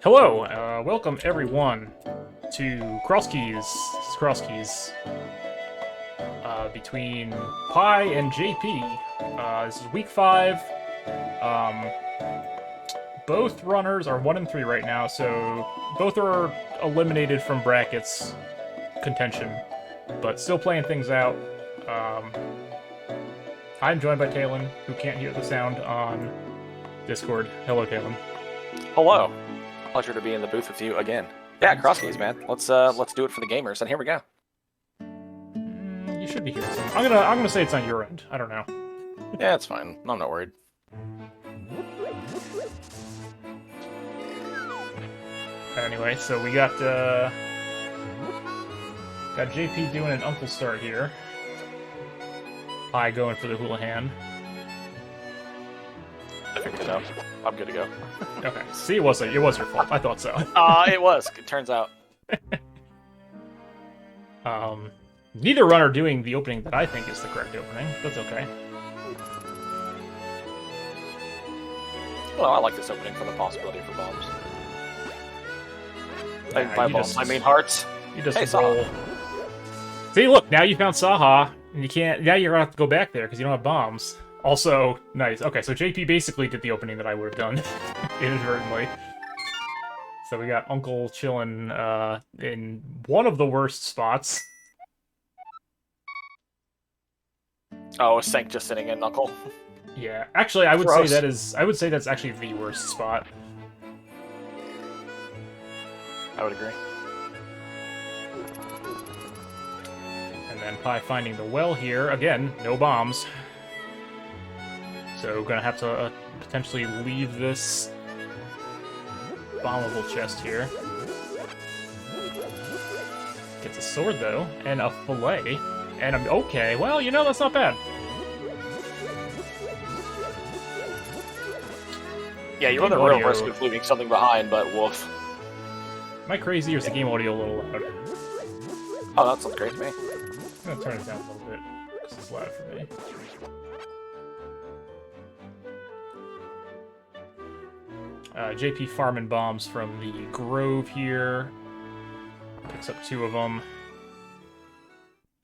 Hello, welcome everyone to Crosskeys. This is Crosskeys. Between Pi and JP. This is week 5. Both runners are 1 and 3 right now, so both are eliminated from brackets contention, but still playing things out. I'm joined by Talon, who can't hear the sound on Discord. Hello, Talon. Hello. Pleasure to be in the booth with you again. Yeah, Crosskeys, man. Let's do it for the gamers, and here we go. You should be here. I'm gonna say it's on your end. I don't know. Yeah, it's fine. I'm not worried. Anyway, so we got JP doing an uncle start here. Pi going for the Houlihan. I picked it up. I'm good to go. Okay. See, it was your fault. I thought so. It was. It turns out. Neither runner doing the opening that I think is the correct opening. That's okay. Well, I like this opening for the possibility for bombs. Yeah, By bombs, I mean hearts. You just Hey, roll. See, look, now you found Saha, and you can't. Now you're gonna have to go back there because you don't have bombs. Also, nice. Okay, so JP basically did the opening that I would have done inadvertently. So we got Uncle chilling in one of the worst spots. Oh, Sank just sitting in Knuckle. Yeah, actually, I would Gross. say I would say that's actually the worst spot. I would agree. And then Pi finding the well here again. No bombs. So gonna have to potentially leave this bombable chest here. Gets a sword though, and a fillet, and I'm okay. Well, you know that's not bad. Yeah, you run the real risk of leaving something behind, but woof. Am I crazy or is the game audio a little loud? Oh, that sounds great to me. I'm gonna turn it down a little bit. This is loud for me. JP farming bombs from the Grove here. Picks up 2 of them.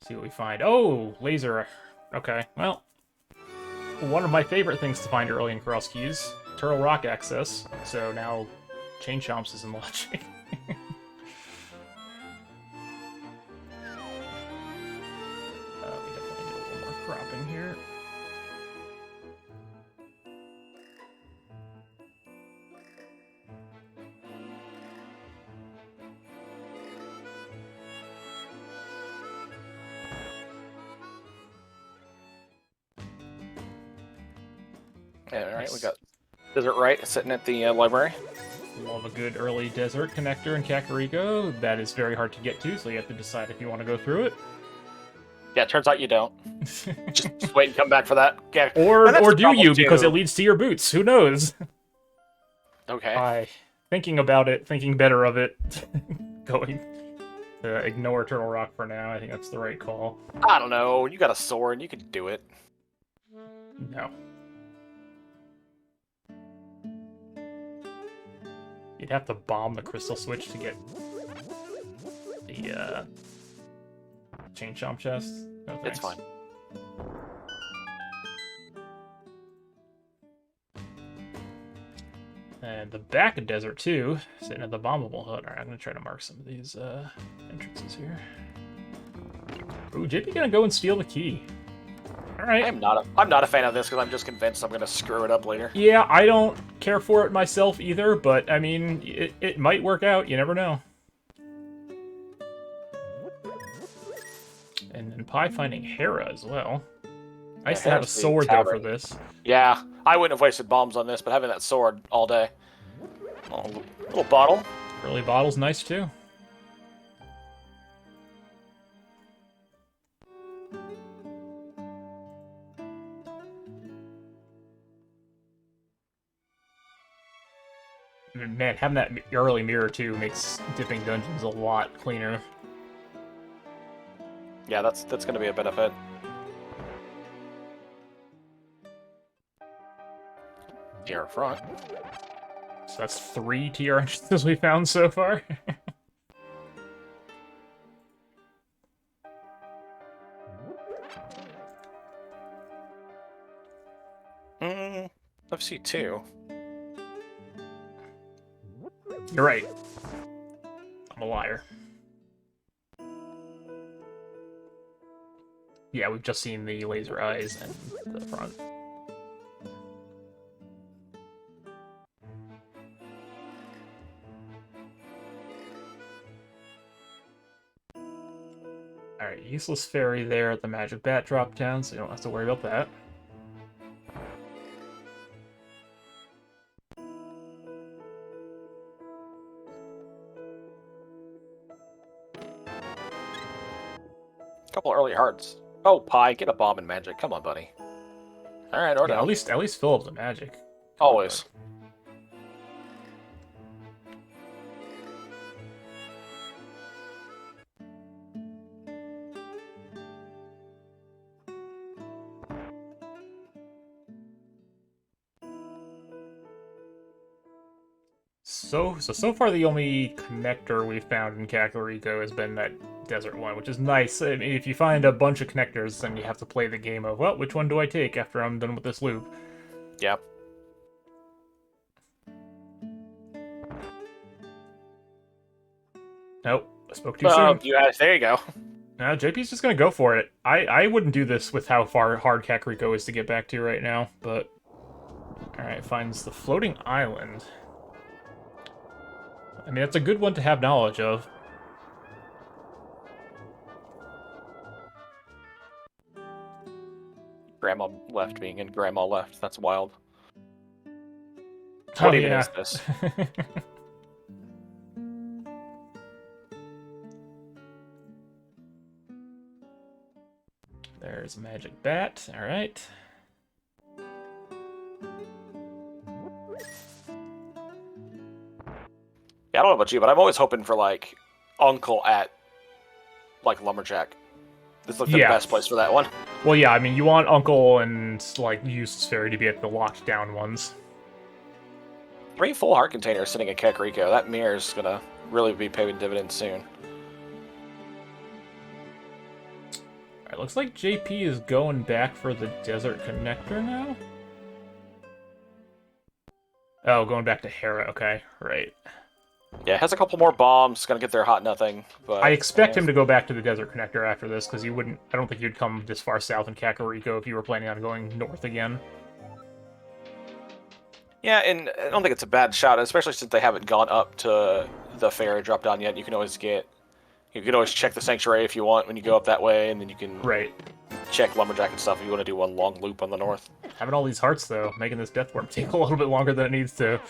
See what we find. Oh, laser. Okay, well, one of my favorite things to find early in Crosskeys. Turtle Rock access. So now Chain Chomps is in logic. We definitely need a little more cropping here. Yeah, alright, we got Desert Right sitting at the library. Love a good early desert connector in Kakariko. That is very hard to get to, so you have to decide if you want to go through it. Yeah, it turns out you don't. just wait and come back for that. Yeah. Or do you, because it leads to your boots. Who knows? Okay. Thinking about it, thinking better of it, going to ignore Turtle Rock for now. I think that's the right call. I don't know. You got a sword. You can do it. No. You'd have to bomb the crystal switch to get the Chain Chomp chest. No, thanks. It's fine. And the back of Desert 2, sitting at the bombable hut. Alright, I'm gonna try to mark some of these entrances here. Ooh, JP gonna go and steal the key. Alright. I'm not a fan of this because I'm just convinced I'm gonna screw it up later. Yeah, I don't care for it myself either, but I mean, it might work out. You never know. And then Pi finding Hera as well. Nice to have a sword though for this. Yeah, I wouldn't have wasted bombs on this, but having that sword all day. Oh, little bottle. Early bottle's nice too. Man, having that early mirror too makes dipping dungeons a lot cleaner. Yeah, that's gonna be a benefit. Here front. So that's 3 TR entrances we found so far. I've seen 2. You're right. I'm a liar. Yeah, we've just seen the laser eyes and the front. Alright, useless fairy there at the magic bat drop down, so you don't have to worry about that. Couple early hearts. Oh, Pi, get a bomb and magic. Come on, buddy. All right, or Yeah, no. at least fill up the magic. Always. So far the only connector we've found in Kakariko has been that desert one, which is nice. I mean, if you find a bunch of connectors, then you have to play the game of, well, which one do I take after I'm done with this loop? Yep. Nope, I spoke too soon. There you go. No, JP's just gonna go for it. I wouldn't do this with how hard Kakariko is to get back to right now, but... Alright, finds the floating island. I mean, that's a good one to have knowledge of. Grandma left being in Grandma left. That's wild. Oh, What even yeah. is this? There's a magic bat. Alright. Yeah, I don't know about you, but I'm always hoping for, like, Uncle at, like, Lumberjack. This is, like, the best place for that one. Well, yeah, I mean, you want Uncle and, like, Useless Fairy to be at the locked down ones. 3 full heart containers sitting at Kakariko. That mirror's gonna really be paying dividends soon. Alright, looks like JP is going back for the Desert Connector now? Oh, going back to Hera, okay, right. Yeah, has a couple more bombs, gonna get there hot nothing, but... I expect him to go back to the Desert Connector after this, because you wouldn't... I don't think you'd come this far south in Kakariko if you were planning on going north again. Yeah, and I don't think it's a bad shot, especially since they haven't gone up to the ferry drop down yet. You can always get... You can always check the Sanctuary if you want when you go up that way, and then you can check Lumberjack and stuff if you want to do one long loop on the north. Having all these hearts, though, making this Death Warp take a little bit longer than it needs to.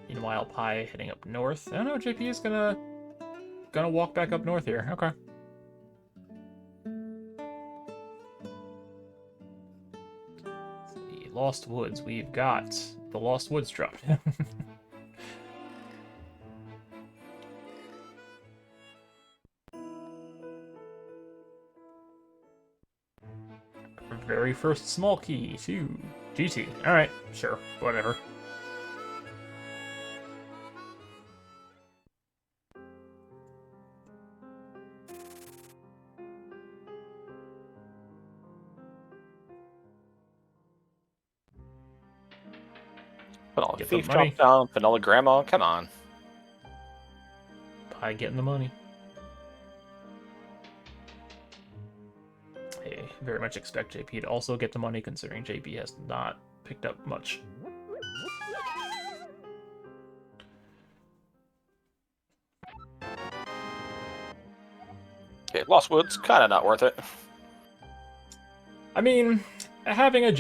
Meanwhile, Pi heading up north. I don't know, JP is gonna walk back up north here. Okay. The Lost Woods. We've got the Lost Woods dropped. Our very first small key to GT. Alright, sure, whatever. Vanilla Get Thief the money. dropped down, Vanilla Grandma, come on. Pi getting the money. I very much expect JP to also get the money, considering JP has not picked up much. Okay, Lost Woods, kind of not worth it. I mean, having a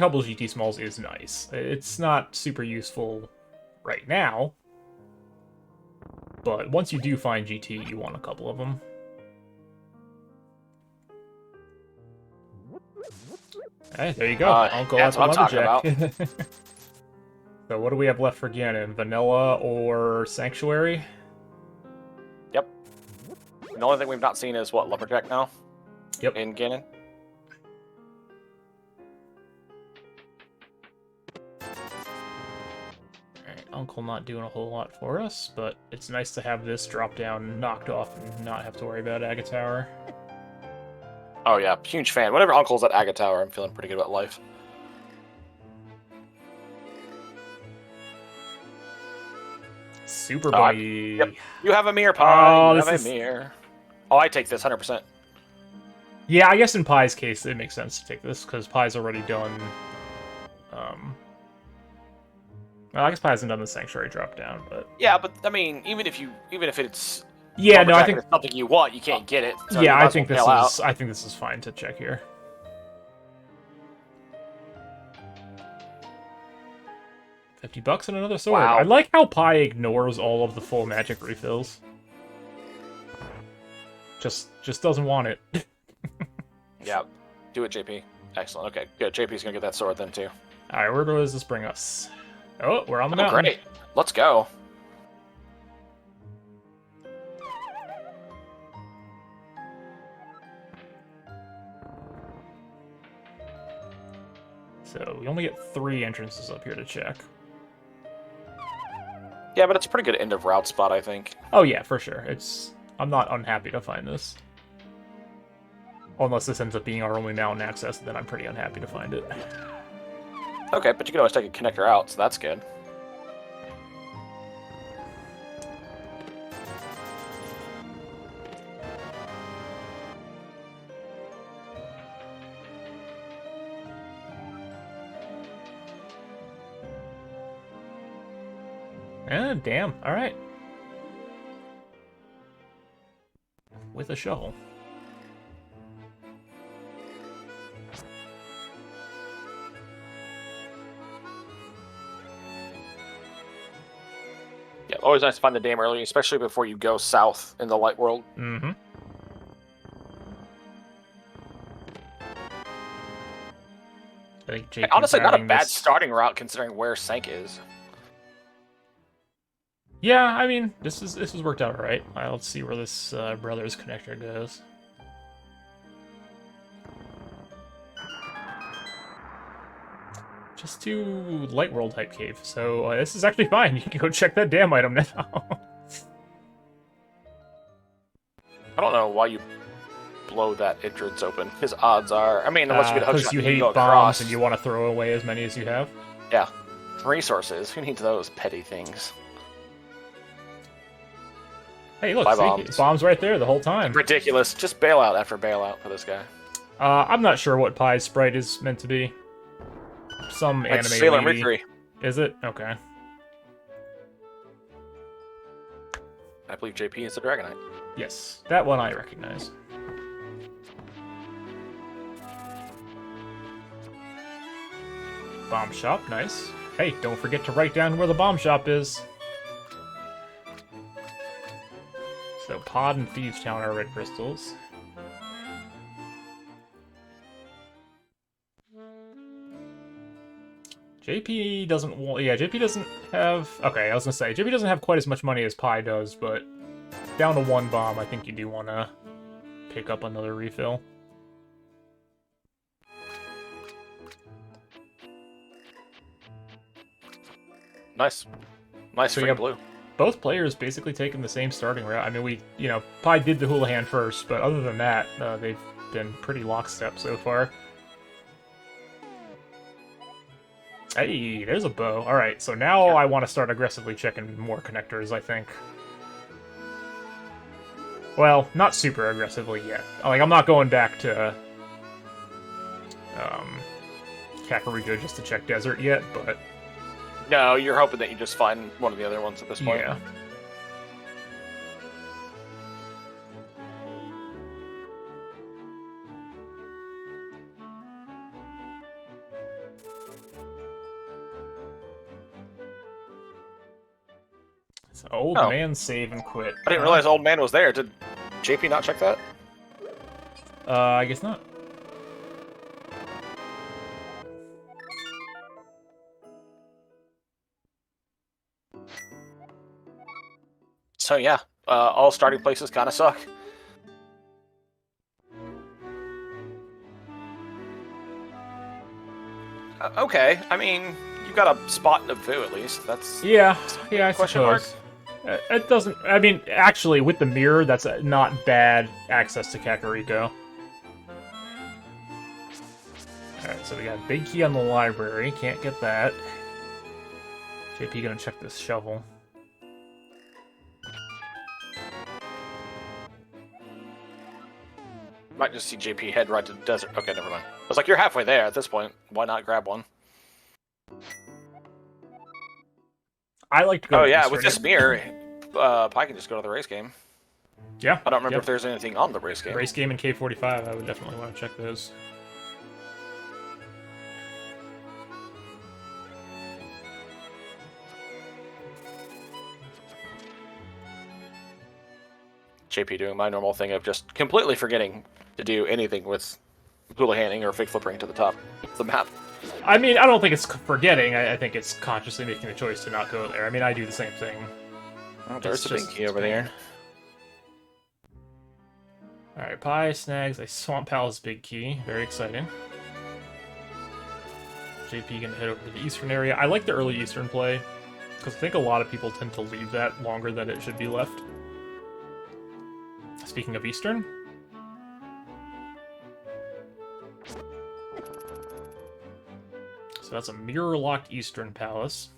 couple of GT smalls is nice. It's not super useful right now, but once you do find GT, you want a couple of them. Hey, there you go. Uncle at that's the what I'm talking Lumberjack. So what do we have left for Ganon? Vanilla or Sanctuary? The only thing we've not seen is what, Lumberjack now? Yep. In Ganon? Alright, Uncle not doing a whole lot for us, but it's nice to have this drop down knocked off and not have to worry about Aga Tower. Oh yeah, huge fan. Whenever Uncle's at Aga Tower, I'm feeling pretty good about life. Super Bunny. Yep. You have a mirror, Pie. Oh, you have a mirror. Oh, I take this 100%. Yeah, I guess in Pie's case, it makes sense to take this, because Pie's already done... Well, I guess Pie hasn't done the Sanctuary drop down, but... Yeah, but, I mean, even if it's... Yeah, no, I think... it's something you want, you can't get it. So yeah, I think this is fine to check here. $50 and another sword. Wow. I like how Pie ignores all of the full magic refills. Just doesn't want it. Yeah, do it, JP. Excellent. Okay, good. JP's gonna get that sword then too. All right, where does this bring us? Oh, we're on the mountain. Great. Let's go. So we only get 3 entrances up here to check. Yeah, but it's a pretty good end of route spot, I think. Oh yeah, for sure. I'm not unhappy to find this. Unless this ends up being our only mountain access, then I'm pretty unhappy to find it. Okay, but you can always take a connector out, so that's good. Damn. All right. With a shovel. Yeah, always nice to find the dam early, especially before you go south in the light world. Mm-hmm. I think Jake honestly, not a bad starting route considering where Sank is. Yeah, I mean, this is worked out all right. Let's see where this Brothers connector goes. Just to Light World type cave, so this is actually fine. You can go check that damn item now. I don't know why you blow that entrance open. His odds are, I mean, unless you get a hook shot, you hate bombs across. And you want to throw away as many as you have. Yeah, resources. Who needs those petty things? Hey, look, see, bombs right there the whole time. Ridiculous. Just bailout after bailout for this guy. I'm not sure what Pie's sprite is meant to be. Some anime Sailor lady. Mercury. Is it? Okay. I believe JP is the Dragonite. Yes, that one I recognize. Bomb shop, nice. Hey, don't forget to write down where the bomb shop is. So Pod and Thieves Town are red crystals. JP doesn't want... Yeah, JP doesn't have... Okay, I was gonna say, JP doesn't have quite as much money as Pi does, but down to 1 bomb, I think you do want to pick up another refill. Nice. Nice free blue. Both players basically taking the same starting route. I mean, Pi did the Houlihan first, but other than that, they've been pretty lockstep so far. Hey, there's a bow. Alright, so now I want to start aggressively checking more connectors, I think. Well, not super aggressively yet. Like, I'm not going back to Kakariko just to check Desert yet, but... No, you're hoping that you just find one of the other ones at this point. Yeah. So old man save and quit. I didn't realize old man was there. Did JP not check that? I guess not. So yeah, all starting places kind of suck. Okay, I mean, you got a spot in the Vu at least. That's yeah, I question mark. suppose. It doesn't. I mean, actually, with the mirror, that's not bad access to Kakariko. Alright, so we got big key on the library. Can't get that. JP gonna check this shovel. Might just see JP head right to the desert. Okay, never mind. I was like, you're halfway there at this point. Why not grab one? I like to go. Oh yeah, with this mirror, Pi can just go to the race game. Yeah. I don't remember if there's anything on the race game. Race game and K45. I would definitely want to check those. JP doing my normal thing of just completely forgetting to do anything with hula handing or fake flippering to the top of the map. I mean, I don't think it's forgetting. I think it's consciously making the choice to not go there. I mean, I do the same thing. Oh, there's a big key over there. Alright, Pi snags a Swamp Palace big key. Very exciting. JP gonna head over to the eastern area. I like the early eastern play, because I think a lot of people tend to leave that longer than it should be left. Speaking of eastern... So that's a mirror-locked Eastern Palace.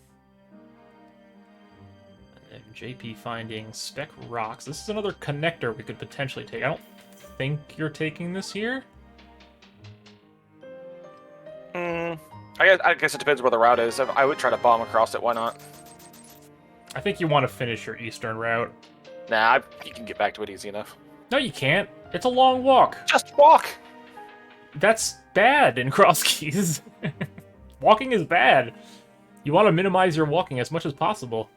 And then JP finding Spec Rocks. This is another connector we could potentially take. I don't think you're taking this here. I guess it depends where the route is. I would try to bomb across it. Why not? I think you want to finish your Eastern route. Nah, you can get back to it easy enough. No, you can't. It's a long walk. Just walk! That's bad in Crosskeys. Walking is bad. You want to minimize your walking as much as possible.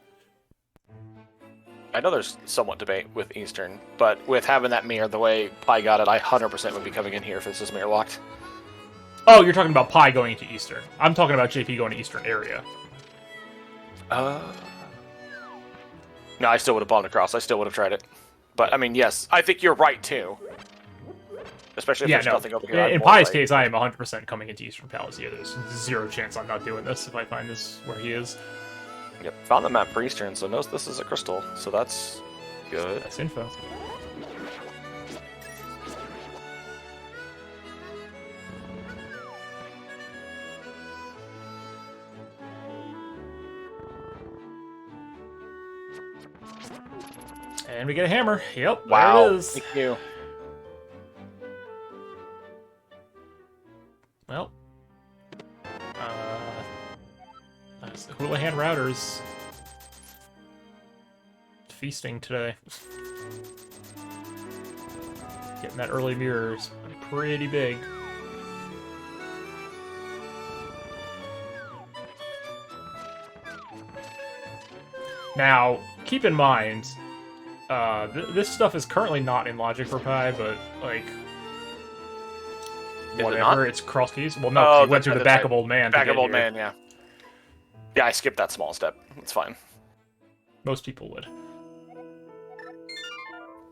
I know there's somewhat debate with Eastern, but with having that mirror the way Pi got it, I 100% would be coming in here if this is mirror locked. Oh, you're talking about Pi going into Eastern. I'm talking about JP going to Eastern area. No, I still would have bombed across. I still would have tried it. But, I mean, yes, I think you're right, too. Especially if there's nothing over here. In Pi's case, I am 100% coming into Eastern Palace here. There's zero chance I'm not doing this if I find this where he is. Yep, found the map for Eastern, so knows this is a crystal, so that's good. That's info. And we get a hammer. Yep, wow. There it is. Thank you. Well, the Houlihan routers feasting today. Getting that early mirrors pretty big. Now, keep in mind, this stuff is currently not in Logic for Pi, but like. Whatever, it's Crosskeys. Well, no, he went through the back of Old Man. Back of Old Man, yeah. Yeah, I skipped that small step. It's fine. Most people would.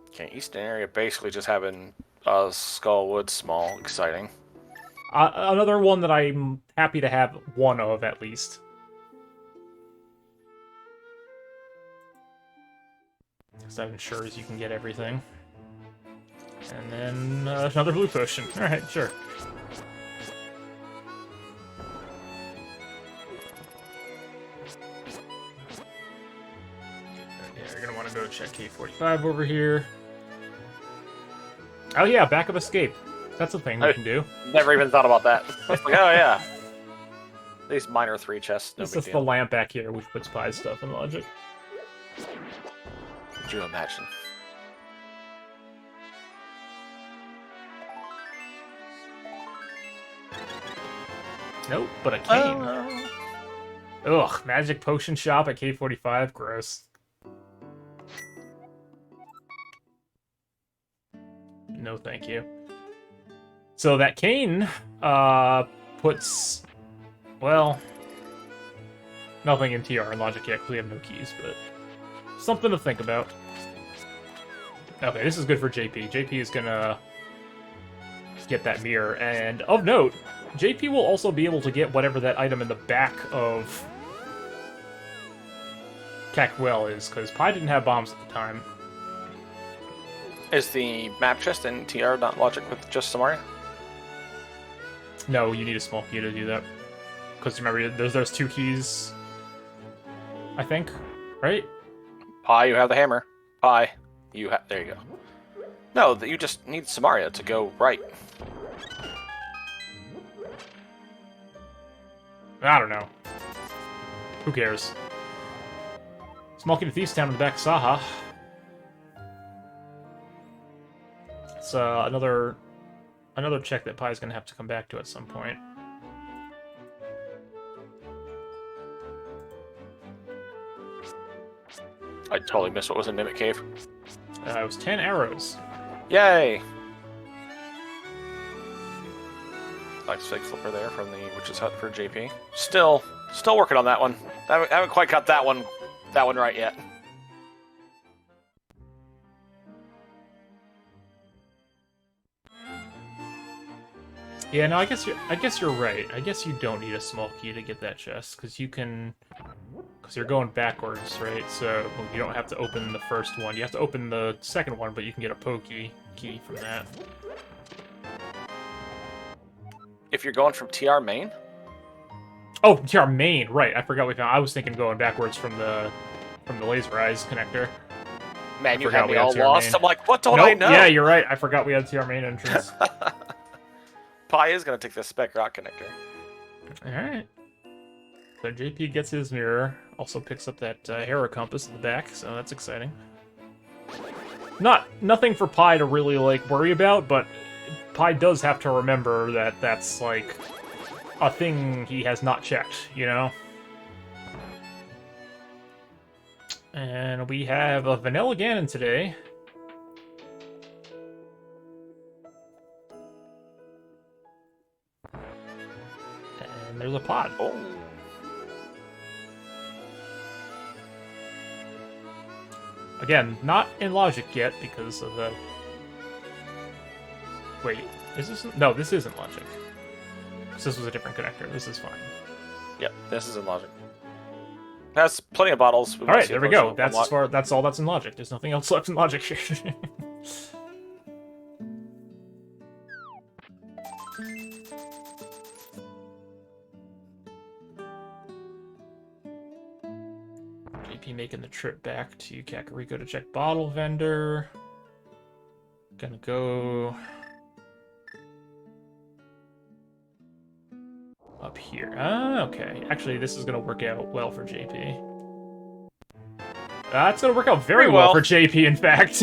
Okay, Eastern area basically just having Skullwood small, exciting. Another one that I'm happy to have one of, at least. 'Cause that ensures you can get everything. And then another blue potion. Alright, sure. Yeah, you're gonna want to go check K45 over here. Oh yeah, backup escape. That's a thing we can do. Never even thought about that. I was like, oh yeah. These minor 3 chests, no this big is deal. the lamp back here, which puts Pi's stuff in Logic. Could you imagine? Nope, but a cane. Ugh, magic potion shop at K45, gross. No, thank you. So that cane puts, well, nothing in TR and Logic yet because we have no keys, but something to think about. Okay, this is good for JP. JP is gonna get that mirror, and of note, JP will also be able to get whatever that item in the back of Cackwell is, because Pi didn't have bombs at the time. Is the map chest in TR not logic with just Samaria? No, you need a small key to do that. Because remember, there's 2 keys, I think, right? Pi, you have the hammer. Pi, you have... There you go. No, you just need Samaria to go right. I don't know. Who cares? Small key to Thieves Town in the back of Saha. It's another check that Pi's gonna have to come back to at some point. I totally missed what was in Mimic Cave. It was 10 arrows. Yay! Nice fig flipper there from the Witch's Hut for JP. Still working on that one. I haven't quite got that one right yet. Yeah, no, I guess you're right. I guess you don't need a small key to get that chest, because you're going backwards, right? So you don't have to open the first one. You have to open the second one, but you can get a pokey key from that. If you're going from TR main? Oh, TR main, right. I forgot we found... I was thinking going backwards from the laser eyes connector. Man, you had me all lost. I'm like, what don't I know? Yeah, you're right. I forgot we had TR main entrance. Pi is going to take the spec rock connector. Alright. So JP gets his mirror. Also picks up that Hera compass in the back, so that's exciting. Nothing for Pi to really, like, worry about, but Pi does have to remember that that's, like, a thing he has not checked, you know? And we have a Vanilla Ganon today. And there's a pod. Oh. Again, not in logic yet because of the... Wait, is this... No, this isn't logic. This was a different connector. This is fine. Yep, this is in logic. It has plenty of bottles. All right, there we go. That's all that's in logic. There's nothing else left in logic here. JP making the trip back to Kakariko to check bottle vendor. Gonna go up here. Ah, okay. Actually, this is gonna work out well for JP. It's gonna work out very well for JP, in fact.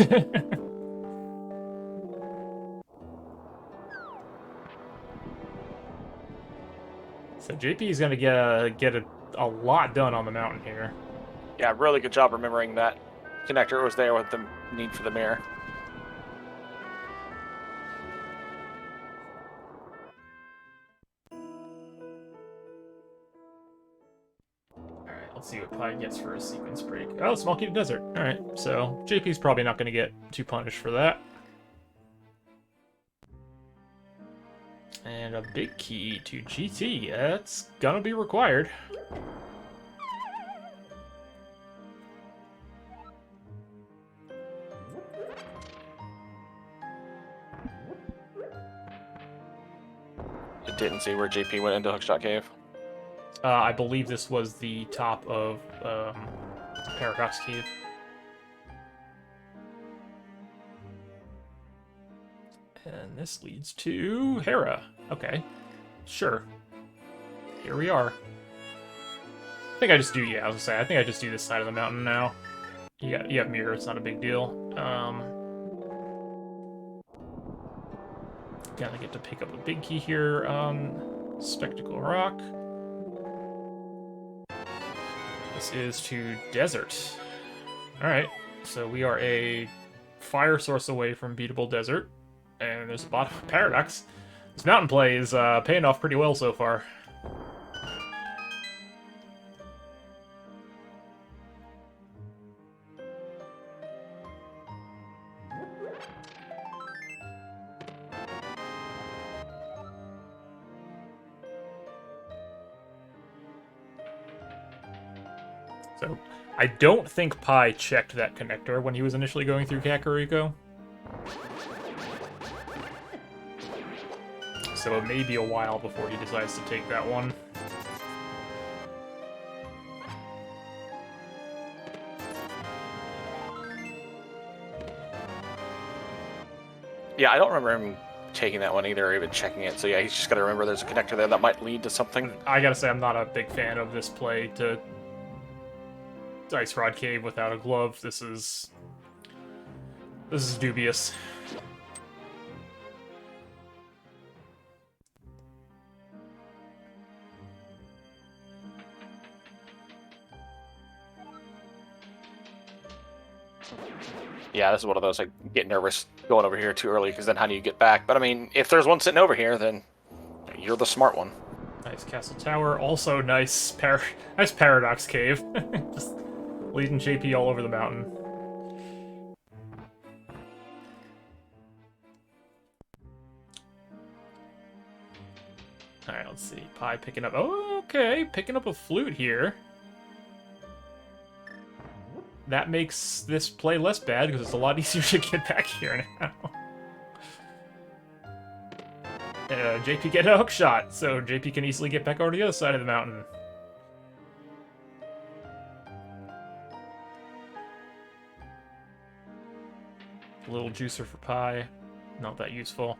So JP is gonna get a lot done on the mountain here. Yeah, really good job remembering that connector was there with the need for the mirror. Alright, let's see what Pi gets for a sequence break. Oh, small key to desert. Alright, so JP's probably not going to get too punished for that. And a big key to GT. That's gonna be required. I didn't see where JP went into Hookshot Cave. I believe this was the top of Paradox Cave. And this leads to Hera. Okay. Sure. Here we are. I think I just do, yeah, I was gonna say, I think I just do this side of the mountain now. You have mirror, it's not a big deal. Gotta get to pick up a big key here on Spectacle Rock. This is to Desert. Alright, so we are a fire source away from beatable Desert. And there's a bottom of Paradox. This mountain play is paying off pretty well so far. So, I don't think Pi checked that connector when he was initially going through Kakariko. So it may be a while before he decides to take that one. Yeah, I don't remember him taking that one either, or even checking it. So yeah, he's just got to remember there's a connector there that might lead to something. I gotta say, I'm not a big fan of this play to Ice Rod Cave without a glove. This is dubious. Yeah, this is one of those, I get nervous going over here too early, because then how do you get back? But I mean, if there's one sitting over here, then you're the smart one. Nice Castle Tower. Also nice nice Paradox Cave. Just leading JP all over the mountain. Alright, let's see. Pi picking up... Oh, okay. Picking up a flute here. That makes this play less bad, because it's a lot easier to get back here now. JP getting a hook shot, so JP can easily get back over to the other side of the mountain. A little juicer for Pi. Not that useful.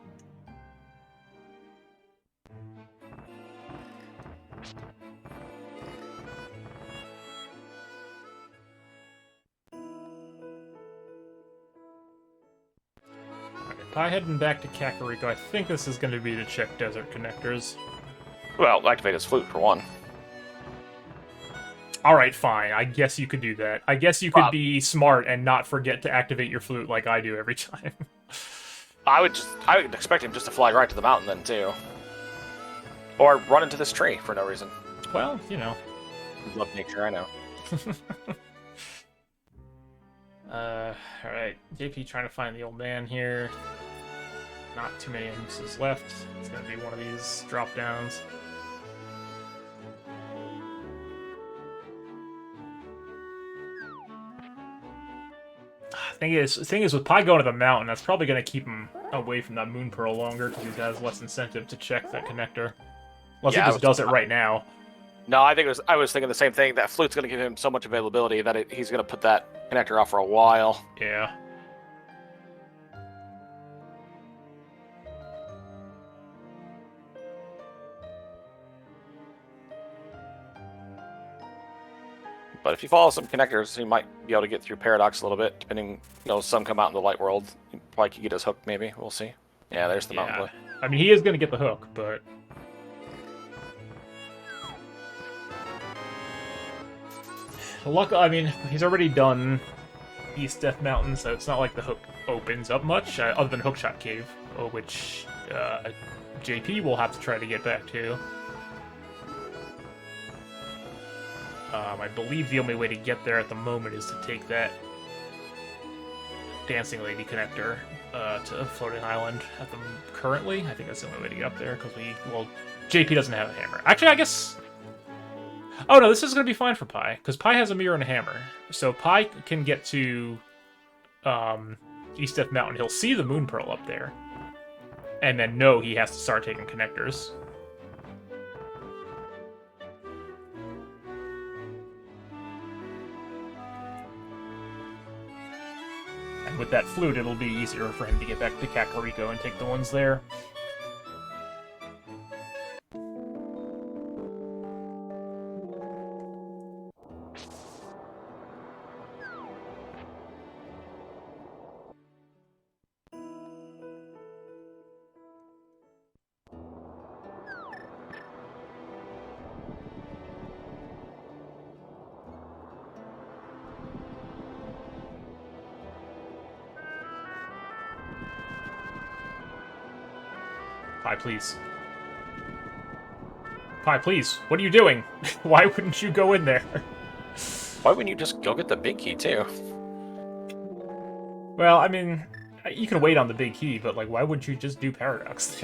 Pi heading back to Kakariko. I think this is going to be to check desert connectors. Well, activate his flute for one. Alright, fine. I guess you could do that. I guess you could be smart and not forget to activate your flute like I do every time. I would expect him just to fly right to the mountain then, too. Or run into this tree for no reason. Well, you know. Love nature, I know. Alright. JP trying to find the old man here. Not too many uses left. It's gonna be one of these drop downs. Thing is, with Pi going to the mountain, that's probably gonna keep him away from that Moon Pearl longer, because he has less incentive to check that connector. Unless he just does it right now. No, I was thinking the same thing. That flute's going to give him so much availability that he's going to put that connector off for a while. Yeah. But if you follow some connectors, you might be able to get through Paradox a little bit, depending, some come out in the light world. You probably could get his hook, maybe. We'll see. Yeah, there's the mountain boy. I mean, he is going to get the hook, but... I mean, he's already done East Death Mountain, so it's not like the hook opens up much, other than Hookshot Cave, which JP will have to try to get back to. I believe the only way to get there at the moment is to take that Dancing Lady connector to Floating Island currently. I think that's the only way to get up there, because JP doesn't have a hammer. Actually, I guess... Oh no, this is going to be fine for Pi, because Pi has a mirror and a hammer. So Pi can get to East Death Mountain. He'll see the Moon Pearl up there, and then know he has to start taking connectors. And with that flute, it'll be easier for him to get back to Kakariko and take the ones there. Pi, please. Pi, please. What are you doing? Why wouldn't you go in there? Why wouldn't you just go get the big key, too? Well, I mean, you can wait on the big key, but, why wouldn't you just do Paradox?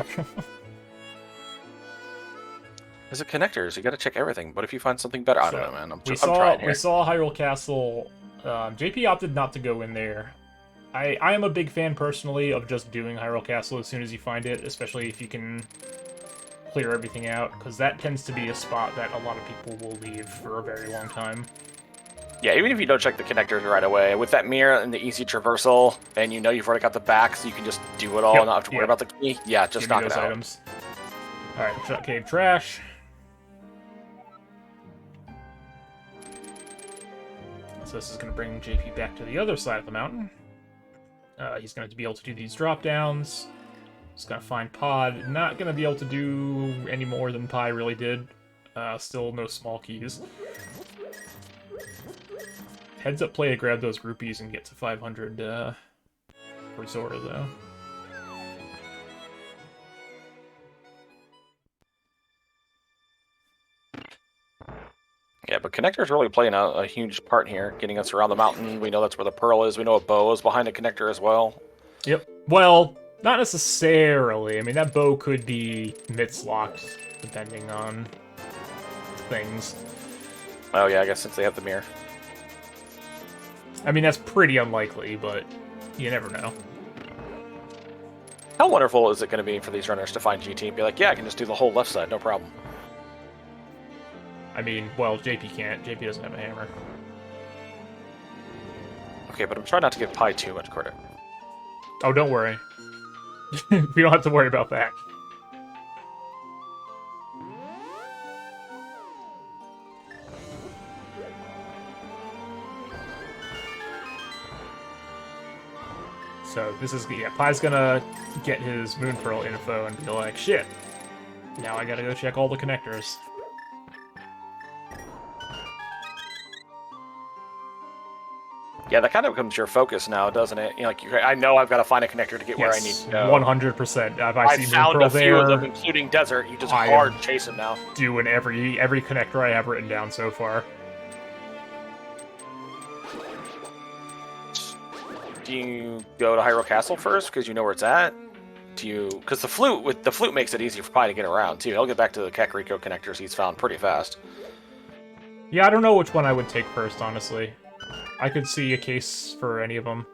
Is it connectors? You got to check everything. But if you find something better, I don't know, man. I'm saw, trying here. We saw Hyrule Castle. JP opted not to go in there. I am a big fan, personally, of just doing Hyrule Castle as soon as you find it, especially if you can clear everything out, because that tends to be a spot that a lot of people will leave for a very long time. Yeah, even if you don't check the connectors right away, with that mirror and the easy traversal, and you know you've already got the back, so you can just do it all and not have to worry about the key, yeah, just knock it out. Items. Alright, cave trash. So this is going to bring JP back to the other side of the mountain. He's going to be able to do these drop-downs. He's going to find Pod. Not going to be able to do any more than Pi really did. Still no small keys. Heads up play to grab those groupies and get to 500 for Zora, though. Yeah, but connectors really playing a huge part here, getting us around the mountain. We know that's where the pearl is. We know a bow is behind the connector as well. Yep. Well, not necessarily. I mean, that bow could be mitts-locked, depending on things. Oh, yeah, I guess since they have the mirror. I mean, that's pretty unlikely, but you never know. How wonderful is it going to be for these runners to find GT and be like, yeah, I can just do the whole left side, no problem. I mean, well, JP can't. JP doesn't have a hammer. Okay, but I'm trying not to give Pi too much credit. Oh, don't worry. We don't have to worry about that. So this is, yeah, Pi's gonna get his Moon Pearl info and be like, shit, now I gotta go check all the connectors. Yeah, that kind of becomes your focus now, doesn't it? You know, like, I know I've got to find a connector to get where I need to go. 100%. If I see found Moon Pearl a few of them, including Desert. You just hard chase them now. Doing every connector I have written down so far. Do you go to Hyrule Castle first because you know where it's at? Do you? Because the flute makes it easier for Pi to get around too. He'll get back to the Kakariko connectors he's found pretty fast. Yeah, I don't know which one I would take first, honestly. I could see a case for any of them.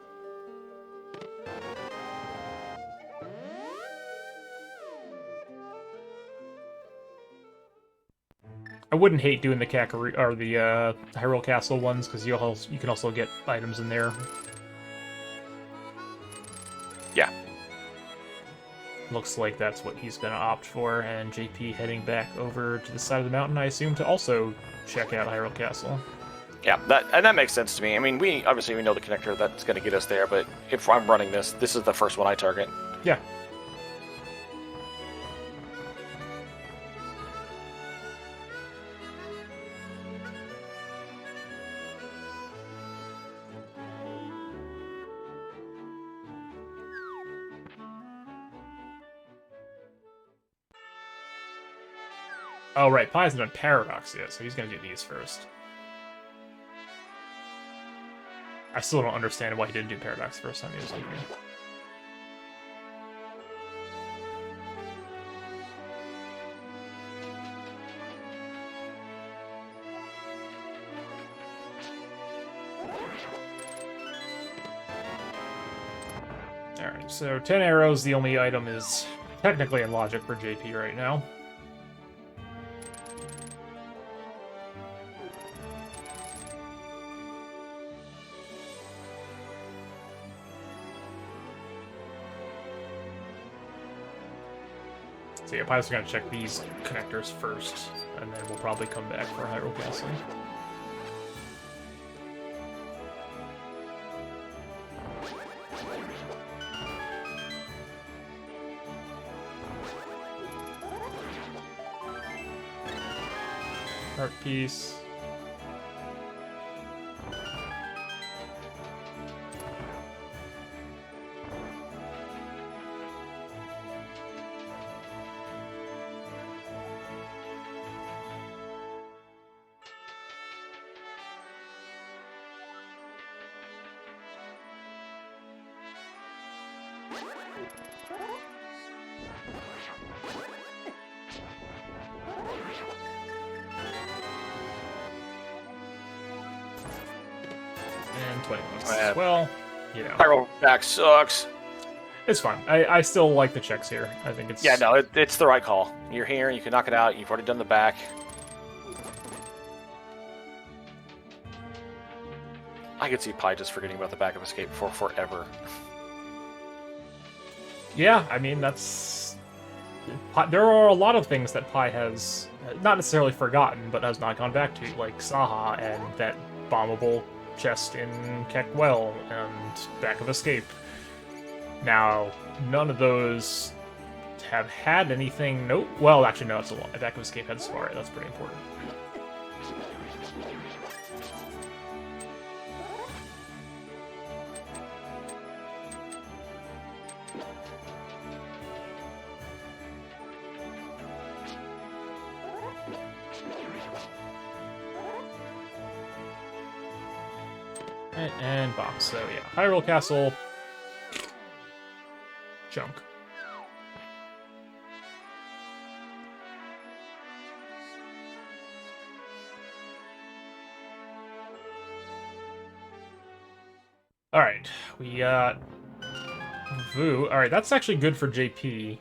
I wouldn't hate doing the Hyrule Castle ones because you can also get items in there. Yeah. Looks like that's what he's gonna opt for, and JP heading back over to the side of the mountain, I assume, to also check out Hyrule Castle. Yeah, that makes sense to me. I mean, we know the connector that's going to get us there, but if I'm running this is the first one I target. Yeah. Oh, right, Pi hasn't done Paradox yet, so he's going to do these first. I still don't understand why he didn't do Paradox first time he was in here. Alright, so 10 arrows, the only item is technically in logic for JP right now. So yeah, Pi's gonna check these connectors first, and then we'll probably come back for Hyrule Castle. Art piece. 20 bucks. Well, you know. High roll back sucks. It's fine. I still like the checks here. I think it's... Yeah, no, it's the right call. You're here, you can knock it out, you've already done the back. I could see Pi just forgetting about the back of Escape for forever. Yeah, I mean, that's... There are a lot of things that Pi has not necessarily forgotten, but has not gone back to, like Saha and that bombable chest in Keckwell and back of Escape. Now, none of those have had anything... Nope. Well, actually, no, it's a lot. Back of Escape had Safari. That's pretty important. And box. So, yeah. Hyrule Castle... Junk. Alright, we got Vu. Alright, that's actually good for JP.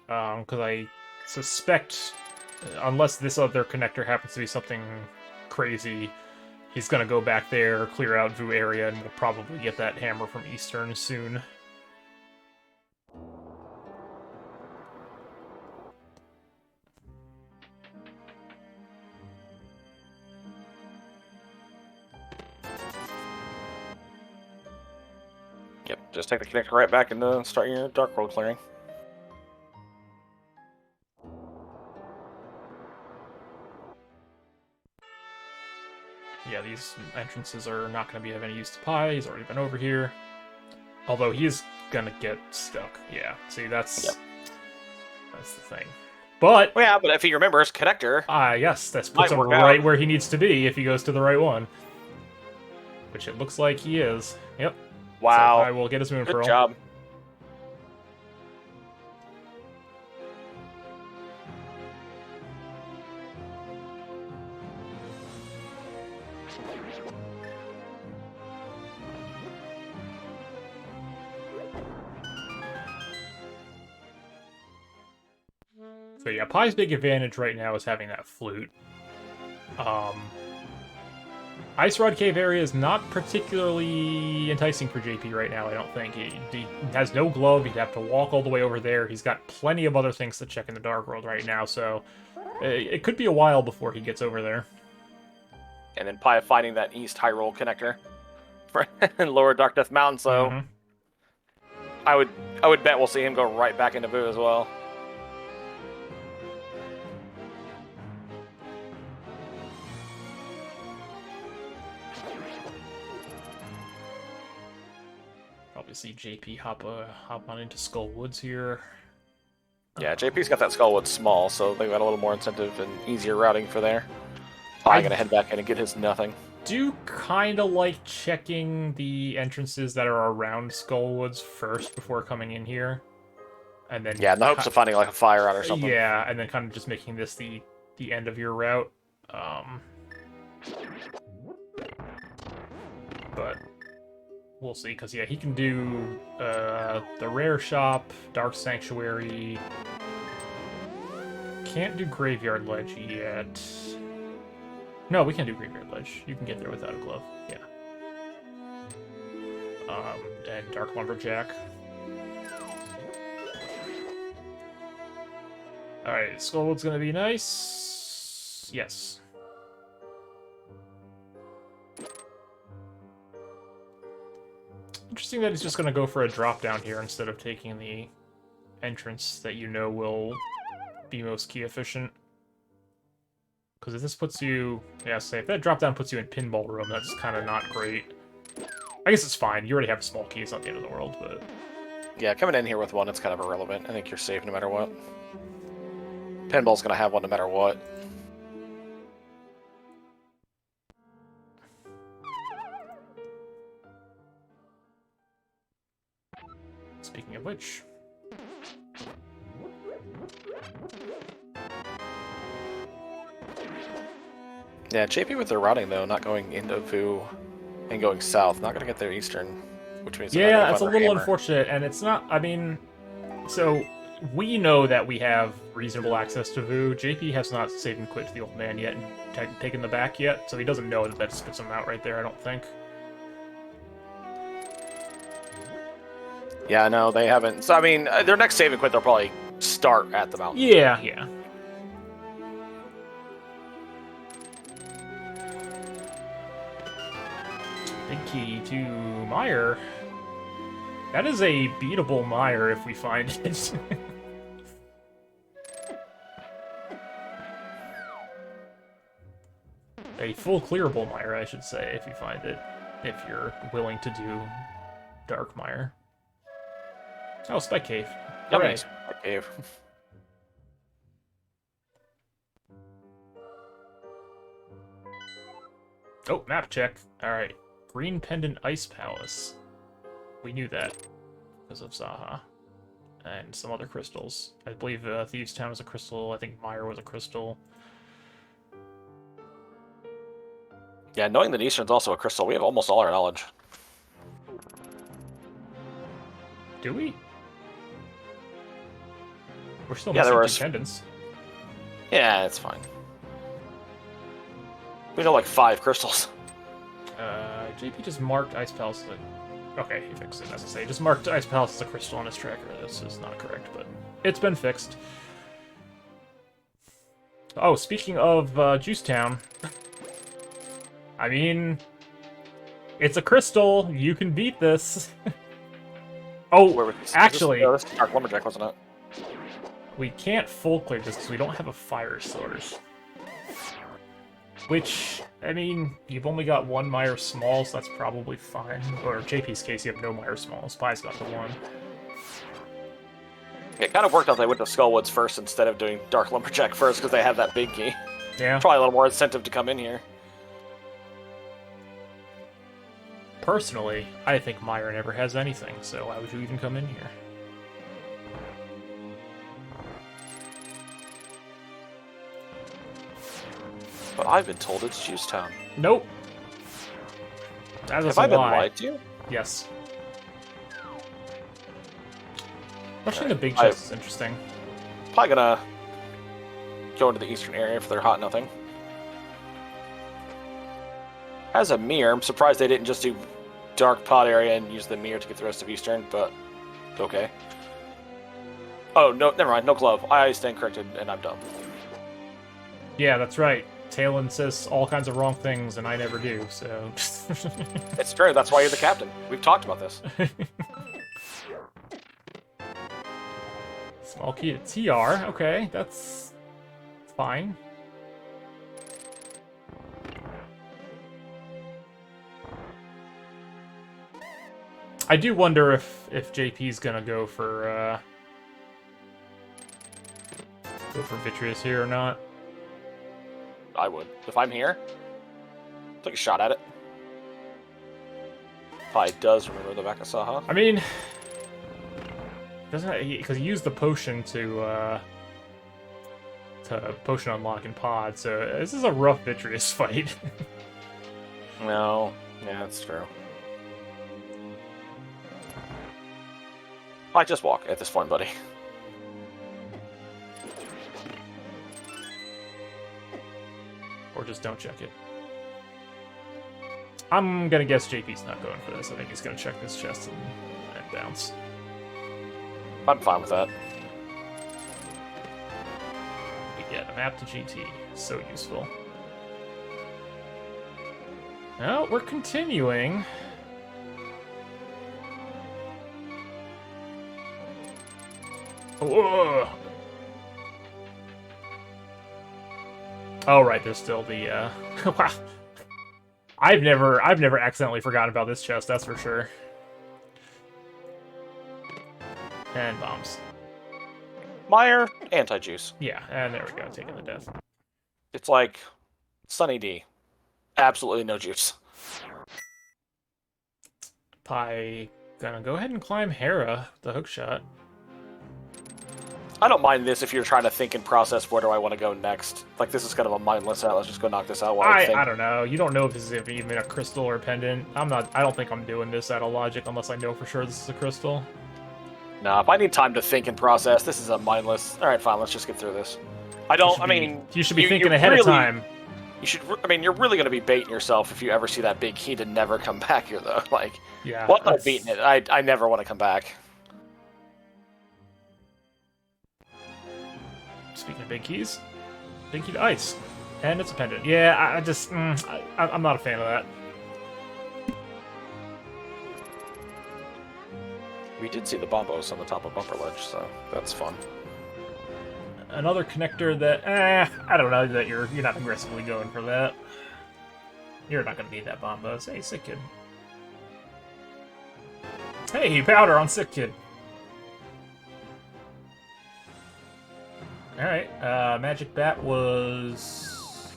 Because I suspect, unless this other connector happens to be something crazy, he's gonna go back there, clear out Vu area, and we'll probably get that hammer from Eastern soon. Yep, just take the connector right back and start your Dark World clearing. Yeah, these entrances are not going to be of any use to Pi. He's already been over here. Although he is going to get stuck. Yeah, see, that's the thing. But... Well, yeah, but if he remembers connector... yes, that puts him right where he needs to be if he goes to the right one. Which it looks like he is. Yep. Wow. So I will get his Moon Pearl. Good job. So yeah, Pi's big advantage right now is having that flute. Ice Rod Cave area is not particularly enticing for JP right now, I don't think. He has no glove, he'd have to walk all the way over there. He's got plenty of other things to check in the Dark World right now, so it could be a while before he gets over there. And then Pi finding that East Hyrule connector in Lower Dark Death Mountain, so I would bet we'll see him go right back into Vu as well. Probably see JP hop on into Skull Woods here. Yeah, JP's got that Skullwood small, so they've got a little more incentive and easier routing for there. I'm gonna head back in and get his nothing. Do kind of like checking the entrances that are around Skull Woods first before coming in here, and then in the hopes of finding like a fire out or something. Yeah, and then kind of just making this the end of your route. But we'll see, because yeah, he can do the Rare Shop, Dark Sanctuary. Can't do Graveyard Ledge yet. No, we can do Graveyard Ledge. You can get there without a glove. Yeah. And Dark Lumberjack. Alright, Skullwood's gonna be nice. Yes. Interesting that he's just gonna go for a drop down here instead of taking the entrance that you know will be most key efficient. Because if this puts you... Yeah, say, if that drop down puts you in Pinball Room, that's kind of not great. I guess it's fine. You already have a small key. It's not the end of the world, but... Yeah, coming in here with one, it's kind of irrelevant. I think you're safe no matter what. Pinball's gonna have one no matter what. Speaking of which... Yeah, JP with their routing, though, not going into Vu and going south. Not gonna get their eastern, which means yeah, it's a little unfortunate, and it's not. I mean, so we know that we have reasonable access to Vu. JP has not saved and quit to the old man yet and taken the back yet, so he doesn't know that that spits him out right there. I don't think. Yeah, no, they haven't. So I mean, their next save and quit, they'll probably start at the mountain. Yeah, yeah. Big key to Meyer. That is a beatable Meyer if we find it. A full clearable Meyer, I should say, if you find it. If you're willing to do Dark Meyer. Oh, Spike Cave. Yummy. Spike Cave. Oh, map check. Alright. Green Pendant Ice Palace. We knew that because of Zaha. And some other crystals. I believe Thieves Town was a crystal. I think Meyer was a crystal. Yeah, knowing that Eastern's also a crystal, we have almost all our knowledge. Do we? We're still missing pendants. Yeah, it's fine. We know like 5 crystals. JP just marked Ice Palace as a... Okay, he fixed it, as I say. Just marked Ice Palace as a crystal on his tracker. This is not correct, but it's been fixed. Oh, speaking of Juice Town... I mean... It's a crystal! You can beat this! Oh, actually... This is Dark Lumberjack, wasn't it? We can't full clear this because we don't have a fire source. Which, I mean, you've only got 1 Meyer Small, so that's probably fine. Or in JP's case, you have no Meyer Small. Spy's got the 1. It kind of worked out they went to Skullwoods first instead of doing Dark Lumberjack first because they have that big key. Yeah. Probably a little more incentive to come in here. Personally, I think Meyer never has anything, so why would you even come in here? But I've been told it's Juice Town. Nope. That is Have I been lied to? Yes. Rushing the big chest is interesting. Probably gonna go into the eastern area for their hot nothing. As a mirror, I'm surprised they didn't just do dark pot area and use the mirror to get the rest of eastern, but okay. Oh, no, never mind, no glove. I stand corrected, and I'm dumb. Yeah, that's right. Talon says all kinds of wrong things, and I never do, so... It's true, that's why you're the captain. We've talked about this. Small key to TR, okay, that's fine. I do wonder if JP's gonna go for Vitreous here or not. I would. If I'm here, take a shot at it. Probably does remember the back of Saha. I mean, doesn't he? Because he used the potion to potion unlock in pod. So this is a rough Vitreous fight. No, yeah, that's true. I just walk at this point, buddy. Or just don't check it. I'm gonna guess JP's not going for this. I think he's gonna check this chest and bounce. I'm fine with that. We get a map to GT. So useful. Well, we're continuing. Whoa. Oh right, there's still the wow. I've never accidentally forgotten about this chest, that's for sure. And bombs. Meyer, anti-juice. Yeah, and there we go, taking the death. It's like Sunny D. Absolutely no juice. Pi gonna go ahead and climb Hera, the hookshot. I don't mind this if you're trying to think and process where do I want to go next. Like, this is kind of a mindless out. Let's just go knock this out while I think. I don't know. You don't know if this is even a crystal or a pendant. I don't think I'm doing this out of logic unless I know for sure this is a crystal. No, if I need time to think and process, this is a mindless. All right, fine. Let's just get through this. You should be thinking ahead of time. You should. I mean, you're really going to be baiting yourself if you ever see that big key to never come back here, though. Like, yeah. Well, I'm beating it. I never want to come back. Speaking of big keys, big key to ice, and it's a pendant. Yeah, I'm not a fan of that. We did see the bombos on the top of Bumper Ledge, so that's fun. Another connector that, I don't know that you're not aggressively going for that. You're not going to need that bombos. Hey, Sick Kid. Hey, powder on Sick Kid. Alright, Magic Bat was...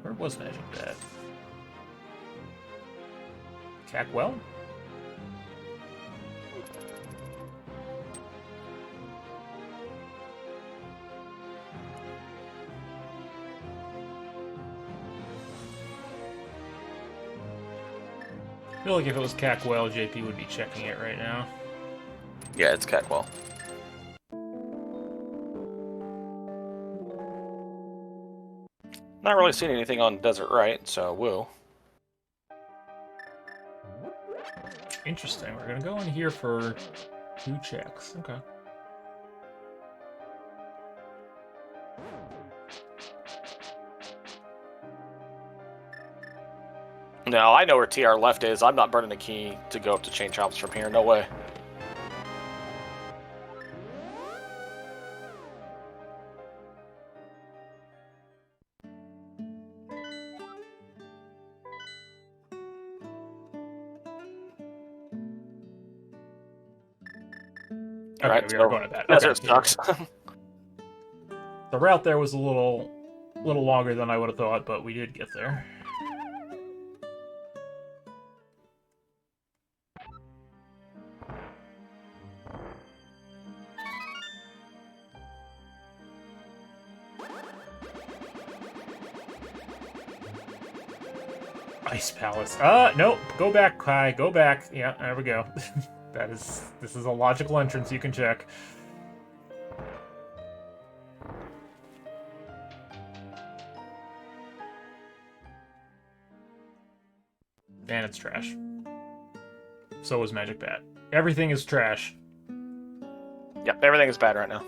Where was Magic Bat? Cackwell? I feel like if it was Cackwell, JP would be checking it right now. Yeah, it's Cackwell. Not really seeing anything on Desert Right, so woo. Interesting. We're gonna go in here for 2 checks. Okay. No, I know where TR left is. I'm not burning a key to go up to Chain Chomps from here. No way. Okay, right, we are going to that. Desert okay, sucks. The route there was a little longer than I would have thought, but we did get there. Ice Palace. Nope. Go back, Kai. Go back. Yeah, there we go. This is a logical entrance you can check. And it's trash. So is Magic Bat. Everything is trash. Yep, everything is bad right now.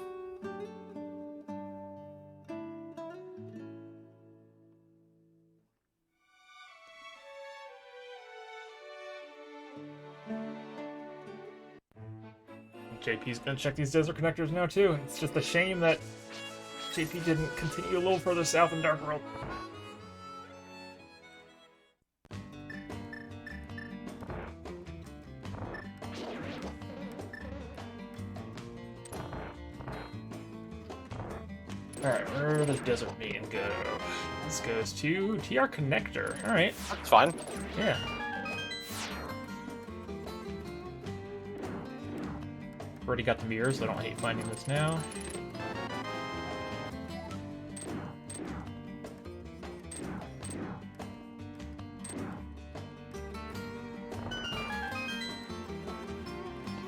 JP's gonna check these desert connectors now too. It's just a shame that JP didn't continue a little further south in Dark World. Alright, where does Desert Main go? This goes to TR Connector. Alright. That's fine. Yeah. Already got the mirrors, so I don't hate finding this now.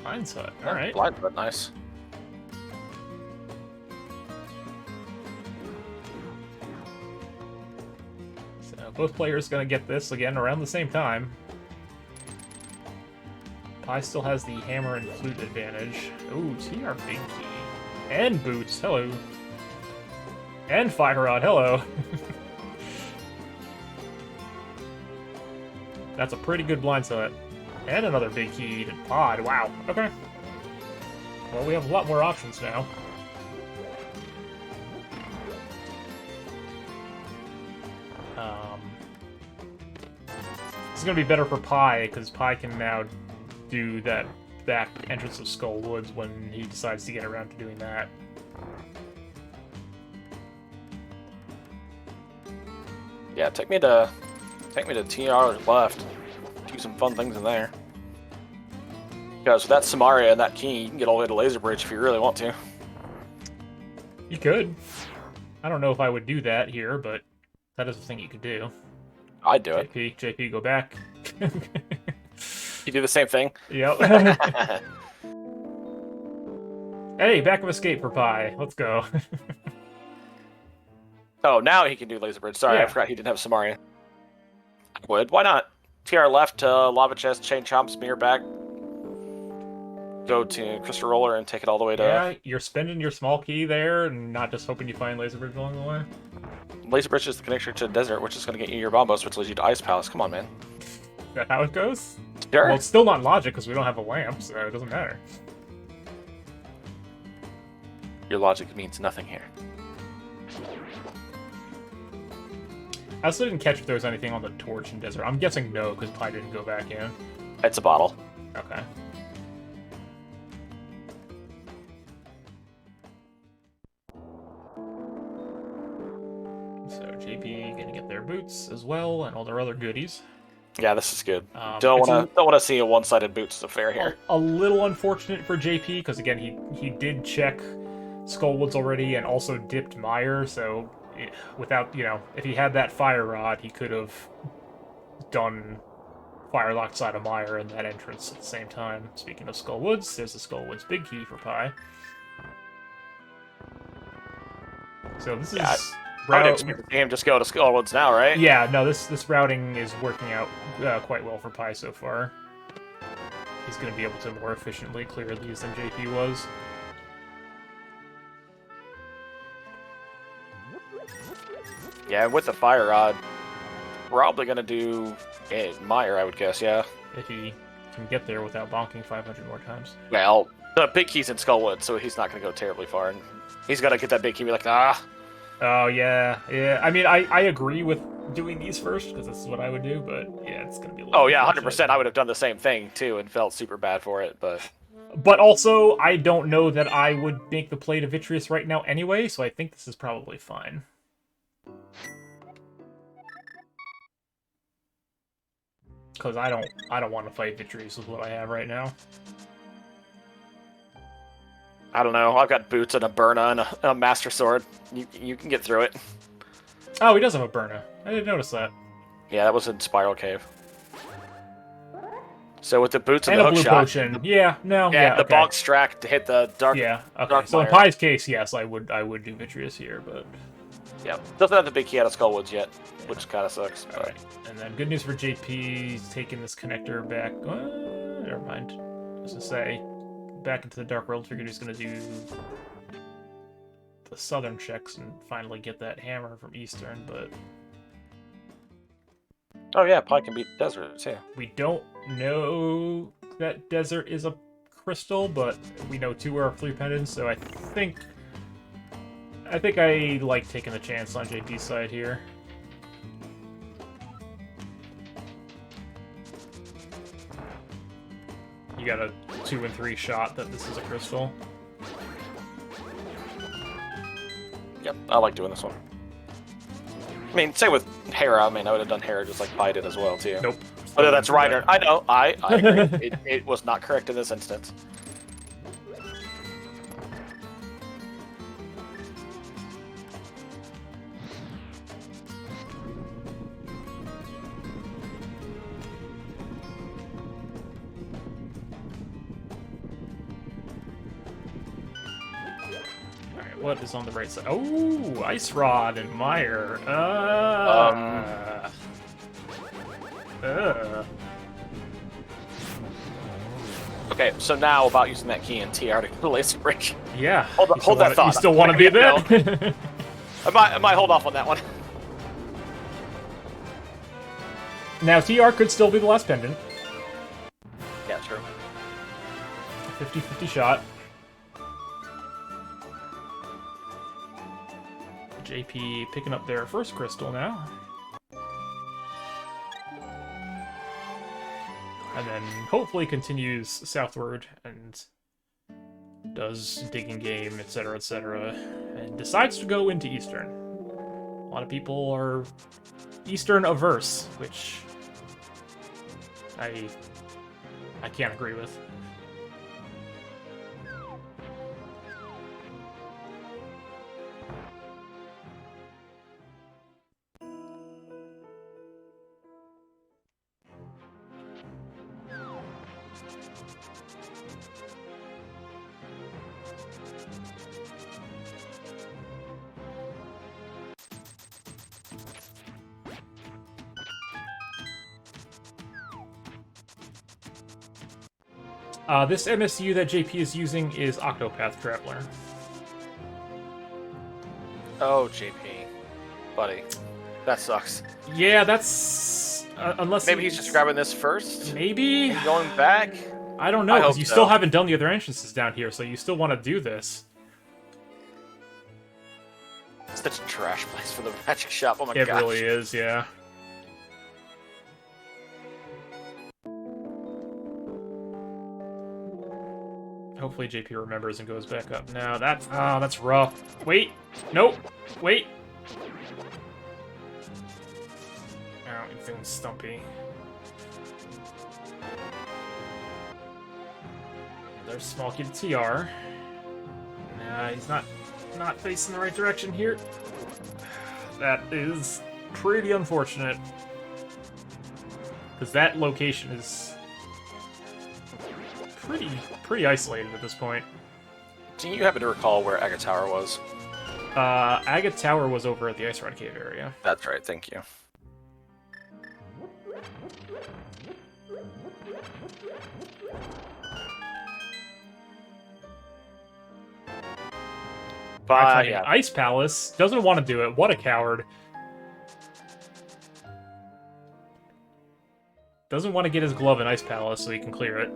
Blind Hut, alright. Blind Hut, nice. So both players gonna get this again around the same time. Pi still has the hammer and flute advantage. Ooh, TR Big Key. And Boots, hello. And Fire Rod, hello. That's a pretty good blind set. And another Big Key to Pod, wow, okay. Well, we have a lot more options now. This is gonna be better for Pi, because Pi can now do that back entrance of Skull Woods when he decides to get around to doing that. Yeah, take me to TR left. Do some fun things in there. Because with that Samaria and that key, you can get all the way to Laser Bridge if you really want to. You could. I don't know if I would do that here, but that is a thing you could do. I'd do it. JP, go back. You do the same thing? Yep. Hey, back of escape for Pi. Let's go. Oh, now he can do Laser Bridge. Sorry, Yeah. I forgot he didn't have Samaria. I would. Why not? TR left to Lava Chest, Chain Chomp, Smear back. Go to Crystal Roller and take it all the way to... Yeah, you're spending your small key there and not just hoping you find Laser Bridge along the way. Laser Bridge is the connection to the desert, which is going to get you your Bombos, which leads you to Ice Palace. Come on, man. Is that how it goes? Sure. Well, it's still not logic because we don't have a lamp, so it doesn't matter. Your logic means nothing here. I also didn't catch if there was anything on the torch in desert. I'm guessing no, because Pi didn't go back in. It's a bottle. Okay. So JP gonna get their boots as well, and all their other goodies. Yeah, this is good. Don't want to see a one-sided boots affair here. A little unfortunate for JP because again he did check Skullwoods already and also dipped Meyer, so without if he had that fire rod he could have done Firelock side of Meyer and that entrance at the same time. Speaking of Skullwoods, there's the Skullwoods big key for Pi. So this is. I would expect him just go to Skullwoods now, right? Yeah, no, this routing is working out quite well for Pi so far. He's going to be able to more efficiently clear these than JP was. Yeah, with the Fire Rod, probably going to do Meyer, I would guess, yeah. If he can get there without bonking 500 more times. Well, the big key's in Skullwoods, so he's not going to go terribly far. And he's got to get that big key and be like, ah. Oh, yeah. I mean, I agree with doing these first, because this is what I would do, but yeah, it's going to be a little... Oh, yeah, 100%. I would have done the same thing, too, and felt super bad for it, but... But also, I don't know that I would make the play to Vitreous right now anyway, so I think this is probably fine. Because I don't want to fight Vitreous with what I have right now. I don't know. I've got boots and a Burna and a Master Sword. You can get through it. Oh, he does have a Burna. I didn't notice that. Yeah, that was in Spiral Cave. So with the boots and a the hook blue shot, potion. Yeah, no, yeah, the okay. bonk strack to hit the dark. Yeah, okay. Dark So in Fire. Pi's case, yes, I would do Vitreous here, but yeah, doesn't have the big key out of Skullwoods yet, which kind of sucks. all right. And then good news for JP, he's taking this connector back. Never mind. I was gonna say back into the Dark World. Figured he's gonna do the southern checks and finally get that hammer from Eastern, but Oh yeah, Pi can beat Desert too. we don't know that Desert is a crystal, but we know 2 are 3 pendants, so I think I like taking a chance on JP's side here. You got a 2 and 3 shot that this is a crystal. Yep, I like doing this one. I mean, same with Hera. I mean, I would have done Hera just like Pi did as well too. Nope. But that's Ryder. I know. I agree. It was not correct in this instance. Alright, what is on the right side? Oh, Ice Rod and Meyer. Okay, so now about using that key in TR to the Laser Bridge. Yeah. Hold that thought. You still want to be there? I might hold off on that one. Now, TR could still be the last pendant. Yeah, true. 50-50 shot. JP picking up their first crystal now. And then hopefully continues southward and does digging game, etc., etc., and decides to go into Eastern. A lot of people are Eastern averse, which I can't agree with. This MSU that JP is using is Octopath Traveler. Oh, JP. Buddy. That sucks. Yeah, that's... unless maybe he's just grabbing this first? Maybe? And going back? I don't know, because you still haven't done the other entrances down here, so you still want to do this. Such a trash place for the magic shop. Oh my gosh. It really is, yeah. Hopefully JP remembers and goes back up. Now that's rough. Wait, nope, wait. Oh, he's feeling stumpy. There's small key to TR. Nah, he's not facing the right direction here. That is pretty unfortunate. Because that location is pretty isolated at this point. Do you happen to recall where Agate Tower was? Agate Tower was over at the Ice Rod Cave area. That's right, thank you. But yeah. Ice Palace doesn't want to do it. What a coward. Doesn't want to get his glove in Ice Palace so he can clear it.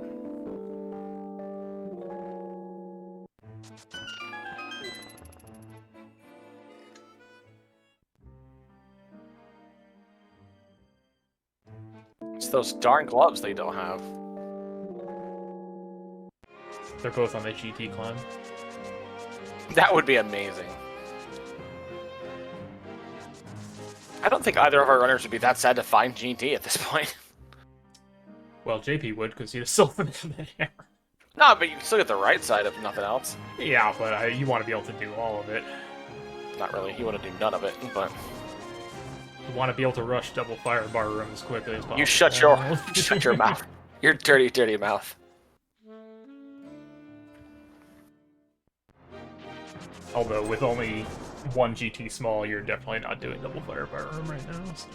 It's those darn gloves they don't have. They're both on the GT climb. That would be amazing. I don't think either of our runners would be that sad to find GT at this point. Well, JP would, because he'd still finish there. No, but you can still get the right side if nothing else. Yeah, but you want to be able to do all of it. Not really. You want to do none of it, but... You want to be able to rush double fire bar room as quickly as possible. You shut your mouth. Your dirty, dirty mouth. Although, with only one GT small, you're definitely not doing double fire bar room right now, so...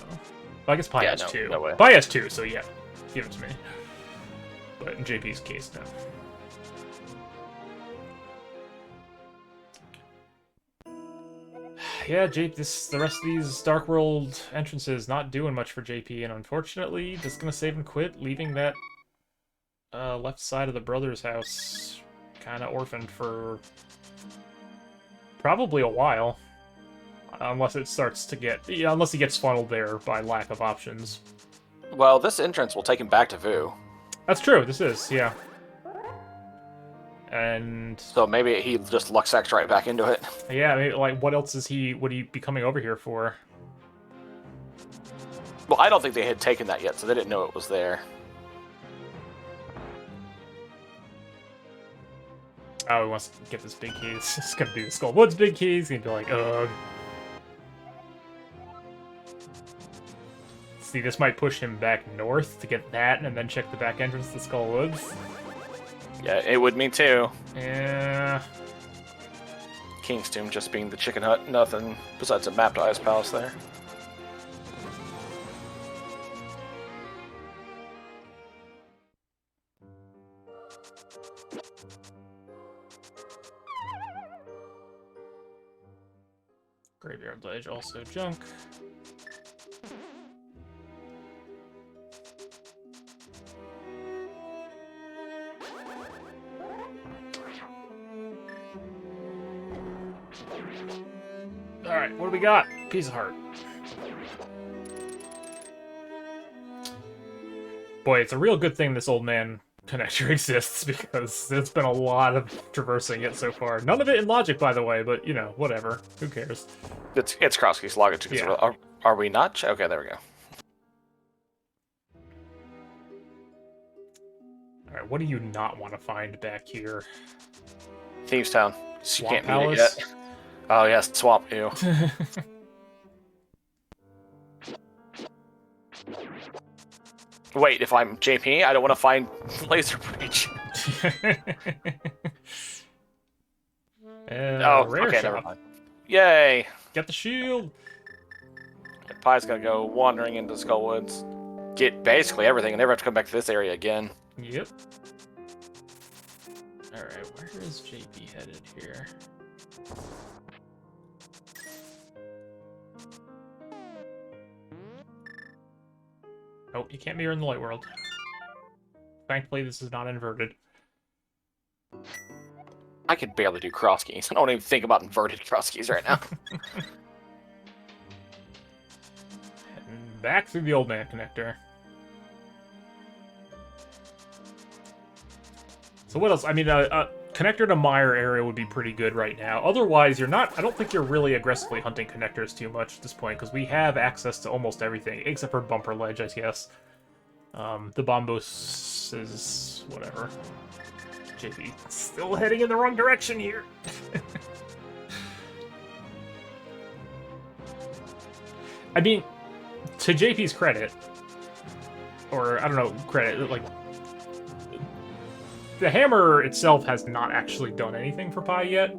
Well, I guess Pi has two. No way. Pi has two, so yeah. Give it to me. But in JP's case, no. Yeah, the rest of these Dark World entrances not doing much for JP, and unfortunately, just gonna save and quit, leaving that left side of the brother's house kind of orphaned for probably a while, unless it starts to get unless he gets funneled there by lack of options. Well, this entrance will take him back to Vu. That's true. This is, yeah. And so maybe he just luck sacks right back into it. Yeah, I mean, like, what else would he be coming over here for? Well, I don't think they had taken that yet, so they didn't know it was there. Oh, he wants to get this big key. It's gonna be the Skull Woods big key. He's gonna be like, ugh. See, this might push him back north to get that, and then check the back entrance to Skull Woods. Yeah, it would me too. Yeah. King's Tomb just being the chicken hut, nothing besides a map to Ice Palace there. Graveyard Ledge, also junk. Alright, what do we got? Piece of heart. Boy, it's a real good thing this old man connector exists, because there's been a lot of traversing it so far. None of it in logic, by the way, but, you know, whatever. Who cares? It's Crosskeys logic. Yeah. Are we not? Okay, there we go. Alright, what do you not want to find back here? Thieves Town. Swamp you can't Palace? meet it yet. Oh, yes, swamp, ew. Wait, if I'm JP, I don't want to find Laser Breach. Okay, never mind. Yay! Get the shield! Pie's gonna go wandering into Skullwoods. Get basically everything and never have to come back to this area again. Yep. Alright, where is JP headed here? Nope, you can't be here in the light world. Thankfully, this is not inverted. I can barely do Crosskeys. I don't even think about inverted Crosskeys right now. Heading back through the old man connector. So what else? I mean, connector to mire area would be pretty good right now. Otherwise, you're not... I don't think you're really aggressively hunting connectors too much at this point, because we have access to almost everything, except for Bumper Ledge, I guess. The Bombos is... whatever. JP still heading in the wrong direction here. I mean, to JP's credit, or, I don't know, credit, like... The hammer itself has not actually done anything for Pi yet.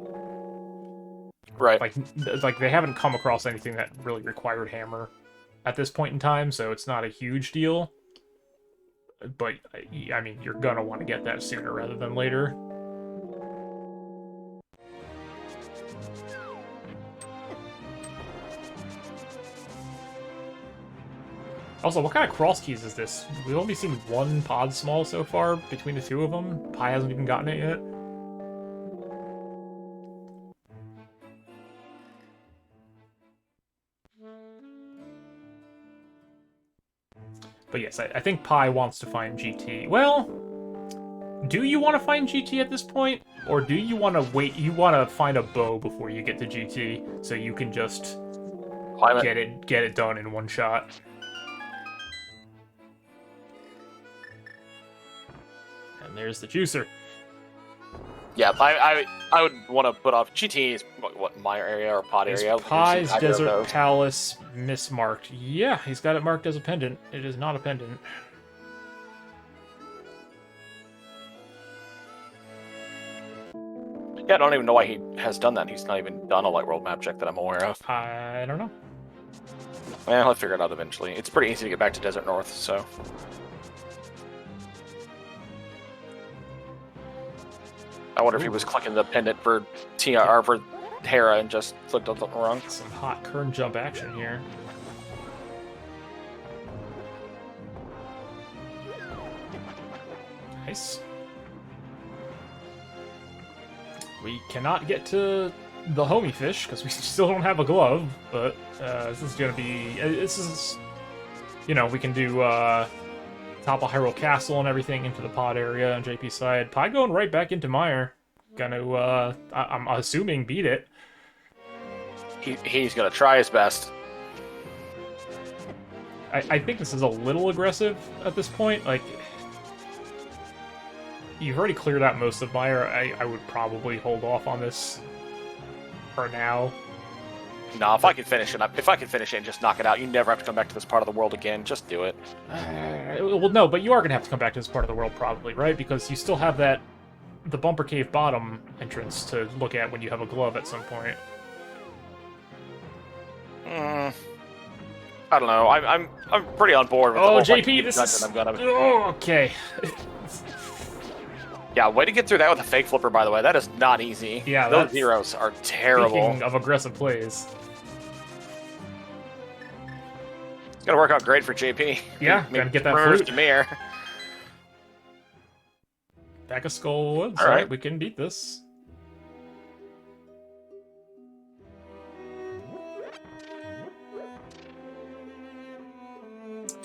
Right. Like they haven't come across anything that really required hammer at this point in time, so it's not a huge deal. But, I mean, you're gonna want to get that sooner rather than later. Also, what kind of cross keys is this? We've only seen one pod small so far between the two of them. Pi hasn't even gotten it yet. But yes, I think Pi wants to find GT. Well, do you want to find GT at this point? Or do you want to wait? You want to find a bow before you get to GT so you can just get it done in one shot? And there's the juicer. Yeah, I would want to put off GT's what mire area or pod area. Pi's Desert Palace mismarked. Yeah, he's got it marked as a pendant. It is not a pendant. Yeah, I don't even know why he has done that. He's not even done a light world map check that I'm aware of. I don't know. Well, I'll figure it out eventually. It's pretty easy to get back to Desert North, so. I wonder if he was clicking the pendant for TR for Hera and just clicked on something wrong. Some hot kern jump action here. Nice. We cannot get to the homie fish because we still don't have a glove, but this is gonna be... This is... You know, we can do top of Hyrule Castle and everything into the pod area on JP's side. Pi going right back into mire. Gonna, I'm assuming, beat it. He's gonna try his best. I think this is a little aggressive at this point. Like, you've already cleared out most of mire. I would probably hold off on this for now. No, if I can finish it and just knock it out, you never have to come back to this part of the world again. Just do it. Well, no, but you are gonna have to come back to this part of the world probably, right? Because you still have the Bumper Cave bottom entrance to look at when you have a glove at some point. I don't know. I'm pretty on board with the whole JP, this is... Oh, okay. Yeah, way to get through that with a fake flipper, by the way. That is not easy. Yeah, those zeros are terrible. Speaking of aggressive plays. It's gonna work out great for JP. Yeah, gotta get that flute. Demir. Back of Skullwoods. All right, we can beat this.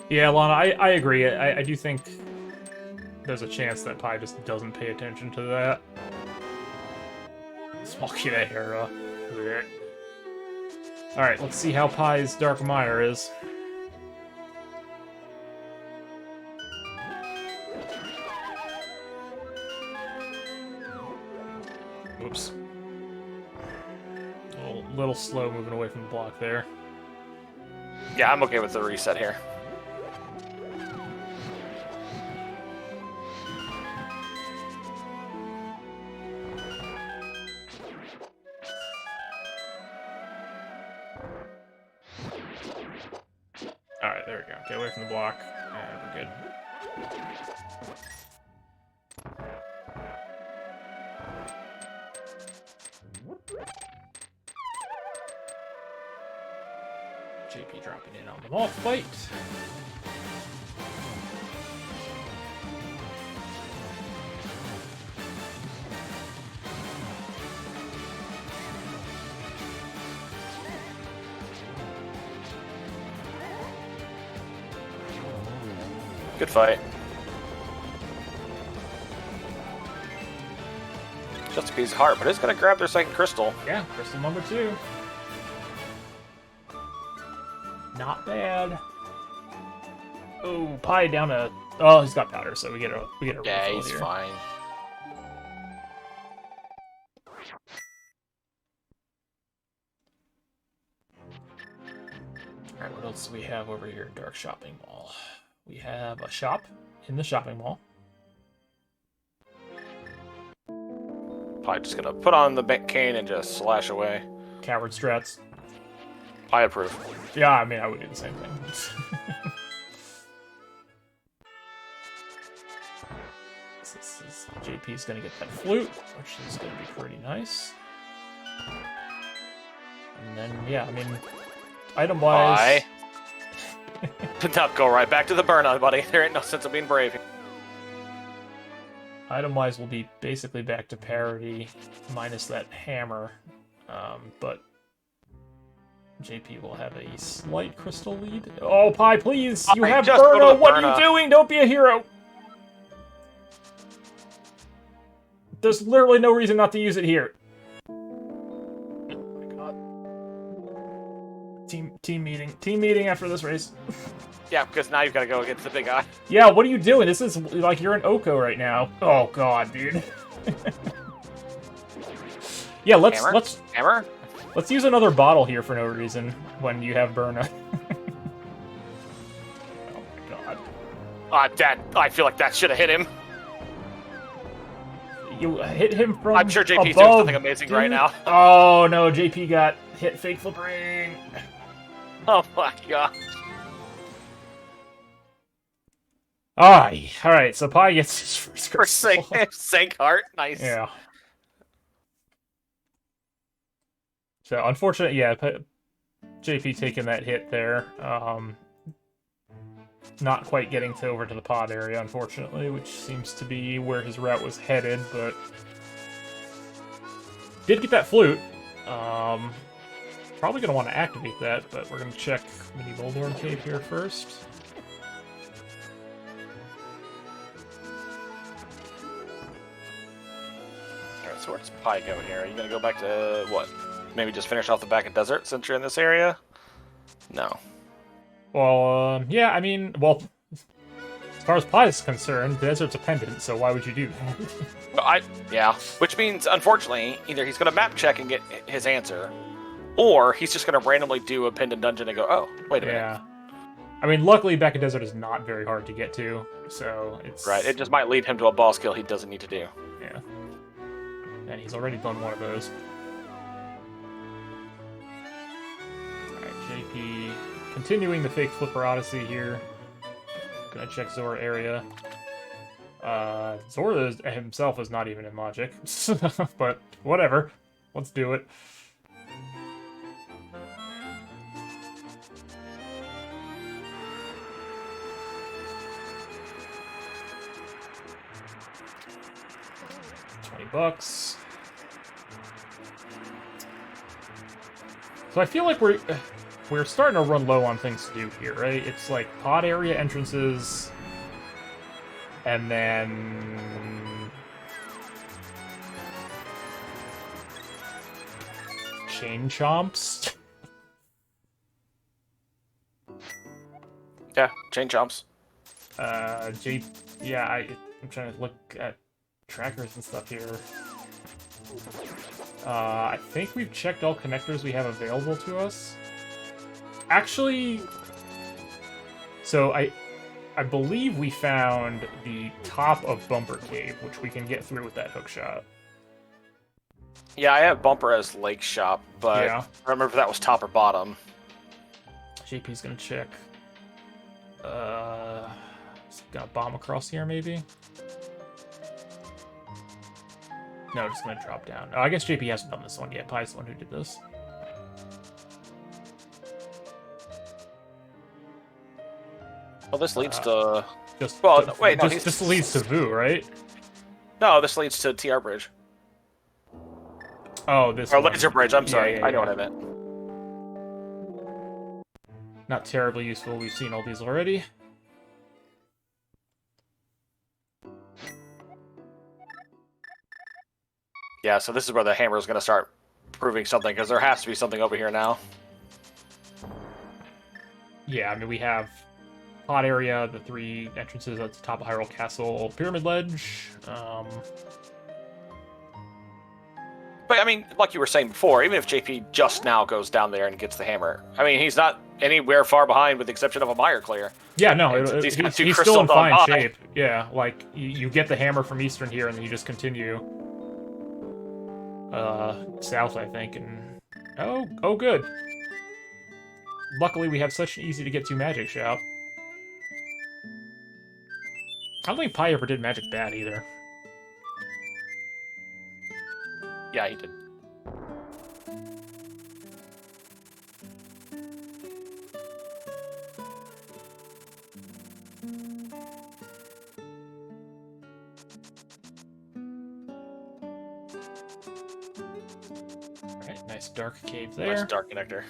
Yeah, Lana, I agree. I do think there's a chance that Pi just doesn't pay attention to that. Small kid Hera. Alright, let's see how Pi's Dark Mire is. Oops. A little slow moving away from the block there. Yeah, I'm okay with the reset here. There we go. Get away from the block. And we're good. JP dropping in on the malt fight. Good fight. Just a piece of heart, but it's gonna grab their second crystal. Yeah, crystal number 2. Not bad. Oh, Pie down to. Oh, he's got powder, so we get a Yeah, refill he's here. fine. Alright, what else do we have over here? Dark Shopping Mall. We have a shop in the shopping mall. Probably just gonna put on the cane and just slash away. Coward strats. I approve. Yeah, I mean, I would do the same thing. JP's gonna get that flute, which is gonna be pretty nice. And then, yeah, I mean, item-wise... Now go right back to the burnout, buddy. There ain't no sense of being brave. Item-wise, we'll be basically back to parity, minus that hammer, but JP will have a slight crystal lead. Oh, Pie, please! You have Burna! What are you doing? Don't be a hero! There's literally no reason not to use it here. Oh my god. Team meeting after this race. Yeah, because now you've got to go against the big guy. Yeah, what are you doing? This is like you're an Oko right now. Oh god, dude. Yeah, let's hammer. Let's use another bottle here for no reason when you have Burna. Oh my god. I feel like that should have hit him. You hit him from I'm sure JP's above, doing something amazing right now. Oh no, JP got hit fake flipping. Oh my god. Alright, so Pie gets his first crystal. Sank heart, nice. Yeah. So, unfortunately, yeah, JP taking that hit there. Not quite getting over to the pod area, unfortunately, which seems to be where his route was headed, but... Did get that flute. Probably going to want to activate that, but we're going to check Mini Boldorm Cave here first. Alright, so where does Pie go here? Are you going to go back to, what? Maybe just finish off the back of desert since you're in this area? No. Well, yeah, I mean, well, as far as Pie is concerned, the desert's a pendant, so why would you do that? Yeah. Which means, unfortunately, either he's going to map check and get his answer, or he's just going to randomly do a pendant dungeon and go, oh, wait a minute. Yeah. I mean, luckily, back in desert is not very hard to get to, so it's... Right, it just might lead him to a boss kill he doesn't need to do. Yeah. And he's already done one of those. Alright, JP continuing the fake Flipper Odyssey here. Gonna check Zora area. Zora himself is not even in Logic. But whatever. Let's do it. $20. So I feel like we're starting to run low on things to do here, right? It's like pod area entrances, and then chain chomps. Yeah, chain chomps. Yeah, I'm trying to look at trackers and stuff here. I think we've checked all connectors we have available to us. Actually, so I believe we found the top of Bumper Cave, which we can get through with that hook shot. Yeah, I have Bumper as Lake Shop, but yeah. I don't remember if that was top or bottom. JP's gonna check Gonna bomb across here, maybe? No, just gonna drop down. Oh, I guess JP hasn't done this one yet. Pie's the one who did this. Well, this leads to... This leads to Vu, right? No, this leads to TR Bridge. Oh, this Or Laser Bridge, I'm sorry. Yeah. I know what I meant. Not terribly useful. We've seen all these already. Yeah, so this is where the hammer is going to start proving something, because there has to be something over here now. Yeah, I mean, we have pod area, the 3 entrances at the top of Hyrule Castle, Pyramid Ledge. But, I mean, like you were saying before, even if JP just now goes down there and gets the hammer, I mean, he's not anywhere far behind with the exception of a Mire Clear. Yeah, no, he's still in fine shape. Yeah, like, you get the hammer from Eastern here, and then you just continue south, I think, and... Oh, good. Luckily, we have such an easy-to-get-to magic shop. I don't think Pi ever did magic bad, either. Yeah, he did. Alright, nice dark cave there. Nice dark connector.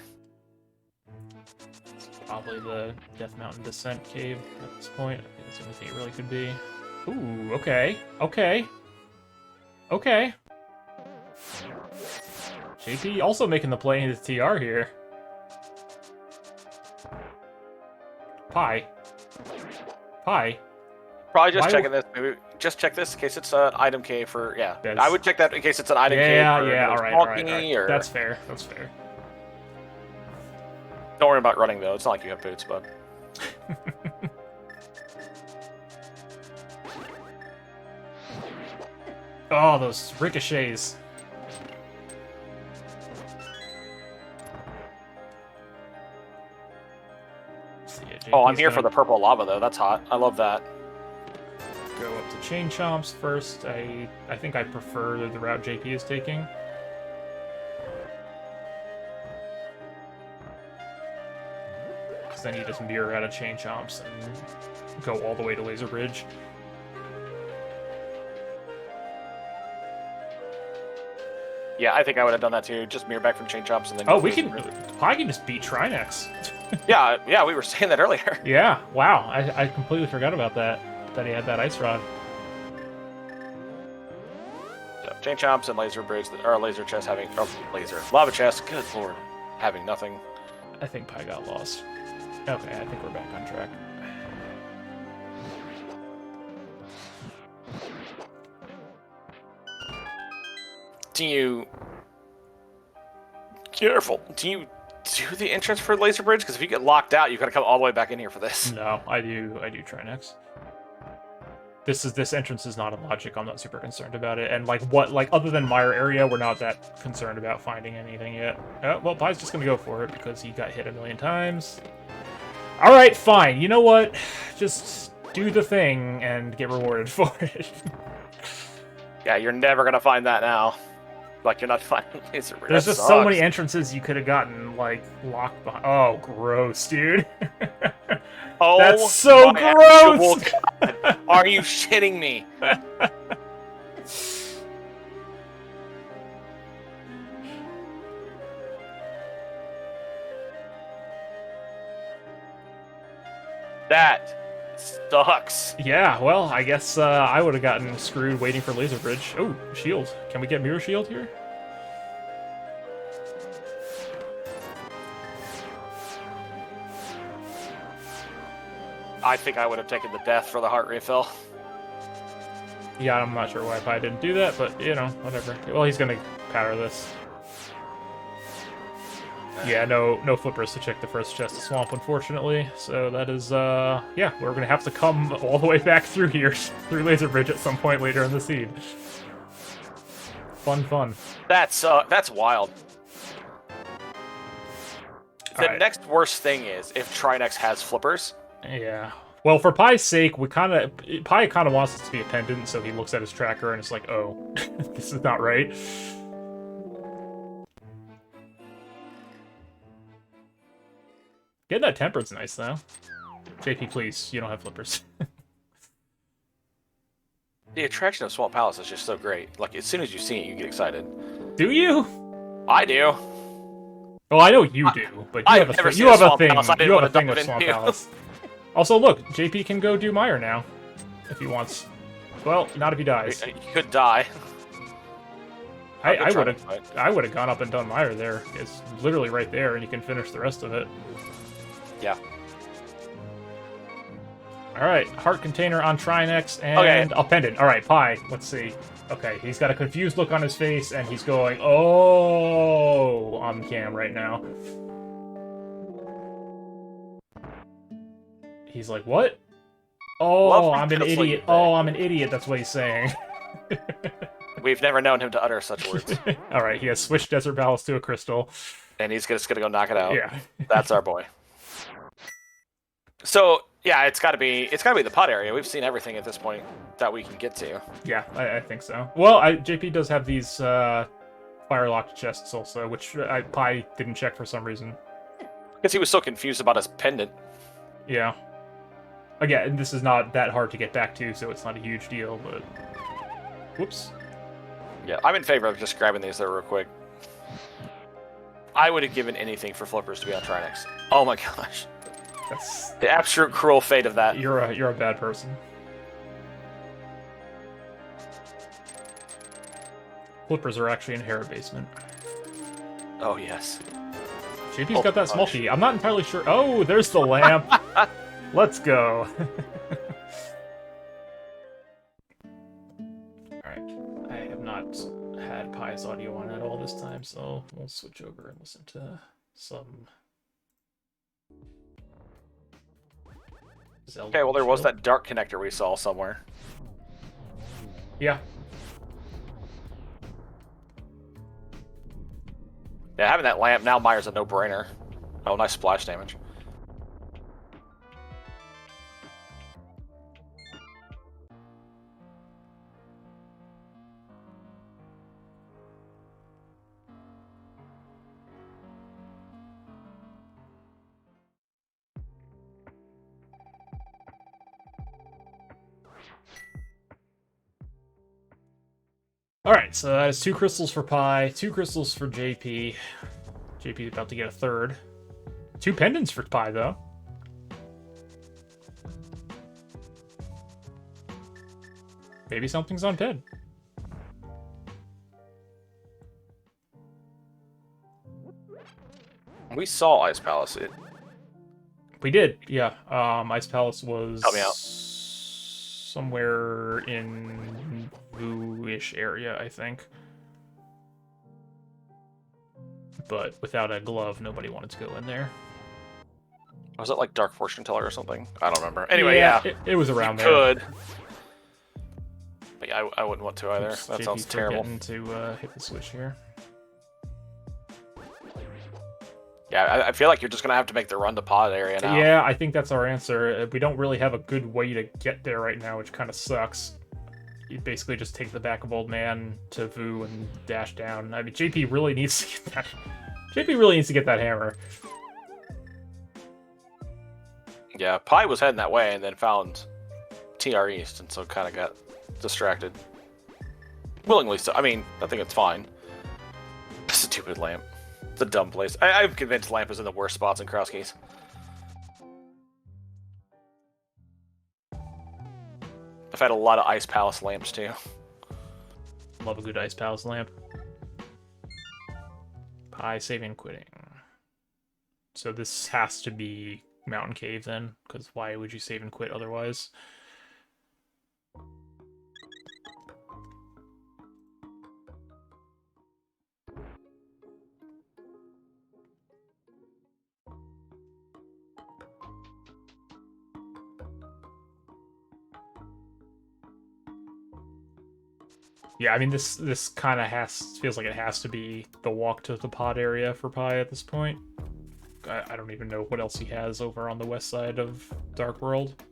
Probably the Death Mountain Descent cave at this point. I think that's the only thing it really could be. Ooh, okay. Okay. Okay. JP also making the play into TR here. Pi. Probably just checking this. Maybe just check this in case it's an item cave for... Yeah, I would check that in case it's an item cave. Yeah, all right. Or... That's fair. That's fair. Don't worry about running, though. It's not like you have boots, bud. Oh, those ricochets. Oh, I'm here for the purple lava, though. That's hot. I love that. Go up to Chain Chomps first. I think I prefer the route JP is taking. Because then you just mirror out of Chain Chomps and go all the way to Laser Bridge. Yeah, I think I would have done that too. Just mirror back from Chain Chomps and then... Oh, I can just beat Trinex. yeah, we were saying that earlier. Yeah, wow. I completely forgot about that he had that Ice Rod. So, Chain Chomps and Laser Bridge, or Laser Chest having... Oh, Laser. Lava Chest, good lord. Having nothing. I think Pi got lost. Okay, I think we're back on track. Do you... Careful. Do you do the entrance for Laser Bridge? Because if you get locked out, you've got to come all the way back in here for this. No, I do Trinex. This entrance is not a logic. I'm not super concerned about it. And other than Mire area, we're not that concerned about finding anything yet. Oh, well, Pi's just gonna go for it because he got hit a million times. All right, fine. You know what? Just do the thing and get rewarded for it. Yeah, you're never gonna find that now. Like, you're not finding Laser Bridge. There's just so many entrances you could have gotten, like, locked behind. Oh, gross, dude. Oh, that's so gross! God. Are you shitting me? That sucks. Yeah, well, I guess I would have gotten screwed waiting for Laser Bridge. Oh, shield. Can we get Mirror Shield here? I think I would have taken the death for the heart refill. Yeah, I'm not sure why Pi didn't do that, but, you know, whatever. Well, he's gonna power this. Yeah, no flippers to check the first chest of Swamp, unfortunately. So that is, yeah, we're gonna have to come all the way back through here, through Laser Bridge at some point later in the seed. Fun. That's wild. The next worst thing is if Trinex has flippers, Yeah. Well, for Pie's sake, Pie kind of wants it to be a pendant, so he looks at his tracker and it's like, oh, this is not right. Getting that tempered's nice, though. JP, please, you don't have flippers. The attraction of Swamp Palace is just so great. Like, as soon as you see it, you get excited. Do you? I do. Well, I know you do, but you have a thing with Swamp Palace. Also, look, JP can go do Mire now, if he wants. Well, not if he dies. He could die. I would have gone up and done Mire there. It's literally right there, and you can finish the rest of it. Yeah. All right, heart container on Trinex and a pendant. All right, Pie. Let's see. Okay, he's got a confused look on his face, and he's going, "Oh," on the cam right now. He's like, "What? Oh, I'm an idiot. Oh, I'm an idiot." That's what he's saying. We've never known him to utter such words. All right, he has switched Desert Palace to a crystal, and he's just gonna go knock it out. Yeah, that's our boy. So yeah, it's gotta be the pot area. We've seen everything at this point that we can get to. Yeah, I think so. Well, JP does have these fire-locked chests also, which Pie didn't check for some reason. Because he was so confused about his pendant. Yeah. Again, this is not that hard to get back to, so it's not a huge deal, but... Whoops. Yeah, I'm in favor of just grabbing these there real quick. I would have given anything for flippers to be on Trinex. Oh my gosh. That's the absolute cruel fate of that. You're a bad person. Flippers are actually in Hera basement. Oh yes. JP's got that small key. I'm not entirely sure. Oh, there's the lamp. Let's go. Alright. I have not had Pie's audio on at all this time, so we'll switch over and listen to some Zelda. Okay, well there was that dark connector we saw somewhere. Yeah. Yeah, having that lamp now, Mire's a no-brainer. Oh, nice splash damage. Alright, so that is 2 crystals for Pie, 2 crystals for JP. JP's about to get a third. 2 pendants for Pie, though. Maybe something's on Ped. We saw Ice Palace. We did, yeah. Ice Palace was help me out. Somewhere in Vu-ish area, I think. But without a glove, nobody wanted to go in there. Was it like Dark Fortune Teller or something? I don't remember. Anyway, yeah. It was around there. Could. But yeah, I wouldn't want to either. Oops, that JP sounds terrible. To hit the switch here. Yeah, I feel like you're just going to have to make the run to pod area now. Yeah, I think that's our answer. We don't really have a good way to get there right now, which kind of sucks. You basically just take the back of Old Man to Vu and dash down. I mean, JP really needs to get that. JP really needs to get that hammer. Yeah, Pie was heading that way and then found TR East, and so kind of got distracted. Willingly so. I mean, I think it's fine. Stupid lamp. It's a dumb place. I'm convinced lamp is in the worst spots in Crosskeys. I've had a lot of Ice Palace lamps too. Love a good Ice Palace lamp. Pie saving and quitting. So this has to be Mountain Cave then, because why would you save and quit otherwise? Yeah, I mean, this kind of feels like it has to be the walk to the pod area for Pie at this point. I don't even know what else he has over on the west side of Dark World.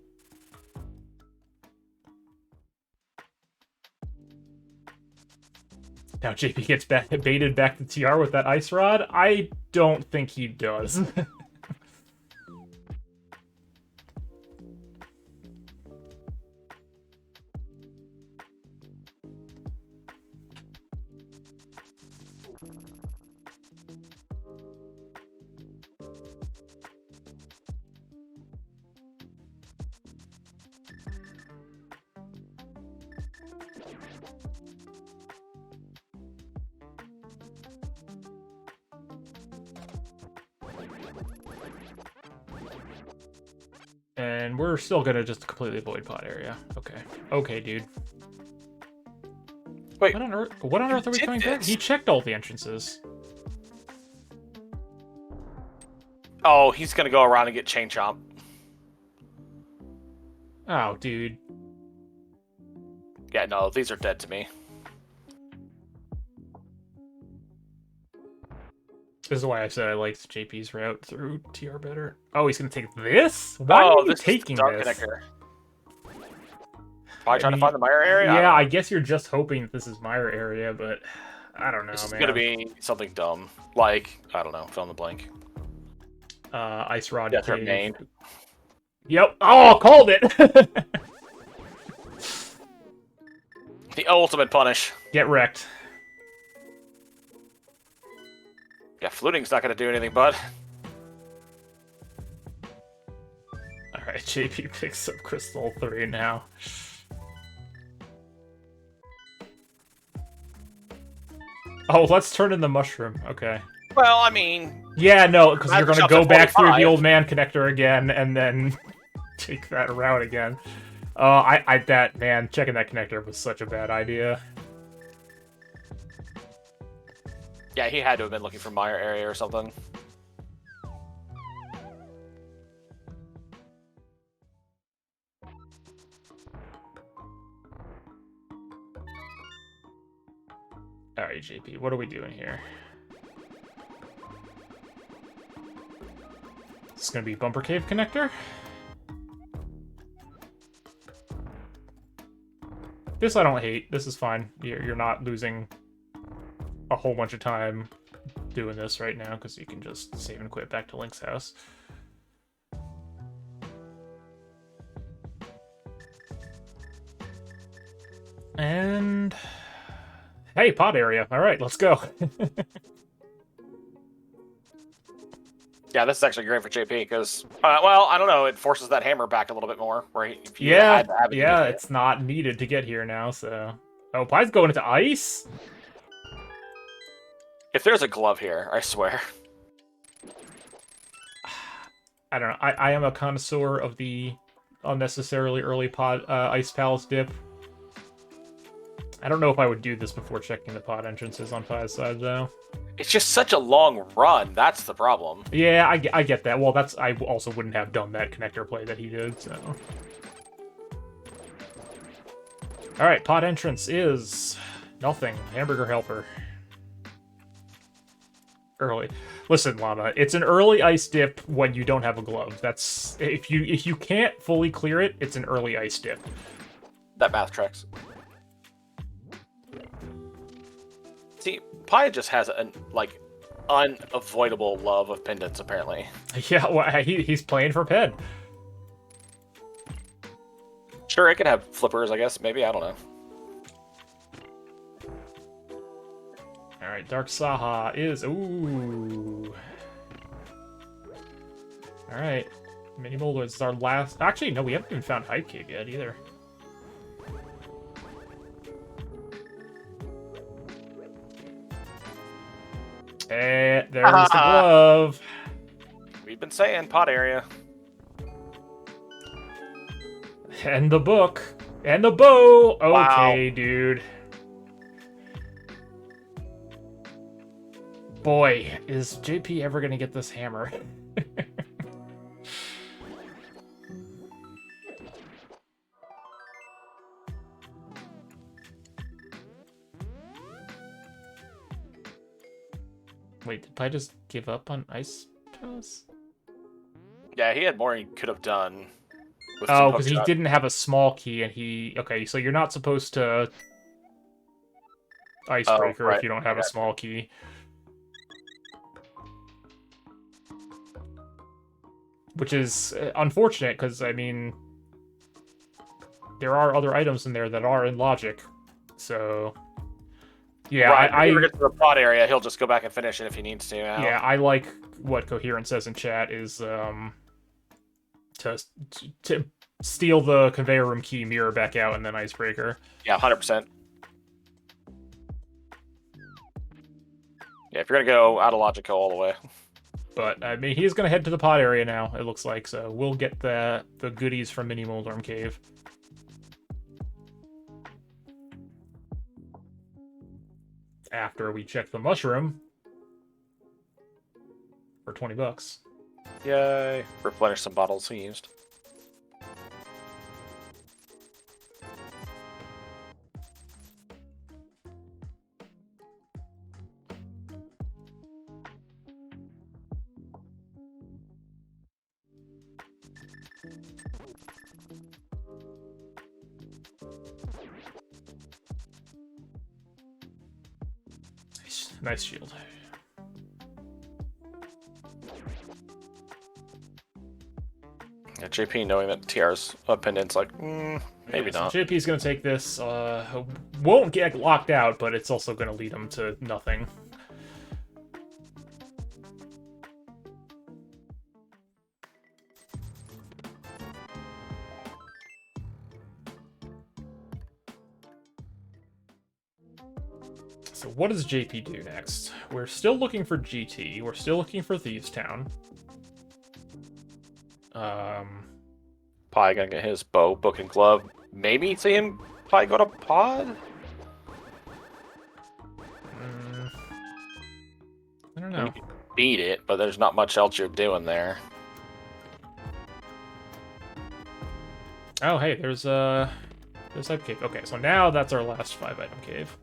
Now JP gets baited back to TR with that Ice Rod. I don't think he does. And we're still gonna just completely avoid pot area. Okay. Okay, dude. Wait. What on earth are we coming back? He checked all the entrances. Oh, he's gonna go around and get chain chomp. Oh, dude. Yeah, no, these are dead to me. This is why I said I liked JP's route through TR better. Oh, he's gonna take this? Why are you taking this? Connector. Probably trying to find the Mire area? Yeah, I guess you're just hoping that this is Mire area, but I don't know, this is man. Gonna be something dumb. Like, I don't know, fill in the blank. Ice Rod Death Main. Yep. Oh, called it! The ultimate punish. Get wrecked. Yeah, fluting's not gonna do anything, bud. Alright, JP picks up Crystal 3 now. Oh, let's turn in the mushroom. Okay. Well, I mean... Yeah, no, because you're gonna go back through the old man connector again, and then take that route again. That, man, checking that connector was such a bad idea. Yeah, he had to have been looking for Mire area or something. Alright, JP, what are we doing here? This is gonna be Bumper Cave connector? This I don't hate. This is fine. You're not losing a whole bunch of time doing this right now, because you can just save and quit back to Link's house. And... hey, pod area. Alright, let's go. Yeah, this is actually great for JP, because, well, I don't know, it forces that hammer back a little bit more. Where yeah, it's not needed to get here now, so... Oh, Pie's going into ice? If there's a glove here, I swear. I don't know. I am a connoisseur of the unnecessarily early pod Ice Palace dip. I don't know if I would do this before checking the pod entrances on Pie's side, though. It's just such a long run. That's the problem. Yeah, I get that. Well, I also wouldn't have done that connector play that he did, so... Alright, pod entrance is... nothing. Hamburger helper. Early. Listen, Llama, it's an early ice dip when you don't have a glove. That's... If you can't fully clear it, it's an early ice dip. That math tracks. See, Pi just has an, like, unavoidable love of pendants, apparently. Yeah, well, he's playing for Ped. Sure, it can have flippers, I guess. Maybe, I don't know. Alright, Dark Saha is... ooh. Alright. Mini Boulders is our last... Actually, no, we haven't even found Hype Cave yet, either. There's the glove. We've been saying pot area. And the book. And the bow. Okay, wow. Dude. Boy, is JP ever gonna get this hammer? Wait, did I just give up on Ice suppose. Yeah, he had more he could have done. Oh, because he didn't have a small key, and he... Okay, so you're not supposed to icebreaker if you don't have a small key. Which is unfortunate, because, I mean... There are other items in there that are in logic, so... Yeah, right, if he ever gets to the pod area, he'll just go back and finish it if he needs to. Yeah, I like what Coherent says in chat is to steal the conveyor room key, mirror back out, and then icebreaker. Yeah, 100%. Yeah, if you're gonna go out of logic, go all the way. But I mean, he's gonna head to the pod area now. It looks like, so we'll get the goodies from Mini Moldorm Cave. After we check the mushroom for $20. Yay! Replenish some bottles we used. Nice shield. Yeah, JP knowing that TR's pendant's like, maybe not. So JP's gonna take this, won't get locked out, but it's also gonna lead him to nothing. So what does JP do next? We're still looking for GT. We're still looking for Thieves Town. Probably gonna get his bow, book, and glove. Maybe see him probably go to pod? I don't know. You can beat it, but there's not much else you're doing there. Oh, hey, there's that cave. Okay, so now that's our last 5-item cave.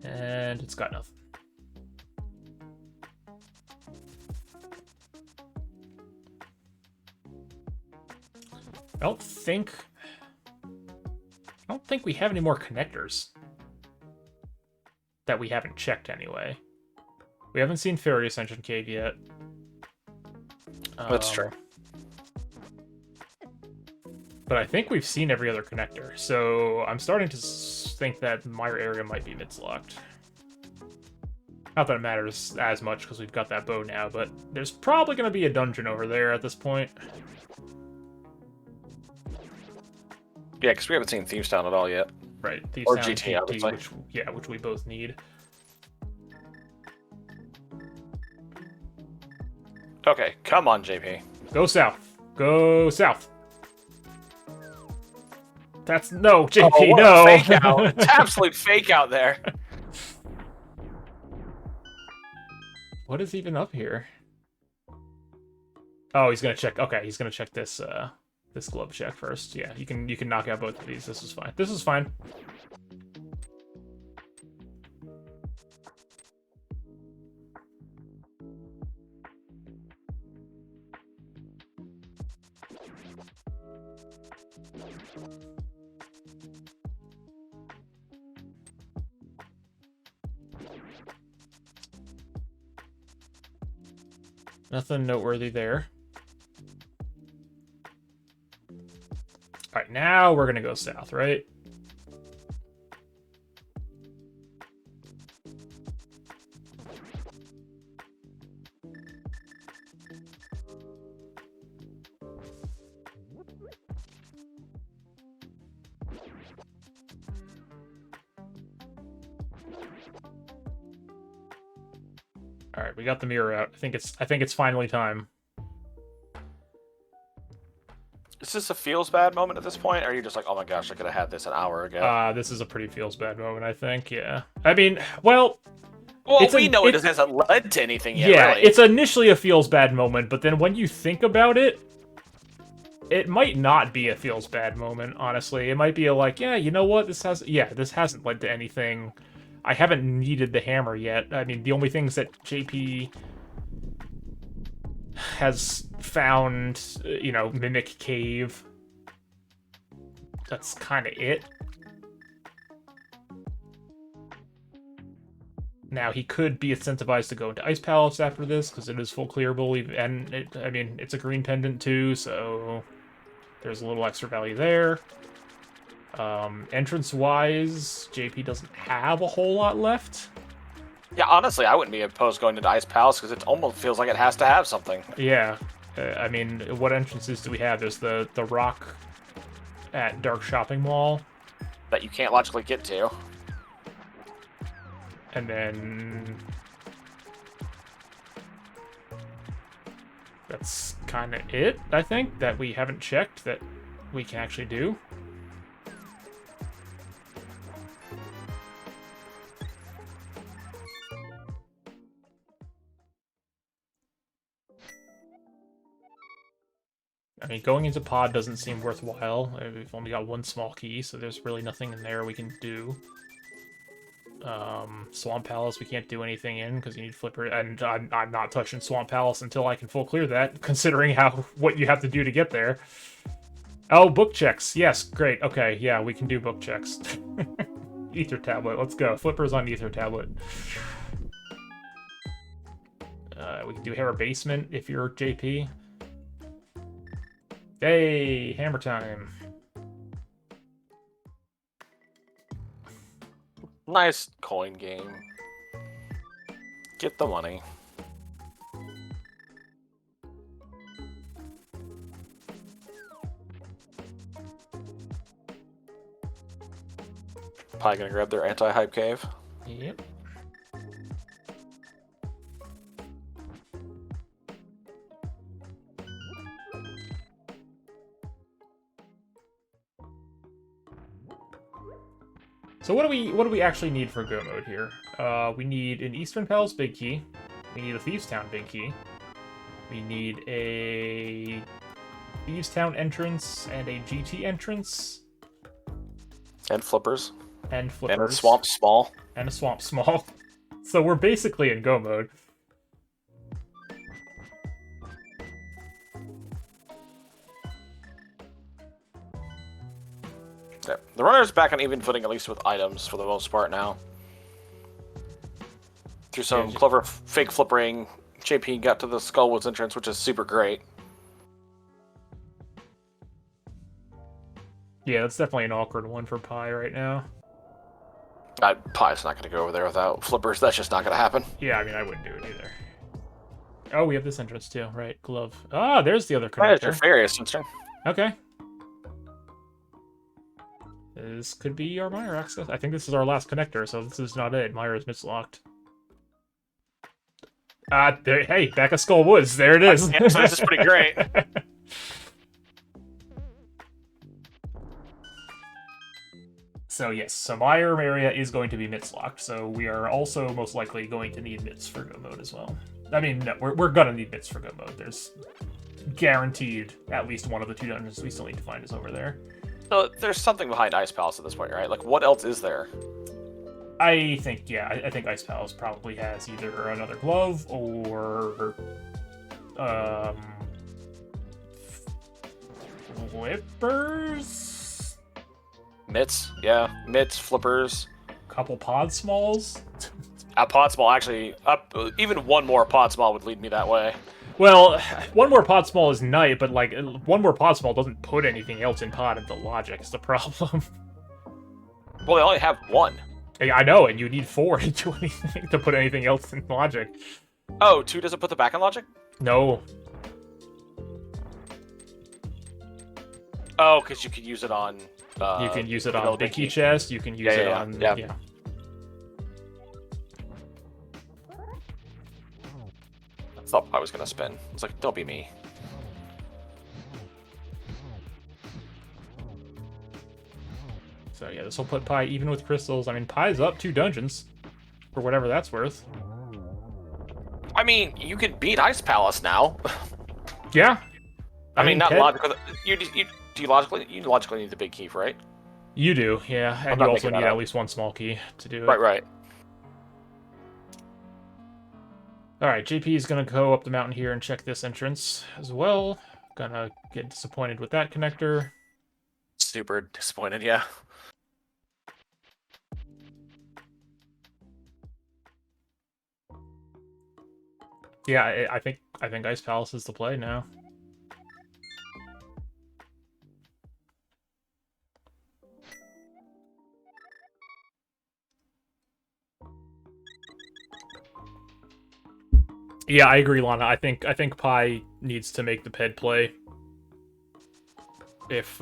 And it's got nothing. I don't think we have any more connectors that we haven't checked anyway. We haven't seen Fairy Ascension Cave yet. That's true. But I think we've seen every other connector, so I'm starting to think that my area might be midslocked. Not that it matters as much because we've got that bow now, but there's probably going to be a dungeon over there at this point. Yeah, because we haven't seen Thieves Town at all yet. Right, Thieves or Town, GT, obviously. which we both need. Okay, come on, JP. Go south. Go south. That's no, JP, oh, what no. A fake out. It's absolute fake out there. What is even up here? Oh, he's gonna check. Okay, he's gonna check this this glove check first. Yeah, you can knock out both of these. This is fine. This is fine. Nothing noteworthy there. Alright, now we're gonna go south, right? Alright, we got the mirror out. I think it's finally time. Is this a feels bad moment at this point, or are you just like, oh my gosh, I could have had this an hour ago? This is a pretty feels bad moment, I think, yeah. I mean, well... Well, we know it hasn't led to anything yet, yeah, really. It's initially a feels bad moment, but then when you think about it, It might not be a feels bad moment, honestly. It might be a like, yeah, you know what? This hasn't led to anything. I haven't needed the hammer yet. I mean, the only things that JP has found, you know, Mimic Cave. That's kind of it. Now, he could be incentivized to go into Ice Palace after this, because it is full clearable, and I mean, it's a green pendant too, so there's a little extra value there. Entrance-wise, JP doesn't have a whole lot left. Yeah, honestly, I wouldn't be opposed going into Ice Palace, because it almost feels like it has to have something. Yeah. I mean, what entrances do we have? There's the rock at Dark Shopping Mall. That you can't logically get to. And then that's kind of it, I think, that we haven't checked that we can actually do. I mean, going into pod doesn't seem worthwhile. We've only got one small key, so there's really nothing in there we can do. Swamp Palace we can't do anything in because you need Flipper, and I'm not touching Swamp Palace until I can full clear that, considering what you have to do to get there. Oh, book checks. Yes, great. Okay, yeah, we can do book checks. Ether Tablet, let's go. Flipper's on Ether Tablet. We can do Hera Basement if you're JP. Hey, hammer time. Nice coin game. Get the money. Probably gonna grab their anti-hype cave. Yep. So what do we actually need for go mode here? We need an Eastern Palace big key. We need a Thieves Town big key. We need a Thieves Town entrance and a GT entrance. And flippers. And flippers. And a swamp small. And a swamp small. So we're basically in go mode. Yeah. The runner's back on even footing, at least with items for the most part now. Through some clever fake flippering, JP got to the Skullwoods entrance, which is super great. Yeah, that's definitely an awkward one for Pi right now. Pi's not going to go over there without flippers. That's just not going to happen. Yeah, I mean, I wouldn't do it either. Oh, we have this entrance too, right? Glove. Ah, there's the other connector. There's your Farius entrance. Okay. This could be our Mire access. I think this is our last connector, so this is not it. Mire is mislocked. There. Hey, back at Skull Woods. There it is. Yeah, so this is pretty great. So yes, so Mire area is going to be mitts-locked, so we are also most likely going to need mitts for go mode as well. I mean, no, we're gonna need mitts for go mode. There's guaranteed at least one of the 2 dungeons we still need to find is over there. So there's something behind Ice Palace at this point, right? Like, what else is there? I think, yeah, I think Ice Palace probably has either another glove or flippers? Mitts, yeah. Mitts, flippers. Couple pod smalls? A pod small, actually. Even one more pod small would lead me that way. Well, one more pod small is nice, but like one more pod small doesn't put anything else in pod into logic. Is the problem? Well, they only have one. I know, and you need 4 to do anything to put anything else in logic. Oh, 2 doesn't put the back in logic? No. Oh, because you could use it on. You can use it on big key chest. You can use it on. Yeah. I thought I was gonna spin. It's like, don't be me. So yeah, this will put Pi even with crystals. I mean, Pi's up 2 dungeons, for whatever that's worth. I mean, you can beat Ice Palace now. Yeah. I mean, not logical. Do you logically need the big key, right? You do, yeah, and you also need at least one small key to do it. Right. Alright, JP is gonna go up the mountain here and check this entrance as well. Gonna get disappointed with that connector. Super disappointed, yeah. Yeah, I think Ice Palace is the play now. Yeah, I agree, Lana. I think Pi needs to make the ped play. If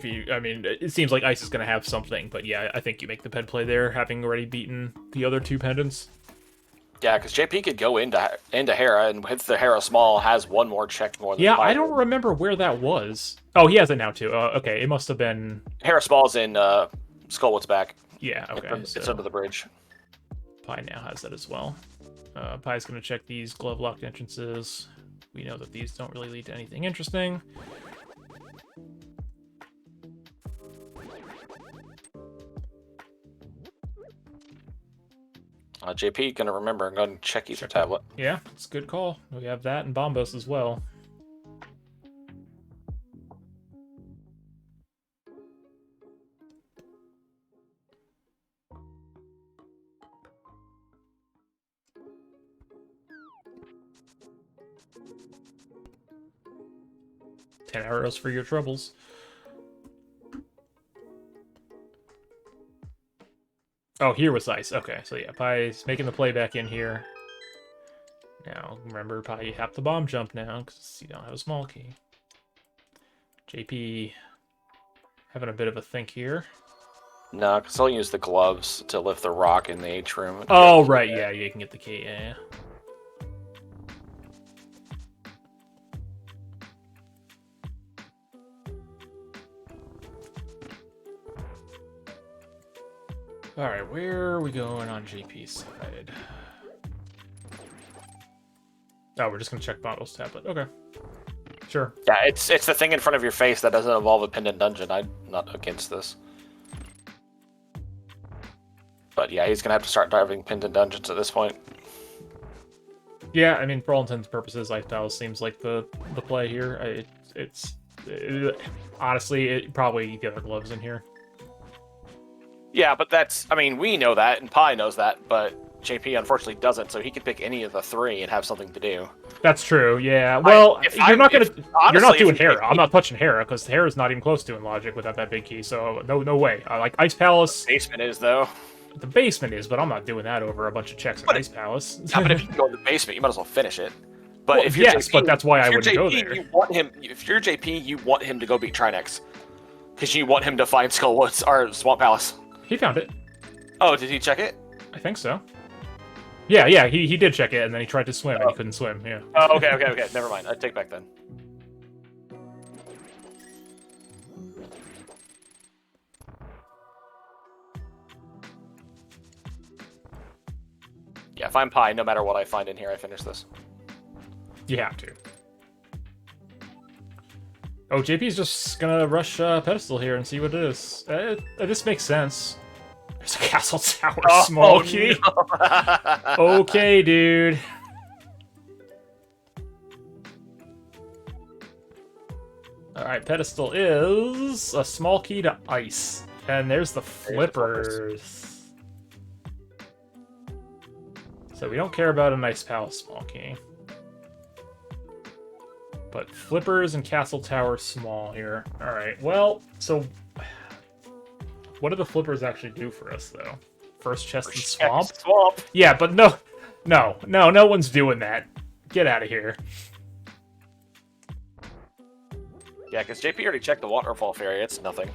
you, I mean, it seems like Ice is gonna have something, but yeah, I think you make the ped play there, having already beaten the other two pendants. Yeah, because JP could go into Hera and hits the Hera small, has one more check more than Yeah, I don't remember where that was. Oh, he has it now too. Okay, it must have been Hera small's in Skullwood's back. Yeah, okay. It's under the bridge. Pi now has that as well. Pi's gonna check these glove locked entrances. We know that these don't really lead to anything interesting. JP gonna remember and go and check Ether tablet. Yeah, it's a good call. We have that and Bombos as well. $10 for your troubles. Oh, here was Ice. Okay, so yeah, Pi's making the play back in here. Now, remember, Pi, you have to bomb jump now, because you don't have a small key. JP having a bit of a think here. No, because I'll use the gloves to lift the rock in the H room. Oh, right, yeah, you can get the key, yeah. Alright, where are we going on JP's side? Oh, we're just gonna check Bottle's tablet. Okay. Sure. Yeah, it's the thing in front of your face that doesn't involve a pendant dungeon. I'm not against this. But yeah, he's gonna have to start driving pendant dungeons at this point. Yeah, I mean, for all intents and purposes, Ice Palace seems like the play here. Honestly, probably the other gloves in here. Yeah, but that's, I mean, we know that, and Pi knows that, but JP unfortunately doesn't, so he could pick any of the three and have something to do. That's true, yeah. Well, you're not doing Hera. I'm not touching Hera, because Hera's not even close to in Logic without that big key, so no way. Like, Ice Palace... The basement is, though. The basement is, but I'm not doing that over a bunch of checks at Ice Palace. Yeah, but if you go to the basement, you might as well finish it. But well, if you're yes, JP, but that's why I wouldn't JP, go there. If you're JP, you want him to go beat Trinex. Because you want him to find Skullwoods, or Swamp Palace. He found it. Oh, did he check it? I think so. Yeah, he did check it, and then he tried to swim, and he couldn't swim, yeah. Oh, okay, never mind. I take back then. Yeah, if I'm Pi, no matter what I find in here, I finish this. You have to. Oh, JP's just gonna rush Pedestal here and see what it is. This makes sense. There's a Castle Tower small key. No. Okay, dude. Alright, Pedestal is a small key to Ice. And there's the flippers. So we don't care about an Ice Palace small key. But flippers and Castle Tower small here. Alright, well, so... What do the flippers actually do for us, though? First chest and swamp? Yeah, but no one's doing that. Get out of here. Yeah, because JP already checked the Waterfall Fairy. It's nothing.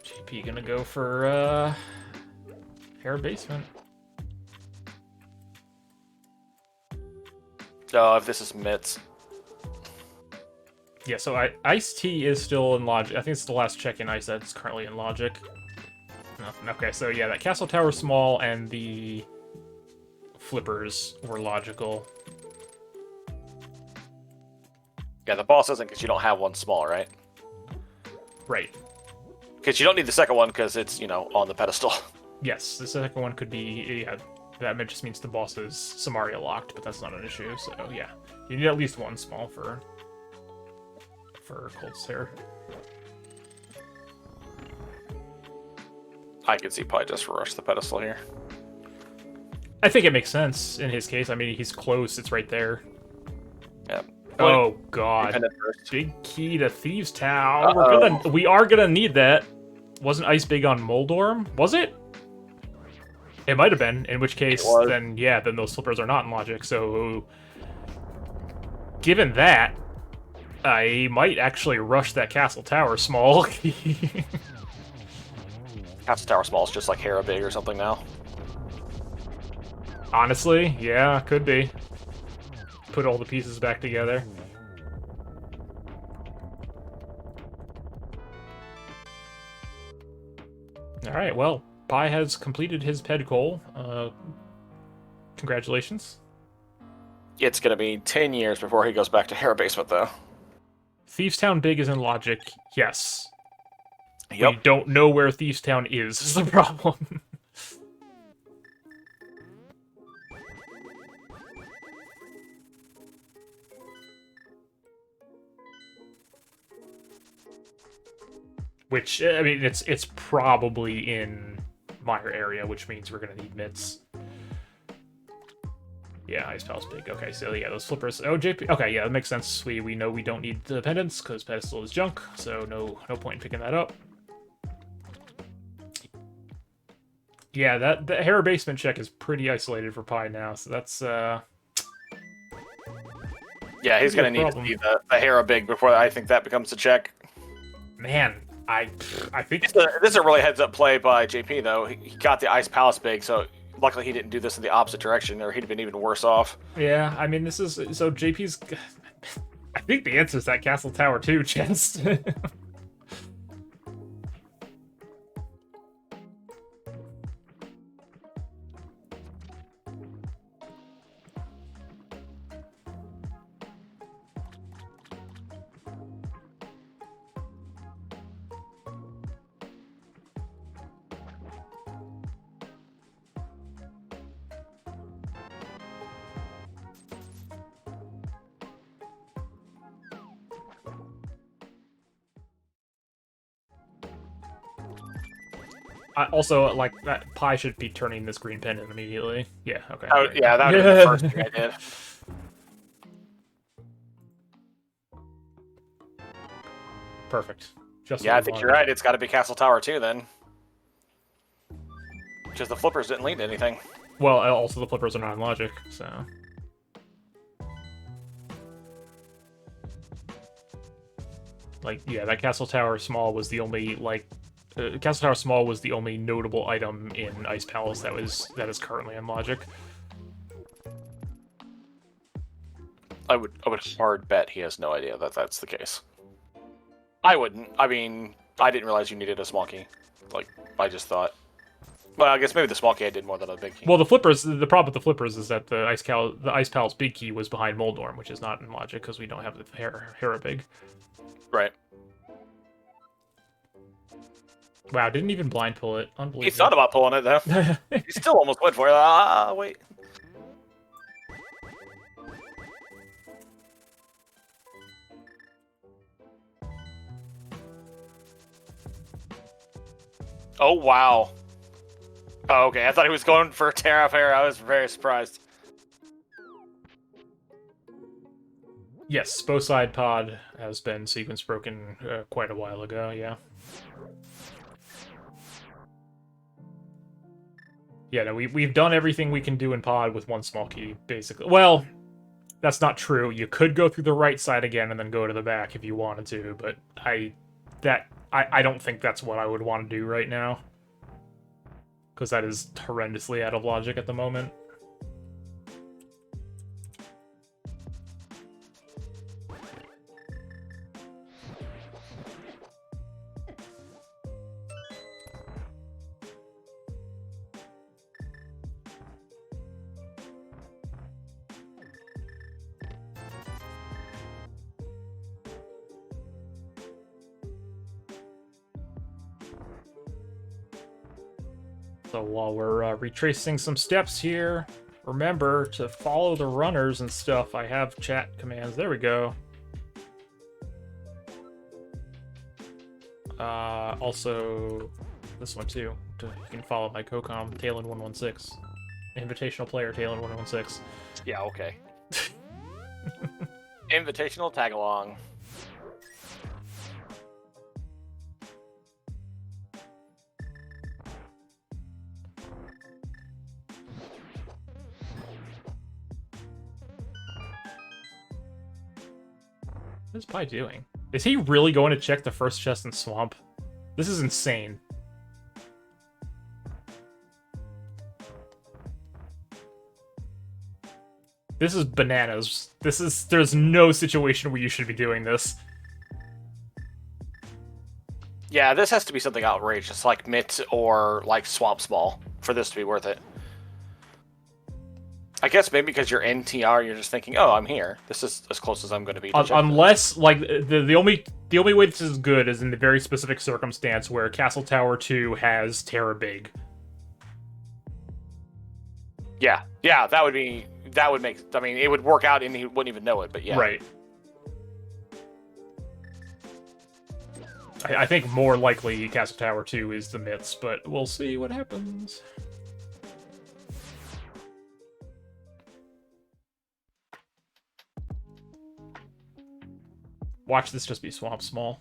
JP gonna go for, Hair Basement. Oh, if this is Mitts. Yeah, so Ice-T is still in Logic. I think it's the last check in Ice that's currently in Logic. Nothing. Okay, so yeah, that Castle Tower small and the flippers were logical. Yeah, the boss isn't because you don't have one small, right? Right. Because you don't need the second one because it's, on the pedestal. Yes, the second one could be, yeah, that just means the boss is Samaria locked, but that's not an issue, so yeah. You need at least one small for Cold Stare. I could see probably just rush the pedestal here. I think it makes sense in his case. I mean, he's close, it's right there. Yeah. Oh god. Big key to Thieves' Town. We are gonna need that. Wasn't ice big on Moldorm? Was it? It might have been, in which case, then those flippers are not in logic, so... Given that, I might actually rush that Castle Tower small. Castle Tower small is just like Hera big or something now. Honestly, yeah, could be. Put all the pieces back together. Alright, well, Pi has completed his ped goal. Congratulations. It's going to be 10 years before he goes back to Hera Basement, though. Thieves' Town big is in logic, yes. Yep. We don't know where Thieves' Town is the problem. Which, I mean, it's probably in Meyer area, which means we're going to need mitts. Yeah, Ice Palace big. Okay, so yeah, those flippers. Oh, JP. Okay, yeah, that makes sense. We know we don't need the pendants because pedestal is junk, so no point in picking that up. Yeah, the Hera basement check is pretty isolated for Pi now, so that's yeah, he's gonna need to see the Hera big before I think that becomes a check. Man, I think this is a really heads-up play by JP though. He got the Ice Palace big, so luckily he didn't do this in the opposite direction, or he'd have been even worse off. Yeah, I mean, this is so JP's. I think the answer is that Castle Tower 2 chest. Also, like, that Pi should be turning this green pendant immediately. Yeah, okay. Oh, yeah, that would be the first thing I did. Perfect. Just yeah, I think you're right. It's got to be Castle Tower 2 then. Because the flippers didn't lead to anything. Well, also the flippers are not in logic, so... Like, yeah, that Castle Tower small was the only, like... Castle Tower small was the only notable item in Ice Palace that is currently in logic. I would hard bet he has no idea that that's the case. I wouldn't. I mean, I didn't realize you needed a small key. Like, I just thought... Well, I guess maybe the small key I did more than a big key. Well, the problem with the flippers is that the Ice Palace big key was behind Moldorm, which is not in logic because we don't have the Hera big. Right. Wow, didn't even blind pull it. Unbelievable. He thought about pulling it, though. He still almost went for it. Wait. Oh, wow. Oh, okay. I thought he was going for Terra Fair. I was very surprised. Yes, both side pod has been sequence broken quite a while ago, yeah. Yeah, no, we've done everything we can do in pod with one small key, basically. Well, that's not true. You could go through the right side again and then go to the back if you wanted to, but I don't think that's what I would want to do right now. Because that is horrendously out of logic at the moment. So while we're retracing some steps here, remember to follow the runners and stuff. I have chat commands. There we go. Also, this one too. You can follow my co-com, Talon116. Invitational player, Talon116. Yeah, okay. Invitational tag-along. What is Pi doing? Is he really going to check the first chest in Swamp? This is insane. This is bananas. There's no situation where you should be doing this. Yeah, this has to be something outrageous, like Mitt or like Swamp Small, for this to be worth it. I guess maybe because you're NTR, you're just thinking, oh, I'm here. This is as close as I'm going to be. Unless, like, the only way this is good is in the very specific circumstance where Castle Tower 2 has Terra Big. Yeah, that would make. I mean, it would work out, and he wouldn't even know it. But yeah, right. I think more likely Castle Tower 2 is the Myths, but we'll see what happens. Watch this just be Swamp Small.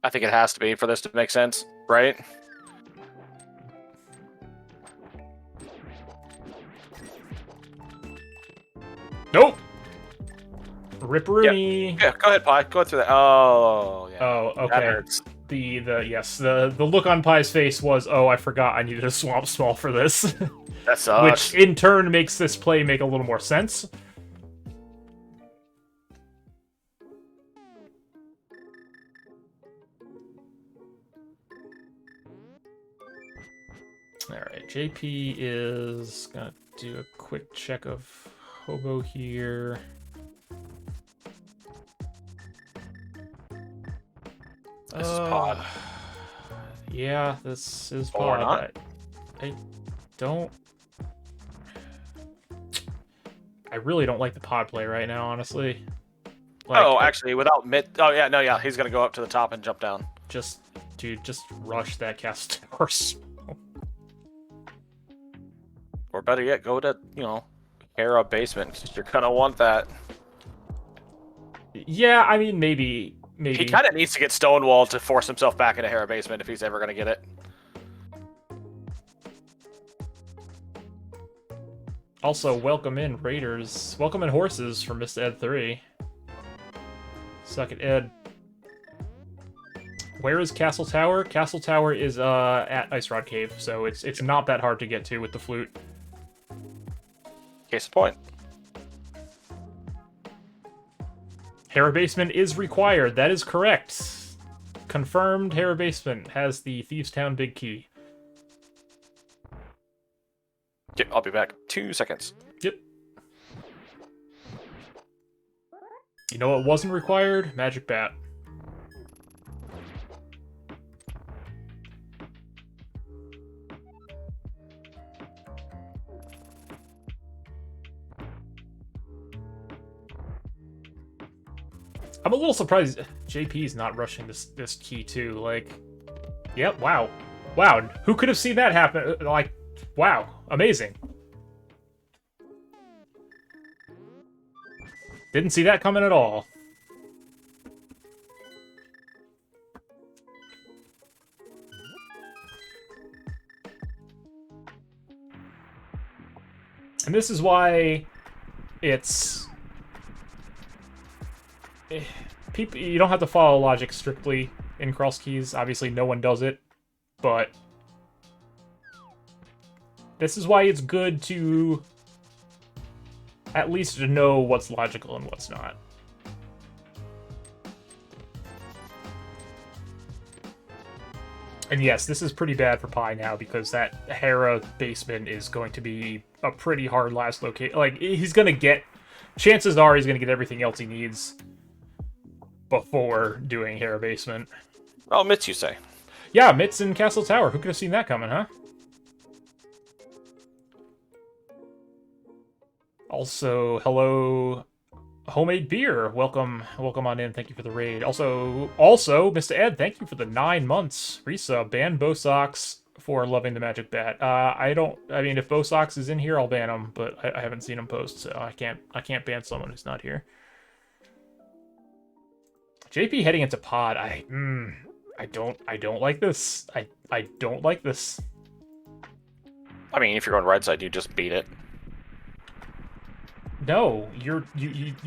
I think it has to be for this to make sense, right? Nope! Ripperoonie. Yeah, go ahead, Pi. Go through that. Oh, yeah. Oh, okay. That hurts. The look on Pi's face was, oh, I forgot I needed a Swamp Small for this. That sucks. Which, in turn, makes this play make a little more sense. Alright, JP is gonna do a quick check of Hobo here. This is Pod. Yeah, this is Or Pod. not. I don't... I really don't like the Pod play right now, honestly. Like, actually, without Mitt... Oh, yeah, no, yeah, he's gonna go up to the top and jump down. Dude, just rush that Castle Tower. Or better yet, go to, Hera Basement, because you're gonna want that. Yeah, I mean, maybe. He kind of needs to get Stonewalled to force himself back into Hera Basement if he's ever gonna get it. Also, welcome in, Raiders. Welcome in, Horses, from Mr. Ed 3. Suck it, Ed. Where is Castle Tower? Castle Tower is at Ice Rod Cave, so it's not that hard to get to with the flute. Case in point. Hera Basement is required. That is correct. Confirmed. Hera Basement has the Thieves Town Big Key. Yep, I'll be back. 2 seconds. Yep. You know what wasn't required? Magic Bat. I'm a little surprised JP's not rushing this key too. Like, yep, wow. Wow, who could have seen that happen? Like, wow, amazing. Didn't see that coming at all. And this is why it's... People, you don't have to follow logic strictly in Crosskeys. Obviously, no one does it. But this is why it's good to at least know what's logical and what's not. And yes, this is pretty bad for Pi now, because that Hera Basement is going to be a pretty hard last location. Like, he's going to get... Chances are he's going to get everything else he needs before doing Hera Basement. Oh, Mitts, you say. Yeah, Mitts and Castle Tower. Who could have seen that coming, huh? Also, hello, Homemade Beer. Welcome on in. Thank you for the raid. Also, Mr. Ed, thank you for the 9 months resub. Ban Bosox for loving the Magic Bat. I mean, if Bosox is in here, I'll ban him, but I haven't seen him post, so I can't ban someone who's not here. JP heading into pod. I don't like this. I don't like this. I mean, if you're going right side, you just beat it. No, you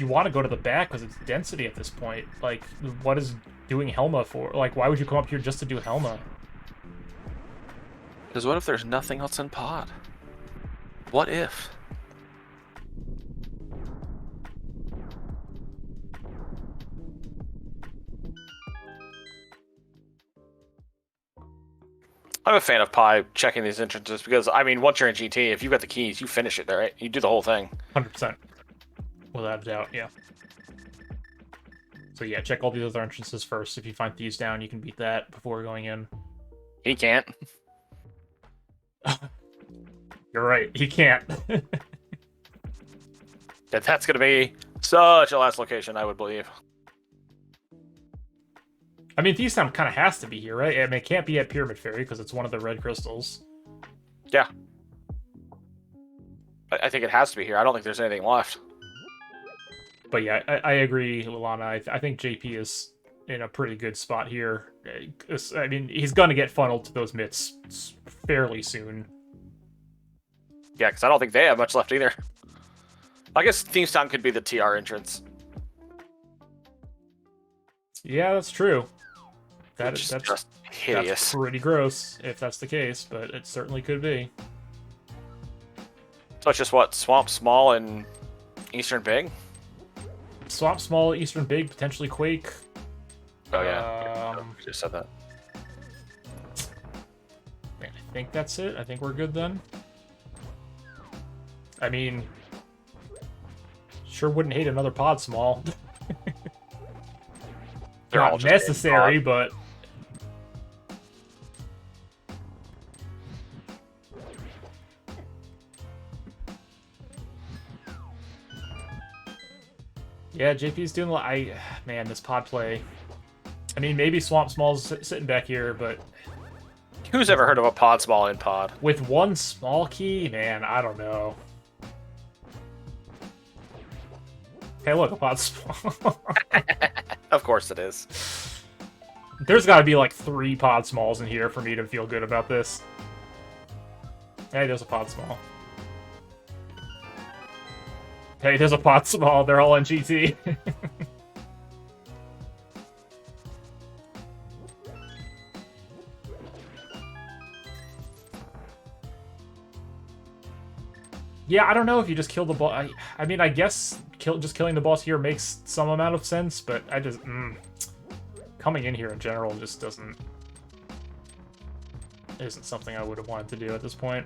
want to go to the back because it's density at this point. Like, what is doing Helma for? Like, why would you come up here just to do Helma? Because what if there's nothing else in pod? What if? I'm a fan of Pi checking these entrances because, I mean, once you're in GT, if you've got the keys, you finish it there, right? You do the whole thing. 100%. Without a doubt, yeah. So yeah, check all these other entrances first. If you find Thieves Down, you can beat that before going in. He can't. You're right, he can't. That's going to be such a last location, I would believe. I mean, Thieves Down kind of has to be here, right? I mean, it can't be at Pyramid Fairy because it's one of the red crystals. Yeah. I think it has to be here. I don't think there's anything left. But yeah, I agree, Lilana. I think JP is in a pretty good spot here. I mean, he's going to get funneled to those mitts fairly soon. Yeah, because I don't think they have much left either. I guess Thieves Town could be the TR entrance. Yeah, that's true. That's just hideous. That's pretty gross if that's the case, but it certainly could be. So it's just what? Swamp Small and Eastern Big? Swamp Small, Eastern Big, potentially Quake. Oh, yeah. We just said that. Man, I think that's it. I think we're good then. I mean, sure wouldn't hate another pod small. They're all not just necessary, but... Yeah, JP's doing... Man, this pod play... I mean, maybe Swamp Small's sitting back here, but... Who's ever heard of a pod small in pod? With one small key? Man, I don't know. Hey, look, a pod small. Of course it is. There's got to be like 3 pod smalls in here for me to feel good about this. Hey, there's a pod small. Hey, there's a pod small. They're all in GT. Yeah, I don't know if you just kill the boss. I mean, I guess just killing the boss here makes some amount of sense, but I just... coming in here in general just isn't something I would have wanted to do at this point.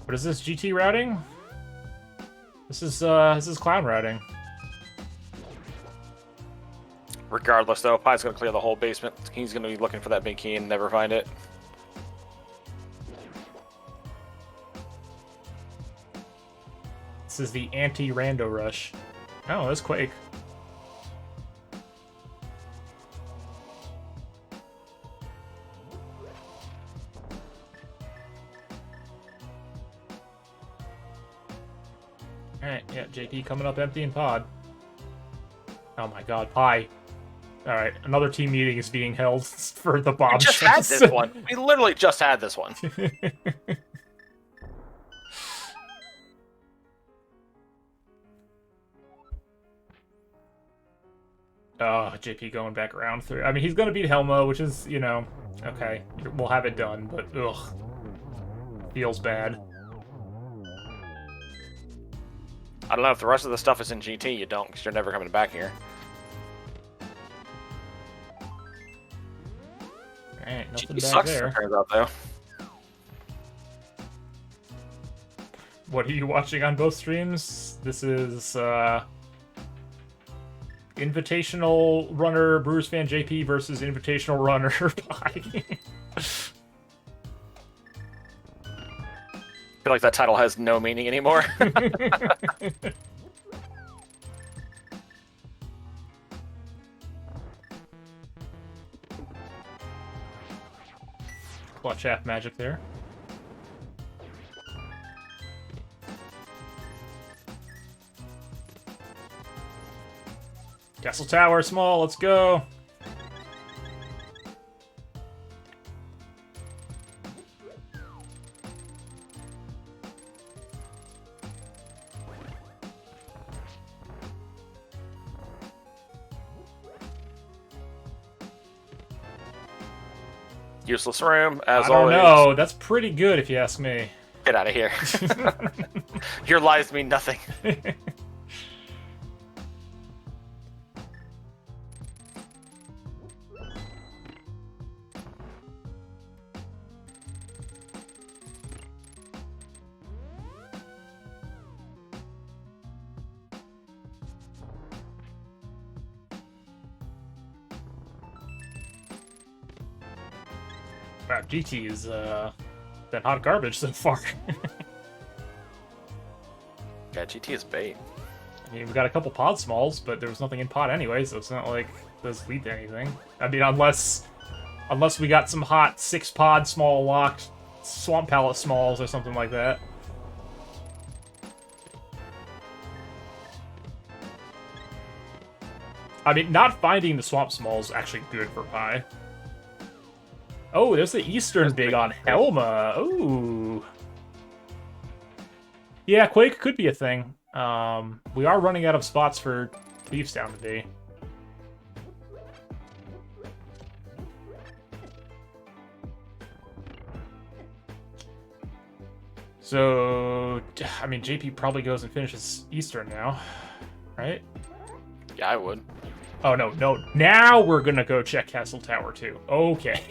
What is this, GT routing? This is clown routing. Regardless, though, Pi's going to clear the whole basement. He's going to be looking for that big key and never find it. This is the anti-rando rush. Oh, that's Quake. Alright, yeah, JP coming up empty in pod. Oh my god, Pi. Alright, another team meeting is being held for the bomb. We just had this one. We literally just had this one. Oh, JP going back around through. I mean, he's going to beat Helma, which is, you know, okay. We'll have it done, but ugh. Feels bad. I don't know if the rest of the stuff is in GT. You don't, because you're never coming back here. Alright, nothing GT back sucks, there. it turns out, though. What are you watching on both streams? This is, Invitational runner BrewersFanJP versus Invitational runner Pie. I feel like that title has no meaning anymore. Clutch half magic there. Castle Tower, small, let's go. Useless room, as I don't always. know. That's pretty good if you ask me. Get out of here. Your lies mean nothing. Wow, GT is been hot garbage so far. Yeah, GT is bait. I mean, we got a couple pod smalls, but there was nothing in pod anyway, so it's not like it does lead to anything. I mean, unless we got some hot 6-pod small locked Swamp Palette smalls or something like that. I mean, not finding the Swamp Small is actually good for Pie. Oh, there's the Eastern big on Helma. Ooh. Yeah, Quake could be a thing. We are running out of spots for Thieves Town today. So, I mean, JP probably goes and finishes Eastern now, right? Yeah, I would. Oh, no. Now we're gonna go check Castle Tower, too. Okay.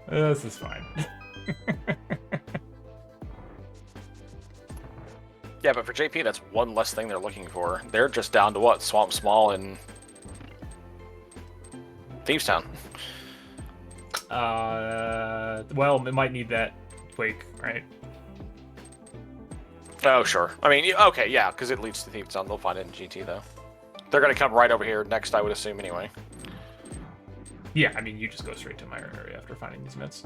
This is fine. Yeah, but for JP, that's one less thing they're looking for. They're just down to what? Swamp Small and Thieves Town. Well, it might need that Quake, right? Oh, sure. I mean, okay, yeah, because it leads to Thieves Town. They'll find it in GT, though. They're going to come right over here next, I would assume, anyway. Yeah, I mean, you just go straight to my area after finding these myths.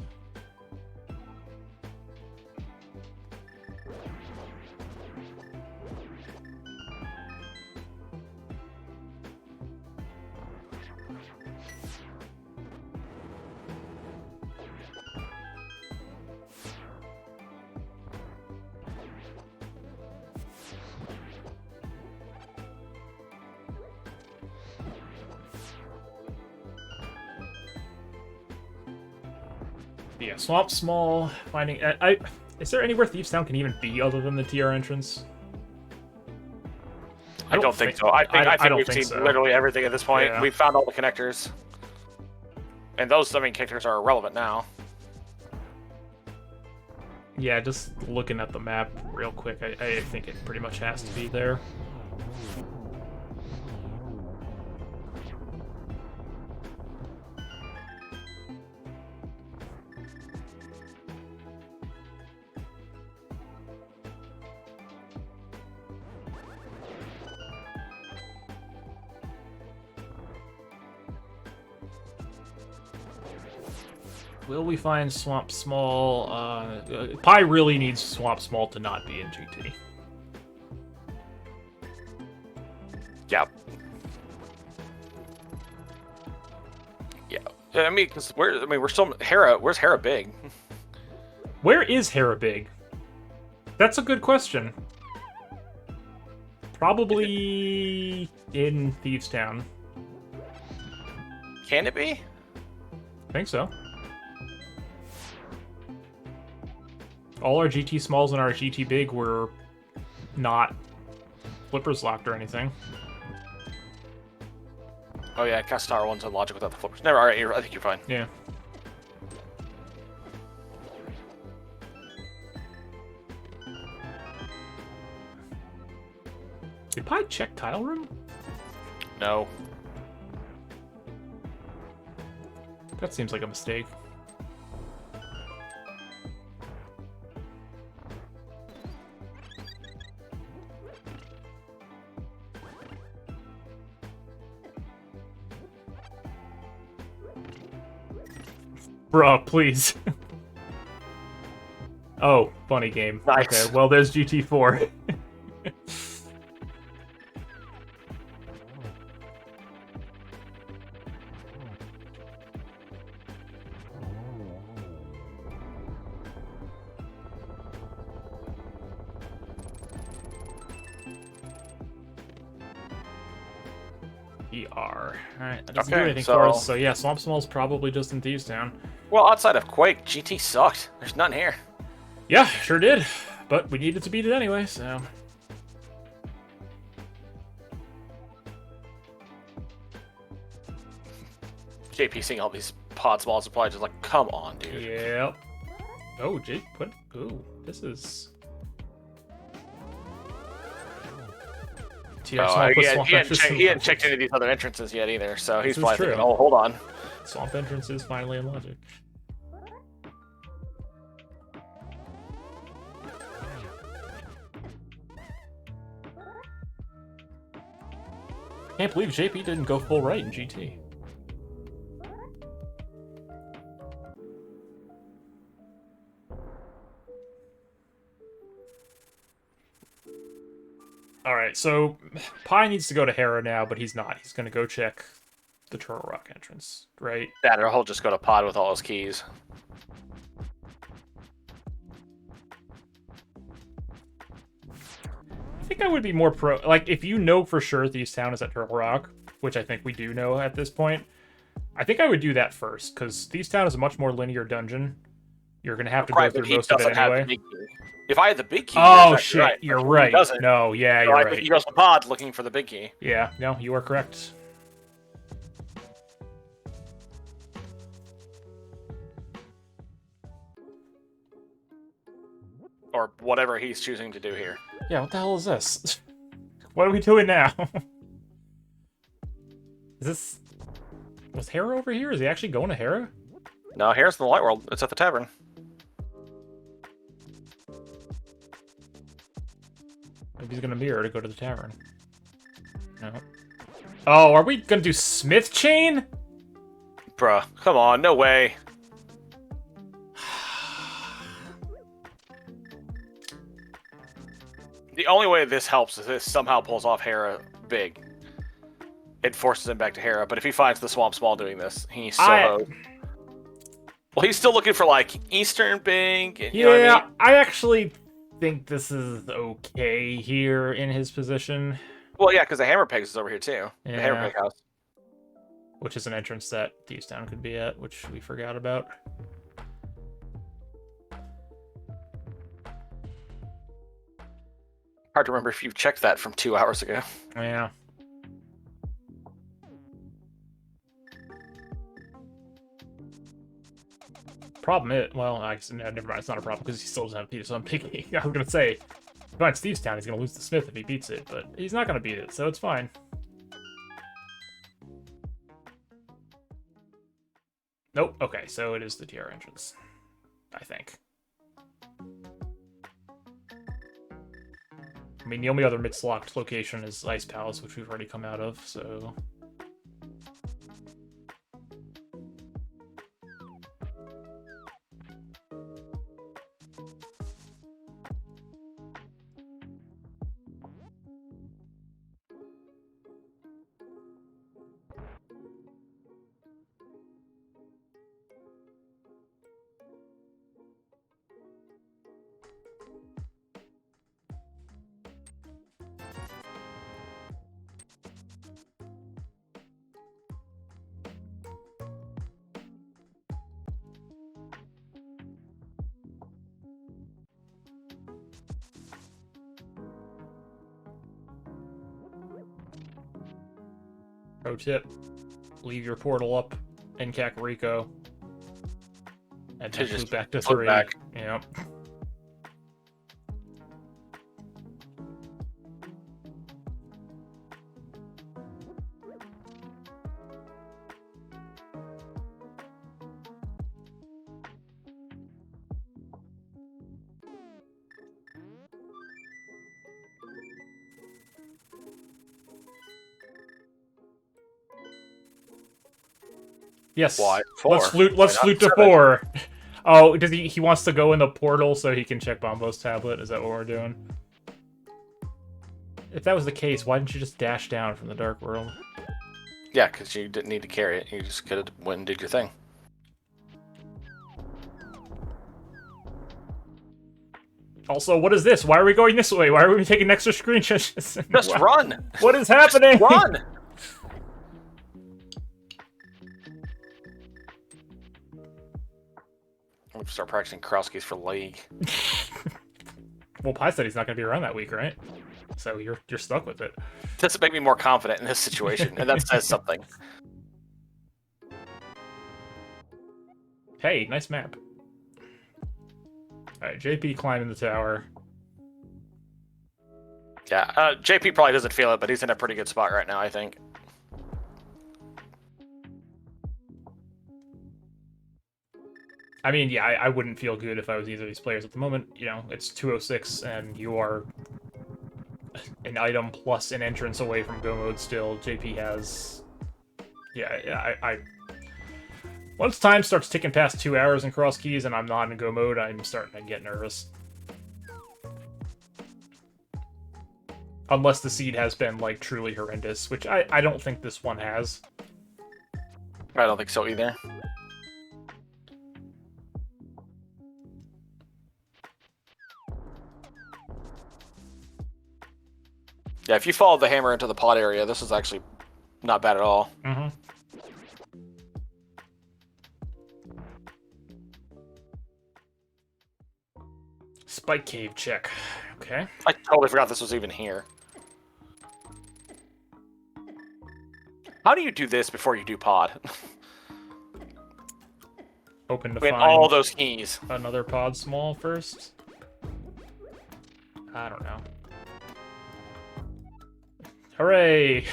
Yeah, Swamp Small, finding... is there anywhere Thieves Town can even be other than the TR entrance? I don't think so. I think we've seen so. Literally everything at this point. Yeah. We've found all the connectors. And those, I mean, connectors are irrelevant now. Yeah, just looking at the map real quick, I think it pretty much has to be there. Will we find Swamp Small? Pie really needs Swamp Small to not be in GT. Yeah. Yeah. I mean, because we're still Hera. Where's Hera Big? Where is Hera Big? That's a good question. Probably in Thieves Town. Can it be? I think so. All our GT Smalls and our GT Big were not flippers locked or anything. Oh yeah, Castle Tower 1's unlogic without the flippers. Never, alright, I think you're fine. Yeah. Did Pi check tile room? No. That seems like a mistake. Bro, please. Oh, funny game. Nice. Okay, well, there's GT4. ER. Alright, that doesn't do anything for us. So yeah, Swamp Small's probably just in Thieves Town. Well, outside of Quake, GT sucked. There's none here. Yeah, sure did. But we needed to beat it anyway, so... JP seeing all these pod smalls supply, just like, come on, dude. Yep. Oh, Jake put... Ooh, this is... He hadn't checked any of these other entrances yet either, so he's probably thinking, oh, hold on. Swamp entrance is finally in logic. Can't believe JP didn't go full right in GT. Alright, so Pi needs to go to Hera now, but he's not. He's going to go check the Turtle Rock entrance, right? That, or he'll just go to pod with all his keys. I think I would be more pro... Like, if you know for sure Thieves Town is at Turtle Rock, which I think we do know at this point, I think I would do that first, because Thieves Town is a much more linear dungeon. You're going to have to go through most of it anyway. If I had the big key... Oh, shit, you're right. No, yeah, you're right. He goes to pod looking for the big key. Yeah, no, you are correct. Or whatever he's choosing to do here. Yeah, what the hell is this? What are we doing now? Is this... Was Hera over here? Is he actually going to Hera? No, Hera's in the Light World. It's at the tavern. Maybe he's gonna mirror to go to the tavern. No. Oh, are we gonna do Smith Chain? Bruh, come on, no way. The only way this helps is this somehow pulls off Hera big. It forces him back to Hera, but if he finds the Swamp Small doing this, he's so... Well, he's still looking for, like, Eastern big. You know what I mean? I actually think this is okay here in his position. Well, yeah, because the Hammer Pegs is over here, too. Yeah. The Hammer Peg house. Which is an entrance that Thieves Town could be at, which we forgot about. Hard to remember if you've checked that from 2 hours ago. Yeah. Problem is, well, I guess, no, never mind. It's not a problem because he still doesn't have Peter, so I'm picking. I was gonna say, if he finds Thieves Town, he's gonna lose to Smith if he beats it, but he's not gonna beat it, so it's fine. Nope. Okay, so it is the TR entrance, I think. I mean, the only other mid-locked location is Ice Palace, which we've already come out of, so... Pro tip, leave your portal up in Kakariko. And then move back to 3. Yep. Yes. Why? 4. Let's flute to 4. Oh, does he wants to go in the portal so he can check Bombo's tablet? Is that what we're doing? If that was the case, why didn't you just dash down from the Dark World? Yeah, because you didn't need to carry it. You just could have went and did your thing. Also, what is this? Why are we going this way? Why are we taking extra screenshots? Just run! What is happening? Just run! I'm gonna start practicing Crosskeys for League. Well, Pi said he's not going to be around that week, right? So you're stuck with it. Doesn't make me more confident in this situation, and that says something. Hey, nice map. Alright, JP climbing the tower. Yeah, JP probably doesn't feel it, but he's in a pretty good spot right now, I think. I mean, yeah, I wouldn't feel good if I was either of these players at the moment. You know, it's 206, and you are an item plus an entrance away from go mode still. JP has... Yeah, I once time starts ticking past 2 hours in Crosskeys and I'm not in go mode, I'm starting to get nervous. Unless the seed has been, like, truly horrendous, which I don't think this one has. I don't think so either. Yeah, if you follow the hammer into the pod area, this is actually not bad at all. Mm-hmm. Spike cave check. Okay. I totally forgot this was even here. How do you do this before you do pod? Open to With find all those keys. another pod small first? I don't know. Hooray!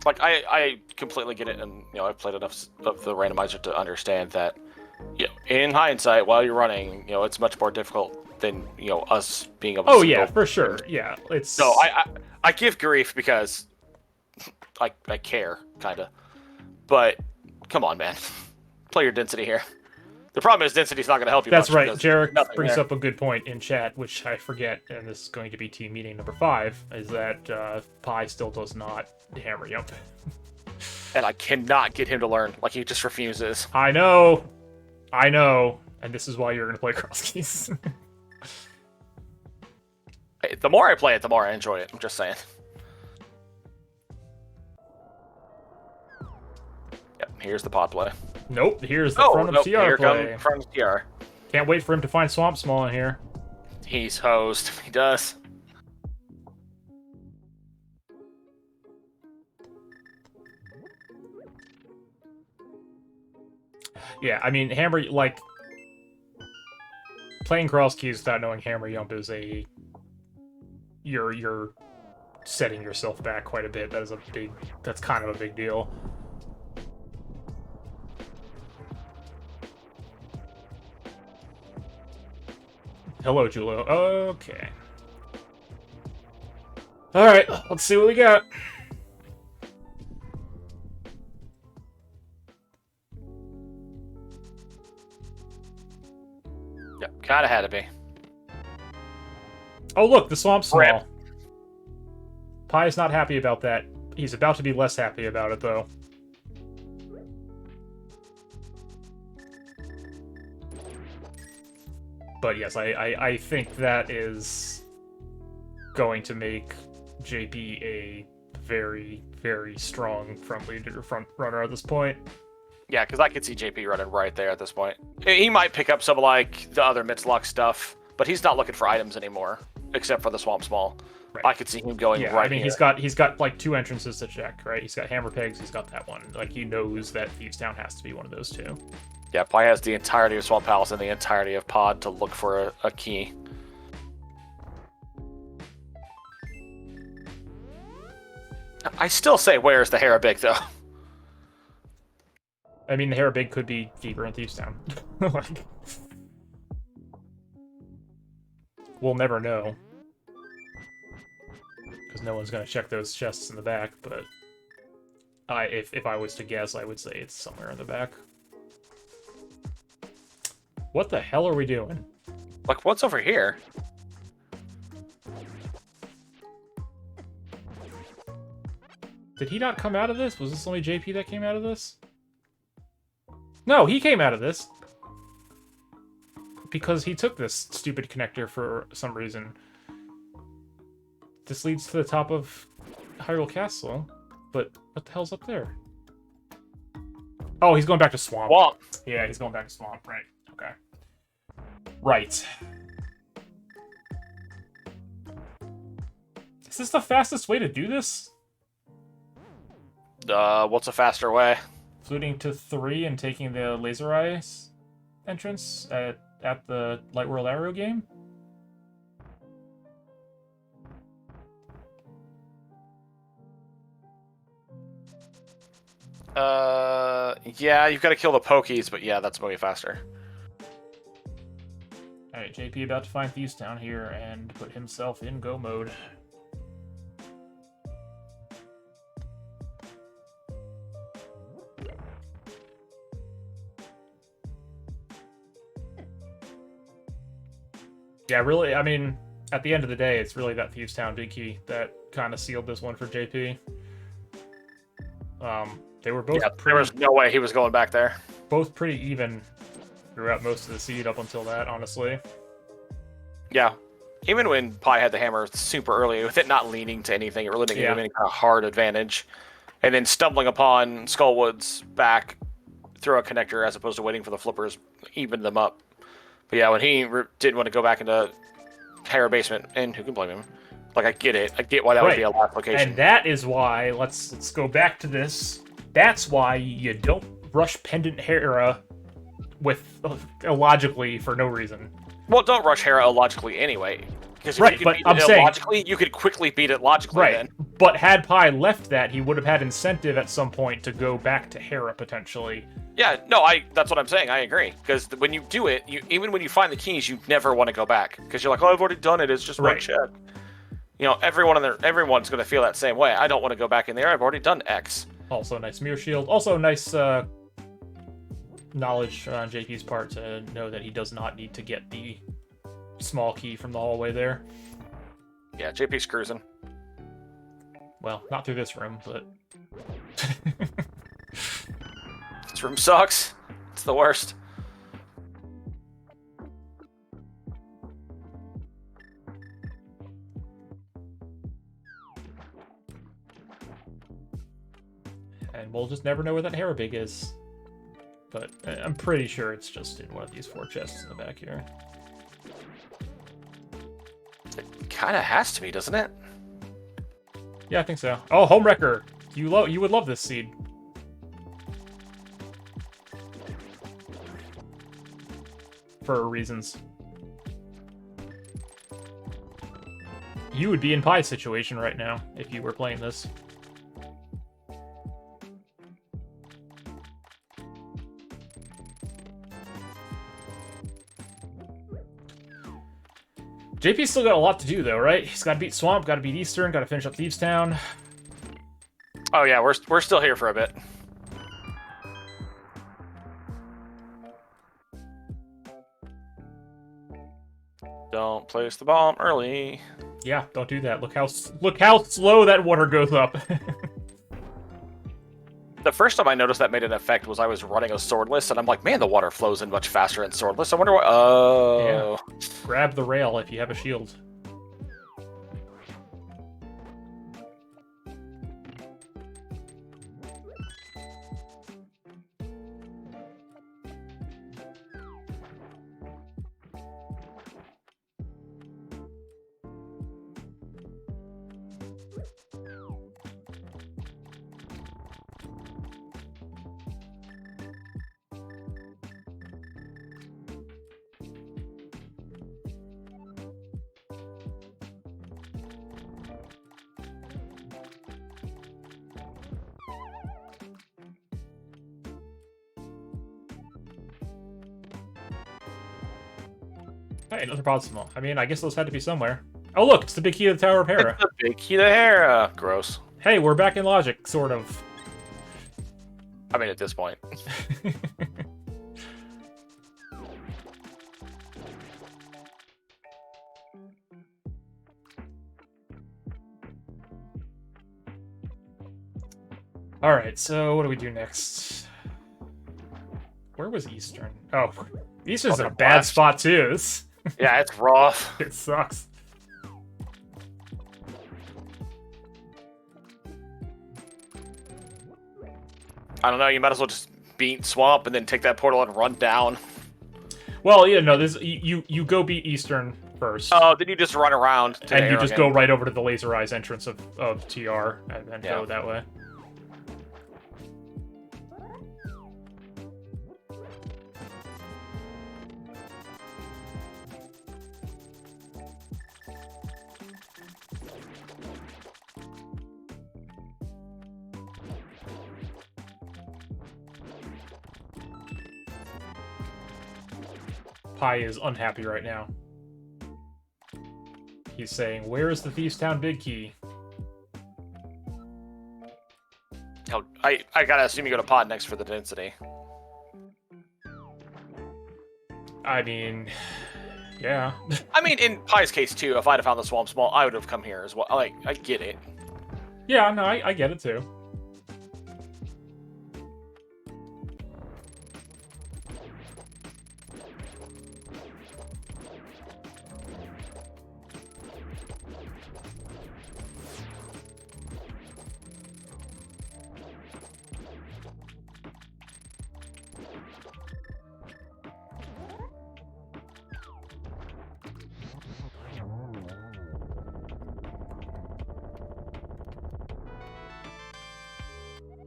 Like, I completely get it, and, you know, I've played enough of the randomizer to understand that, you know, in hindsight, while you're running, you know, it's much more difficult than, you know, us being able to Oh, yeah, for sure. Yeah, it's... So, I give grief because I care, kind of. But, come on, man. Play your density here. The problem is density's not going to help you. That's much right. Jarek brings there. up a good point in chat, which I forget, and this is going to be team meeting number 5, is that Pi still does not hammer jump. And I cannot get him to learn. Like, he just refuses. I know. And this is why you're going to play Crosskeys. Hey, the more I play it, the more I enjoy it. I'm just saying. Yep, here's the pod play. Nope, here's the front of TR here play. Front of TR. Can't wait for him to find Swamp Small in here. He's hosed. He does. Yeah, I mean, hammer, like, playing Crosskeys without knowing hammer jump is a... You're setting yourself back quite a bit. That is that's kind of a big deal. Hello, Julo. Okay. Alright, let's see what we got. Yep, kinda had to be. Oh, look, the swamp's small. Rip. Pi is not happy about that. He's about to be less happy about it, though. But yes, I think that is going to make JP a very, very strong front runner at this point. Yeah, because I could see JP running right there at this point. He might pick up some, like, the other Mitzlock stuff, but he's not looking for items anymore, except for the Swamp Small. Right. I could see him going right here. He's got like 2 entrances to check, right? He's got Hammer Pegs, he's got that one. Like, he knows that Thieves Town has to be one of those 2. Yeah, Pi has the entirety of Swamp Palace and the entirety of Pod to look for a key. I still say, where's the Harabig, though? I mean, the Harabig could be deeper in Thieves Town. Like, we'll never know. because no one's going to check those chests in the back, but if I was to guess, I would say it's somewhere in the back. What the hell are we doing? Like, what's over here? Did he not come out of this? Was this only JP that came out of this? No, he came out of this. Because he took this stupid connector for some reason. This leads to the top of Hyrule Castle. But what the hell's up there? Oh, he's going back to Swamp. Swamp. Yeah, he's going back to Swamp, right. Okay. Right. Is this the fastest way to do this? What's a faster way? Fluting to 3 and taking the Laser Eyes entrance at the Light World Arrow game? Yeah, you've got to kill the Pokies, but yeah, that's way faster. Alright, JP about to find Thieves Town here and put himself in go mode. Yeah, really, I mean, at the end of the day, it's really that Thieves Town big key that kind of sealed this one for JP. They were both there was no way he was going back there. Both pretty even throughout most of the seed up until that, honestly. Yeah. Even when Pi had the hammer super early, with it not leaning to anything, it really didn't give him any kind of hard advantage. And then stumbling upon Skullwood's back through a connector as opposed to waiting for the flippers, evened them up. But yeah, when he didn't want to go back into Hera Basement, and who can blame him? Like, I get it. I get why that would be a last location. And that is why, let's go back to this. That's why you don't rush Pendant Hera with illogically for no reason. Well, don't rush Hera illogically anyway. Because if you could beat it illogically, you could quickly beat it logically then. But had Pi left that, he would have had incentive at some point to go back to Hera, potentially. Yeah, no, that's what I'm saying. I agree. Because when you do it, even when you find the keys, you never want to go back. Because you're like, oh, I've already done it. It's just one check. You know, everyone's going to feel that same way. I don't want to go back in there. I've already done X. Also, nice mirror shield. Also, nice knowledge on JP's part to know that he does not need to get the small key from the hallway there. Yeah, JP's cruising. Well, not through this room, but... This room sucks. It's the worst. And we'll just never know where that Harabig is. But I'm pretty sure it's just in one of these 4 chests in the back here. It kind of has to be, doesn't it? Yeah, I think so. Oh, Homewrecker! You would love this seed. For reasons. You would be in Pi's situation right now if you were playing this. JP's still got a lot to do, though, right? He's got to beat Swamp, got to beat Eastern, got to finish up Thieves Town. Oh yeah, we're still here for a bit. Don't place the bomb early. Yeah, don't do that. Look how slow that water goes up. The first time I noticed that made an effect was I was running a swordless, and I'm like, man, the water flows in much faster in swordless. I wonder why. Oh. Yeah. Grab the rail if you have a shield. Hey, another Podsimo. I mean, I guess those had to be somewhere. Oh, look, it's the big key to the Tower of Hera. It's the big key to Hera. Gross. Hey, we're back in logic, sort of. I mean, at this point. Alright, so what do we do next? Where was Eastern? Oh, Eastern's in a bad spot, too. Yeah, it's rough. It sucks. I don't know, you might as well just beat Swamp and then take that portal and run down. Well, yeah, no, this you go beat Eastern first. Oh, then you just run around. And you just go right over to the Laser Eyes entrance of TR and then go that way. Pi is unhappy right now. He's saying, "Where is the Thieves Town big key?" Oh, I gotta assume you go to Pod next for the density. I mean, yeah. I mean, in Pi's case too, if I'd have found the Swamp Small, I would have come here as well. Like, I get it. Yeah, no, I get it too.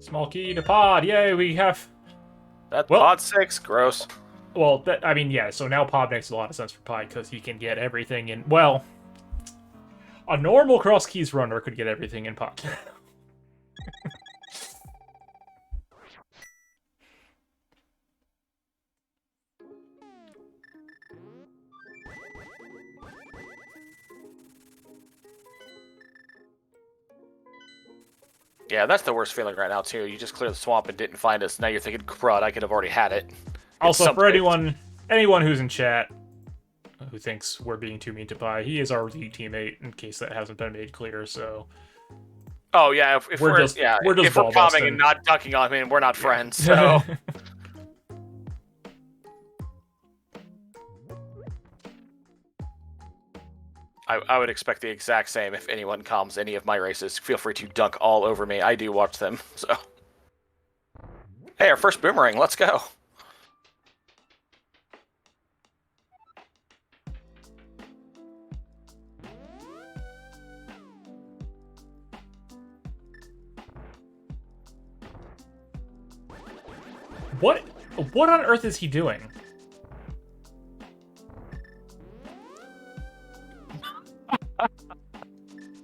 Small key to Pod. Yay, we have... That's Pod 6. Gross. Well, I mean, yeah, so now Pod makes a lot of sense for Pi, because he can get everything in... Well, a normal Crosskeys runner could get everything in Pod. Yeah, that's the worst feeling right now, too. You just cleared the swamp and didn't find us. Now you're thinking, crud, I could have already had it. Also, for anyone who's in chat who thinks we're being too mean to Pi, he is our league teammate, in case that hasn't been made clear, so... Oh, yeah, if we're just bombing and not dunking on him, we're not friends, so... I would expect the exact same if anyone comms any of my races. Feel free to dunk all over me. I do watch them, so... Hey, our first boomerang, let's go. What on earth is he doing?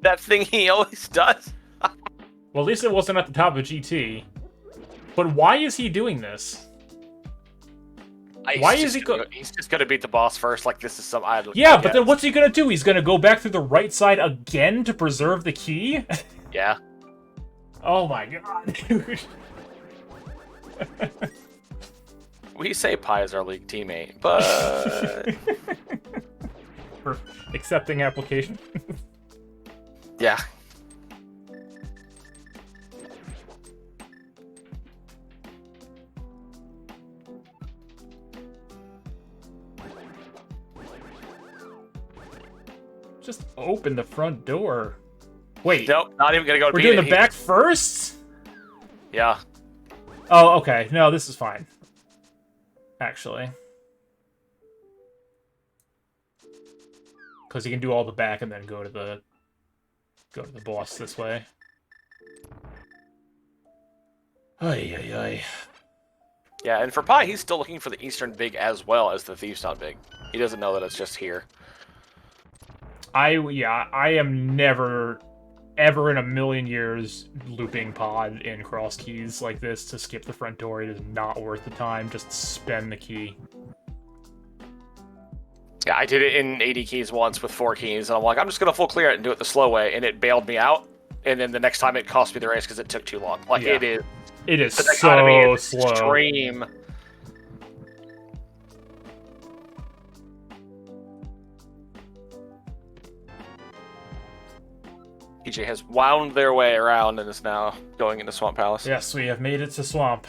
That thing he always does. Well, at least it wasn't at the top of GT. But why is he doing this? Why is he He's just gonna beat the boss first. Like this is some idle. Yeah, but then what's he gonna do? He's gonna go back through the right side again to preserve the key? Yeah. Oh my god, dude. We say Pi is our league teammate, but for accepting application. Yeah. Just open the front door. Wait. Nope, not even gonna go to We're doing the back first? Yeah. Oh, okay. No, this is fine. Actually. Because you can do all the back and then go to the boss this way. Ay, ay, ay. Yeah, and for Pi, he's still looking for the Eastern Big as well as the Thieves Town Big. He doesn't know that it's just here. I am never, ever in a million years looping Pod in Crosskeys like this to skip the front door. It is not worth the time. Just spend the key. Yeah, I did it in 80 keys once with 4 keys, and I'm like, I'm just gonna full clear it and do it the slow way, and it bailed me out. And then the next time it cost me the race because it took too long. Like yeah. it is. It is The so slow. Extreme. EJ has wound their way around and is now going into Swamp Palace. Yes, we have made it to Swamp.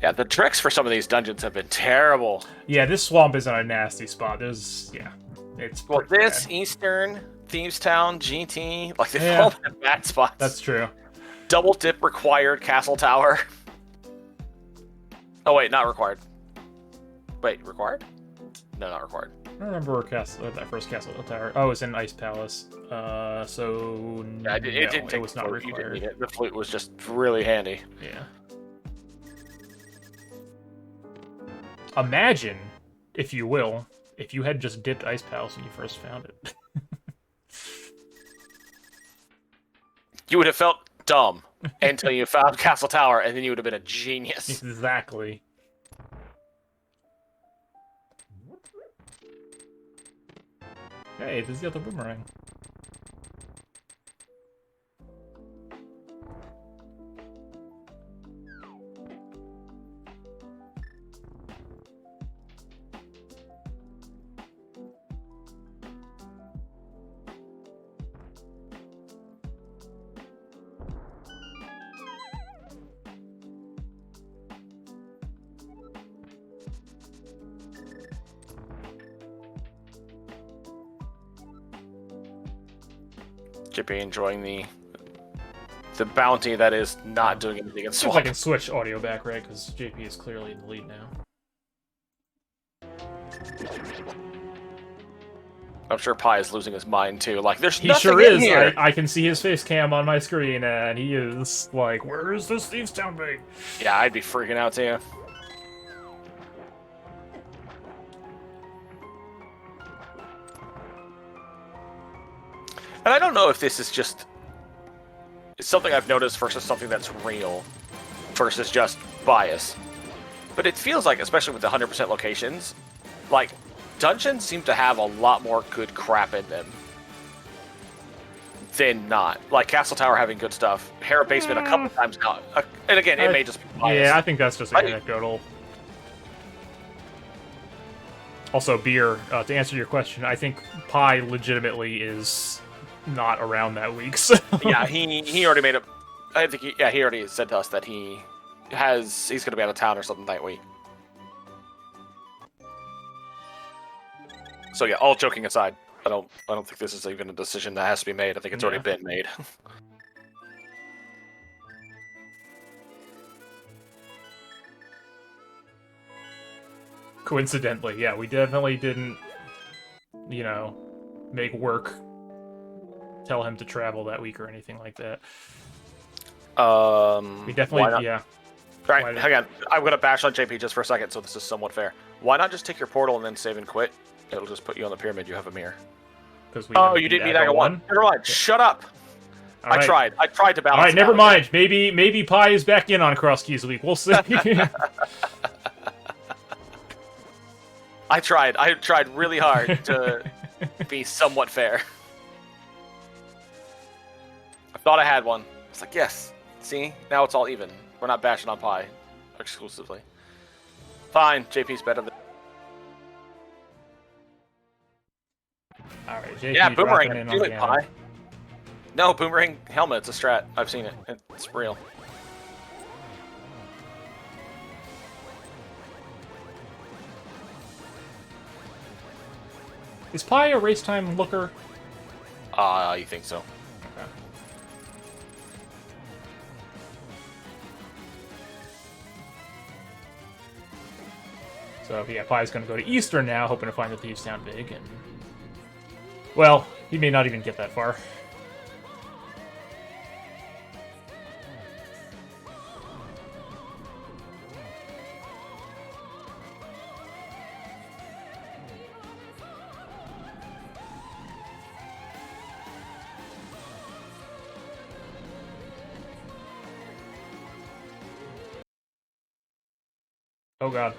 Yeah, the tricks for some of these dungeons have been terrible. Yeah, this swamp is in a nasty spot. There's, yeah, it's well, this bad. Eastern, Thieves Town, GT, like they've all been bad spots. That's true. Double dip required Castle Tower. Oh wait, not required. Wait, required? No, not required. I don't remember where that first Castle Tower. Oh, it's in Ice Palace. So yeah, it didn't take it was not required. You didn't need it. The flute was just really handy. Yeah. Imagine, if you will, if you had just dipped Ice Palace when you first found it. You would have felt dumb until you found Castle Tower, and then you would have been a genius. Exactly. Hey, this is the other boomerang. JP enjoying the bounty that is not doing anything in Swamp. I can switch audio back, right? Because JP is clearly in the lead now. I'm sure Pi is losing his mind too. Like, there's he nothing sure in is. here. I can see his face cam on my screen, and he is like, "Where is this Thieves Town thing?" Yeah, I'd be freaking out too. And I don't know if this is just something I've noticed versus something that's real versus just bias. But it feels like, especially with the 100% locations, like, dungeons seem to have a lot more good crap in them than not. Like Castle Tower having good stuff, Hera Basement a couple times now. And again, it may just be biased. Yeah, I think that's just anecdotal. Also, Beer, to answer your question, I think Pi legitimately is not around that week. So. Yeah, he already made it. I think he already said to us that he's going to be out of town or something that week. So yeah, all joking aside, I don't think this is even a decision that has to be made. I think it's already been made. Coincidentally, yeah, we definitely didn't, make work tell him to travel that week or anything like that. We definitely, yeah. All right, hang on. I'm going to bash on JP just for a second, so this is somewhat fair. Why not just take your portal and then save and quit? It'll just put you on the pyramid. You have a mirror. Oh, you didn't beat Aga 1? Never mind. Yeah. Shut up. All right. I tried to balance. All right, never mind. Maybe Pi is back in on Crosskeys week. We'll see. I tried really hard to be somewhat fair. I thought I had one. It's like, yes. See? Now it's all even. We're not bashing on Pi exclusively. Fine. JP's better than... Alright, JP. Yeah, Boomerang. Do it, Pi. No, Boomerang helmet. It's a strat. I've seen it. It's real. Is Pi a race time looker? You think so? Okay. So yeah, Pi's gonna go to Eastern now, hoping to find the Thieves Town big, and well, he may not even get that far. Oh god.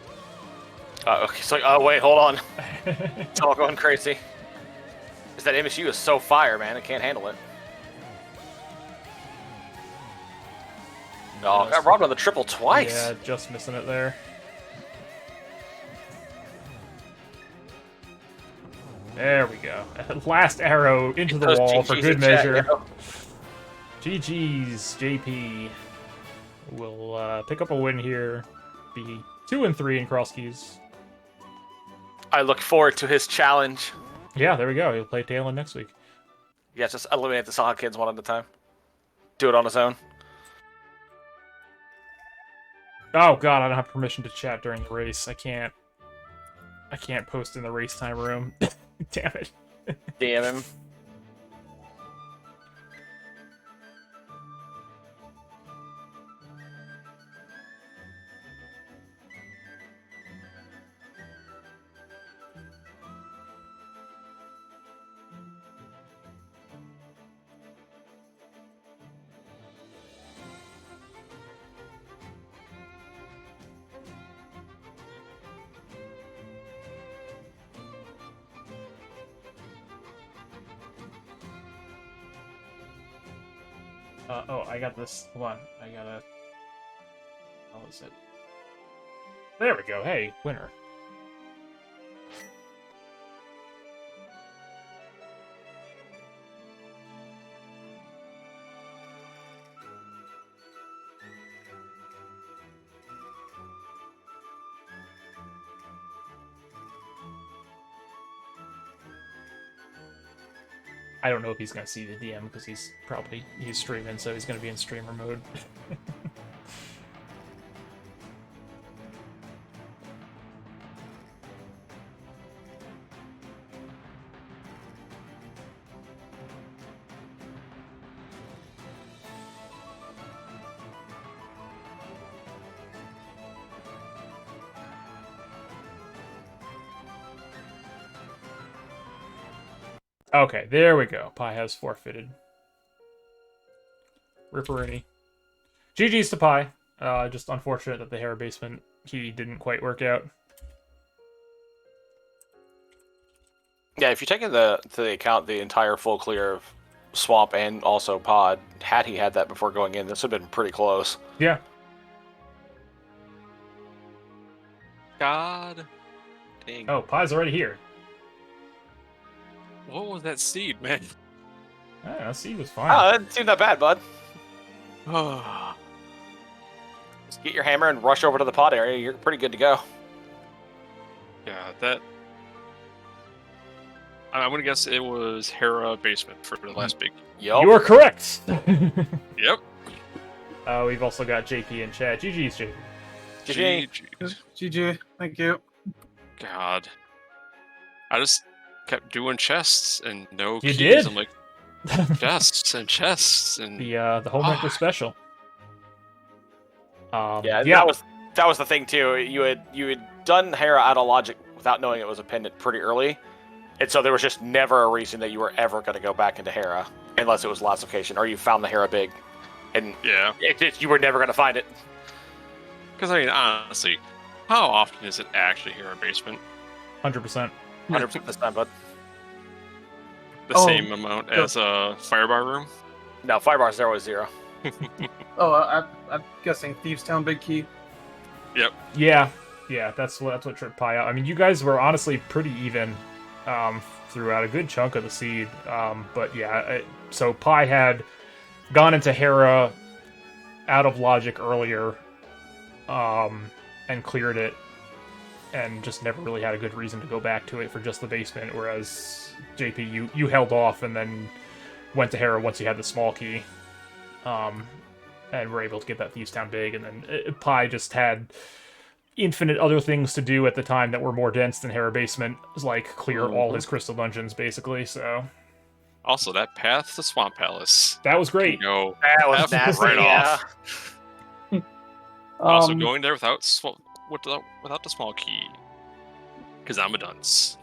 Okay, so wait, hold on. It's all going crazy. Is that MSU is so fire, man. It can't handle it. Oh, got robbed on the triple twice. Yeah, just missing it there. There we go. Last arrow into the wall for good measure. GG's, JP will pick up a win here. Be 2-3 in Crosskeys. I look forward to his challenge. Yeah, there we go. He'll play Talon next week. Yeah, just eliminate the Saga kids one at a time. Do it on his own. Oh god, I don't have permission to chat during the race. I can't post in the race time room. Damn it. Damn him. Oh, I got this. Hold on. I gotta... How is it? There we go. Hey, winner. I don't know if he's gonna see the DM because he's streaming, so he's gonna be in streamer mode. Okay, there we go. Pi has forfeited. Ripperini. GG's to Pi. Just unfortunate that the Hera basement key didn't quite work out. Yeah, if you take into the account the entire full clear of Swamp and also Pod, had he had that before going in, this would have been pretty close. Yeah. God dang. Oh, Pi's already here. What was that seed, man? I don't know, seed was fine. Oh, it didn't seem that bad, bud. Oh. Just get your hammer and rush over to the pod area. You're pretty good to go. Yeah, that... I'm gonna guess it was Hera basement for the last big... Yup. You are correct! Yep. We've also got JP in chat. GG's, JP. GG. GG. Thank you. God. I just kept doing chests and no You keys. did? I'm like, chests and chests and... The Homewrecker special. Yeah, that was the thing too. You had done Hera out of logic without knowing it was a pendant pretty early, and so there was just never a reason that you were ever going to go back into Hera unless it was last location or you found the Hera big, and yeah, you were never going to find it. Because I mean, honestly, how often is it actually Hera basement? 100%. 100% this time, bud. The same amount as a Firebar room? No, Firebar 0 is 0. I'm guessing Thieves Town Big Key. Yep. Yeah, that's what tripped Pi out. I mean, you guys were honestly pretty even throughout a good chunk of the seed. But yeah, so Pi had gone into Hera out of logic earlier and cleared it, and just never really had a good reason to go back to it for just the basement, whereas JP, you held off and then went to Hera once you had the small key. And were able to get that Thieves Town big, and then Pi just had infinite other things to do at the time that were more dense than Hera basement, like clear all his crystal dungeons, basically, so... Also, that path to Swamp Palace. That was great. That was nasty, right off. Also, going there without the small key. Because I'm a dunce.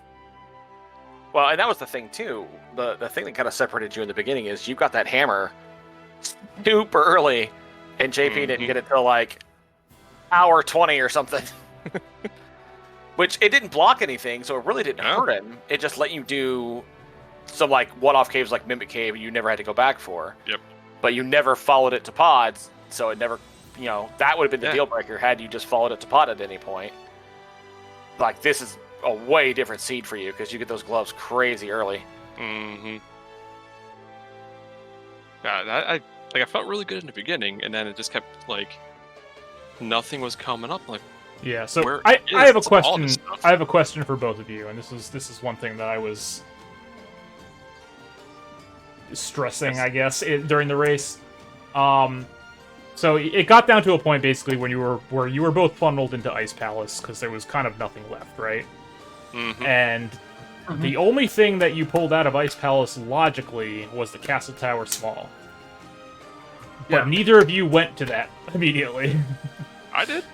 Well, and that was the thing, too. The thing that kind of separated you in the beginning is you got that hammer super early, and JP didn't get it till like hour 20 or something. Which it didn't block anything, so it really didn't hurt him. It just let you do some like one-off caves like Mimic Cave you never had to go back for. Yep. But you never followed it to pods, so it never, that would have been the deal breaker had you just followed it to pod at any point. Like, this is a way different seed for you because you get those gloves crazy early. Mm-hmm. Yeah, I felt really good in the beginning, and then it just kept like nothing was coming up. Like, yeah. So I have a question. I have a question for both of you, and this is one thing that I was stressing, I guess, during the race. So it got down to a point basically when you were both funneled into Ice Palace because there was kind of nothing left, right? Mm-hmm. And the only thing that you pulled out of Ice Palace logically was the Castle Tower Small. But neither of you went to that immediately. I did.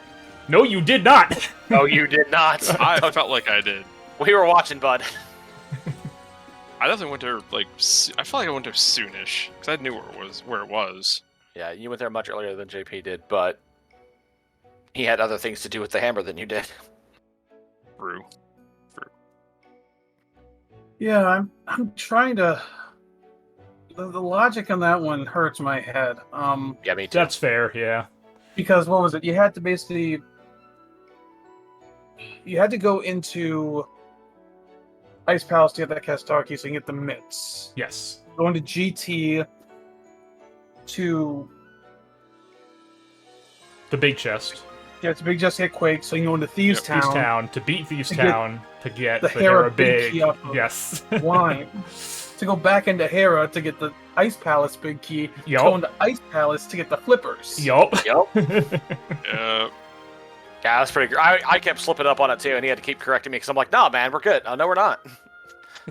No, you did not. No, you did not. I felt like I did. We were watching, bud. I definitely went there, like, I felt like I went there soonish, because I knew where it was. Yeah, you went there much earlier than JP did, but he had other things to do with the hammer than you did. True. Yeah, I'm trying to... The logic on that one hurts my head. Yeah, me too. That's fair, yeah. Because, what was it? You had to basically... You had to go into Ice Palace to get that Castarki so you can get the mitts. Yes. Go into GT to... The big chest. Yeah, it's a big just hit Quake, so you can go into Thieves Town. Thieves Town, to beat Thieves Town, to get the Hera big key off of yes. line. To go back into Hera to get the Ice Palace big key. Yup. To go into Ice Palace to get the flippers. Yup. Yeah. Yeah, that's pretty good. I kept slipping up on it too, and he had to keep correcting me because I'm like, "No, man, we're good." Oh, no, we're not.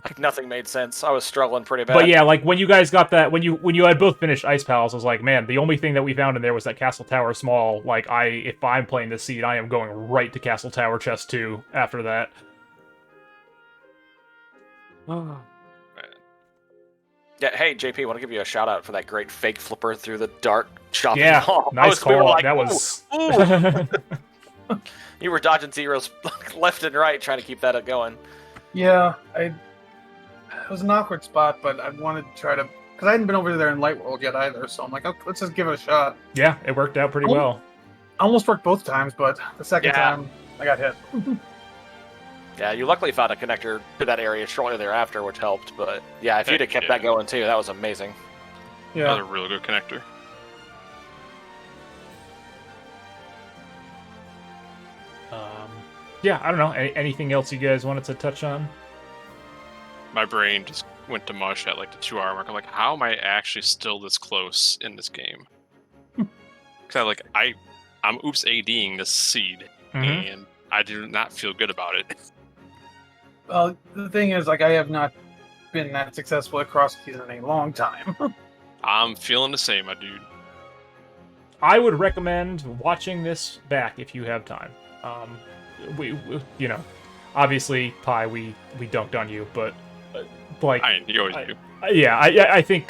Like, nothing made sense. I was struggling pretty bad. But yeah, like when you guys got that, when you had both finished Ice Palace, I was like, man, the only thing that we found in there was that Castle Tower Small. Like, if I'm playing this seed, I am going right to Castle Tower Chest 2 after that. Yeah, hey JP, want to give you a shout out for that great fake flipper through the dark shopping mall. Nice call. Like, that was. Ooh. You were dodging zeros left and right, trying to keep that going. Yeah, it was an awkward spot, but I wanted to try to, because I hadn't been over there in Light World yet either, so I'm like, okay, let's just give it a shot. Yeah, it worked out pretty well. Almost worked both times, but the second time I got hit. Yeah, you luckily found a connector to that area shortly thereafter, which helped. But yeah, if you'd have kept that going too, that was amazing. Yeah, that was a real good connector. Yeah, I don't know. Anything else you guys wanted to touch on? My brain just went to mush at like the 2-hour mark. I'm like, how am I actually still this close in this game? Because I'm oops ADing this seed, and I do not feel good about it. Well, the thing is, like, I have not been that successful at Crosskeys in a long time. I'm feeling the same, my dude. I would recommend watching this back if you have time. We obviously, Pi, we dunked on you, but like, you always do. Yeah, I think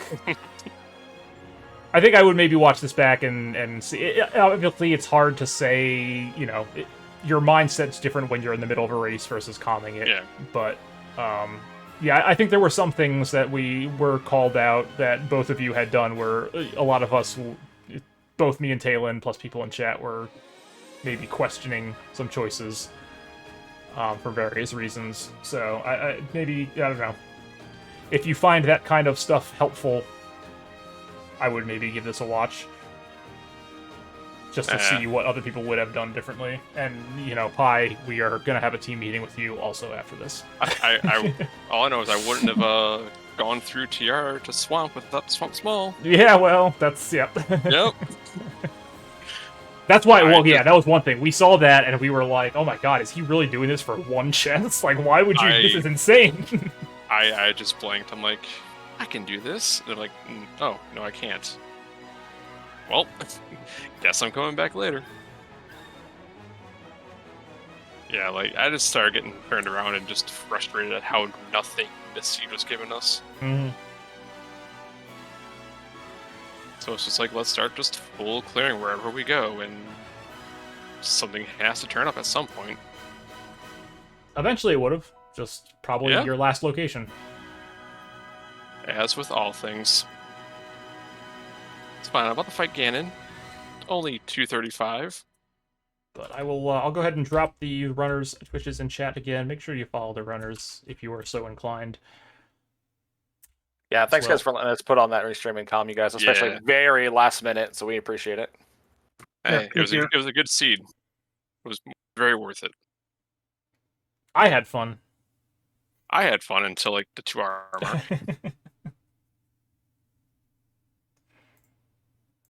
I would maybe watch this back and see. Obviously, it's hard to say. Your mindset's different when you're in the middle of a race versus calming it. Yeah. But yeah, I think there were some things that we were called out that both of you had done where a lot of us, both me and Talon, plus people in chat, were maybe questioning some choices for various reasons. So I don't know. If you find that kind of stuff helpful, I would maybe give this a watch. Just to see what other people would have done differently. And, Pi, we are going to have a team meeting with you also after this. All I know is I wouldn't have gone through TR to Swamp without Swamp Small. Yeah, well, that's, yep. Yep. That's why, that was one thing. We saw that, and we were like, oh my god, is he really doing this for one chest? Like, why would you? This is insane. I just blanked. I'm like, I can do this. And they're like, oh, no, I can't. Well, guess I'm coming back later. Yeah, like, I just started getting turned around and just frustrated at how nothing this seed was giving us. Mm-hmm. So it's just like, let's start just full clearing wherever we go, and something has to turn up at some point. Eventually it would have. Just probably your last location. As with all things. It's fine. I'm about to fight Ganon. Only 235. But I will. I'll go ahead and drop the runners' Twitches in chat again. Make sure you follow the runners if you are so inclined. Yeah, thanks guys for letting us put on that restreaming comm, you guys, especially very last minute. So we appreciate it. Hey, it was a good seed. It was very worth it. I had fun. I had fun until like the 2 hour mark.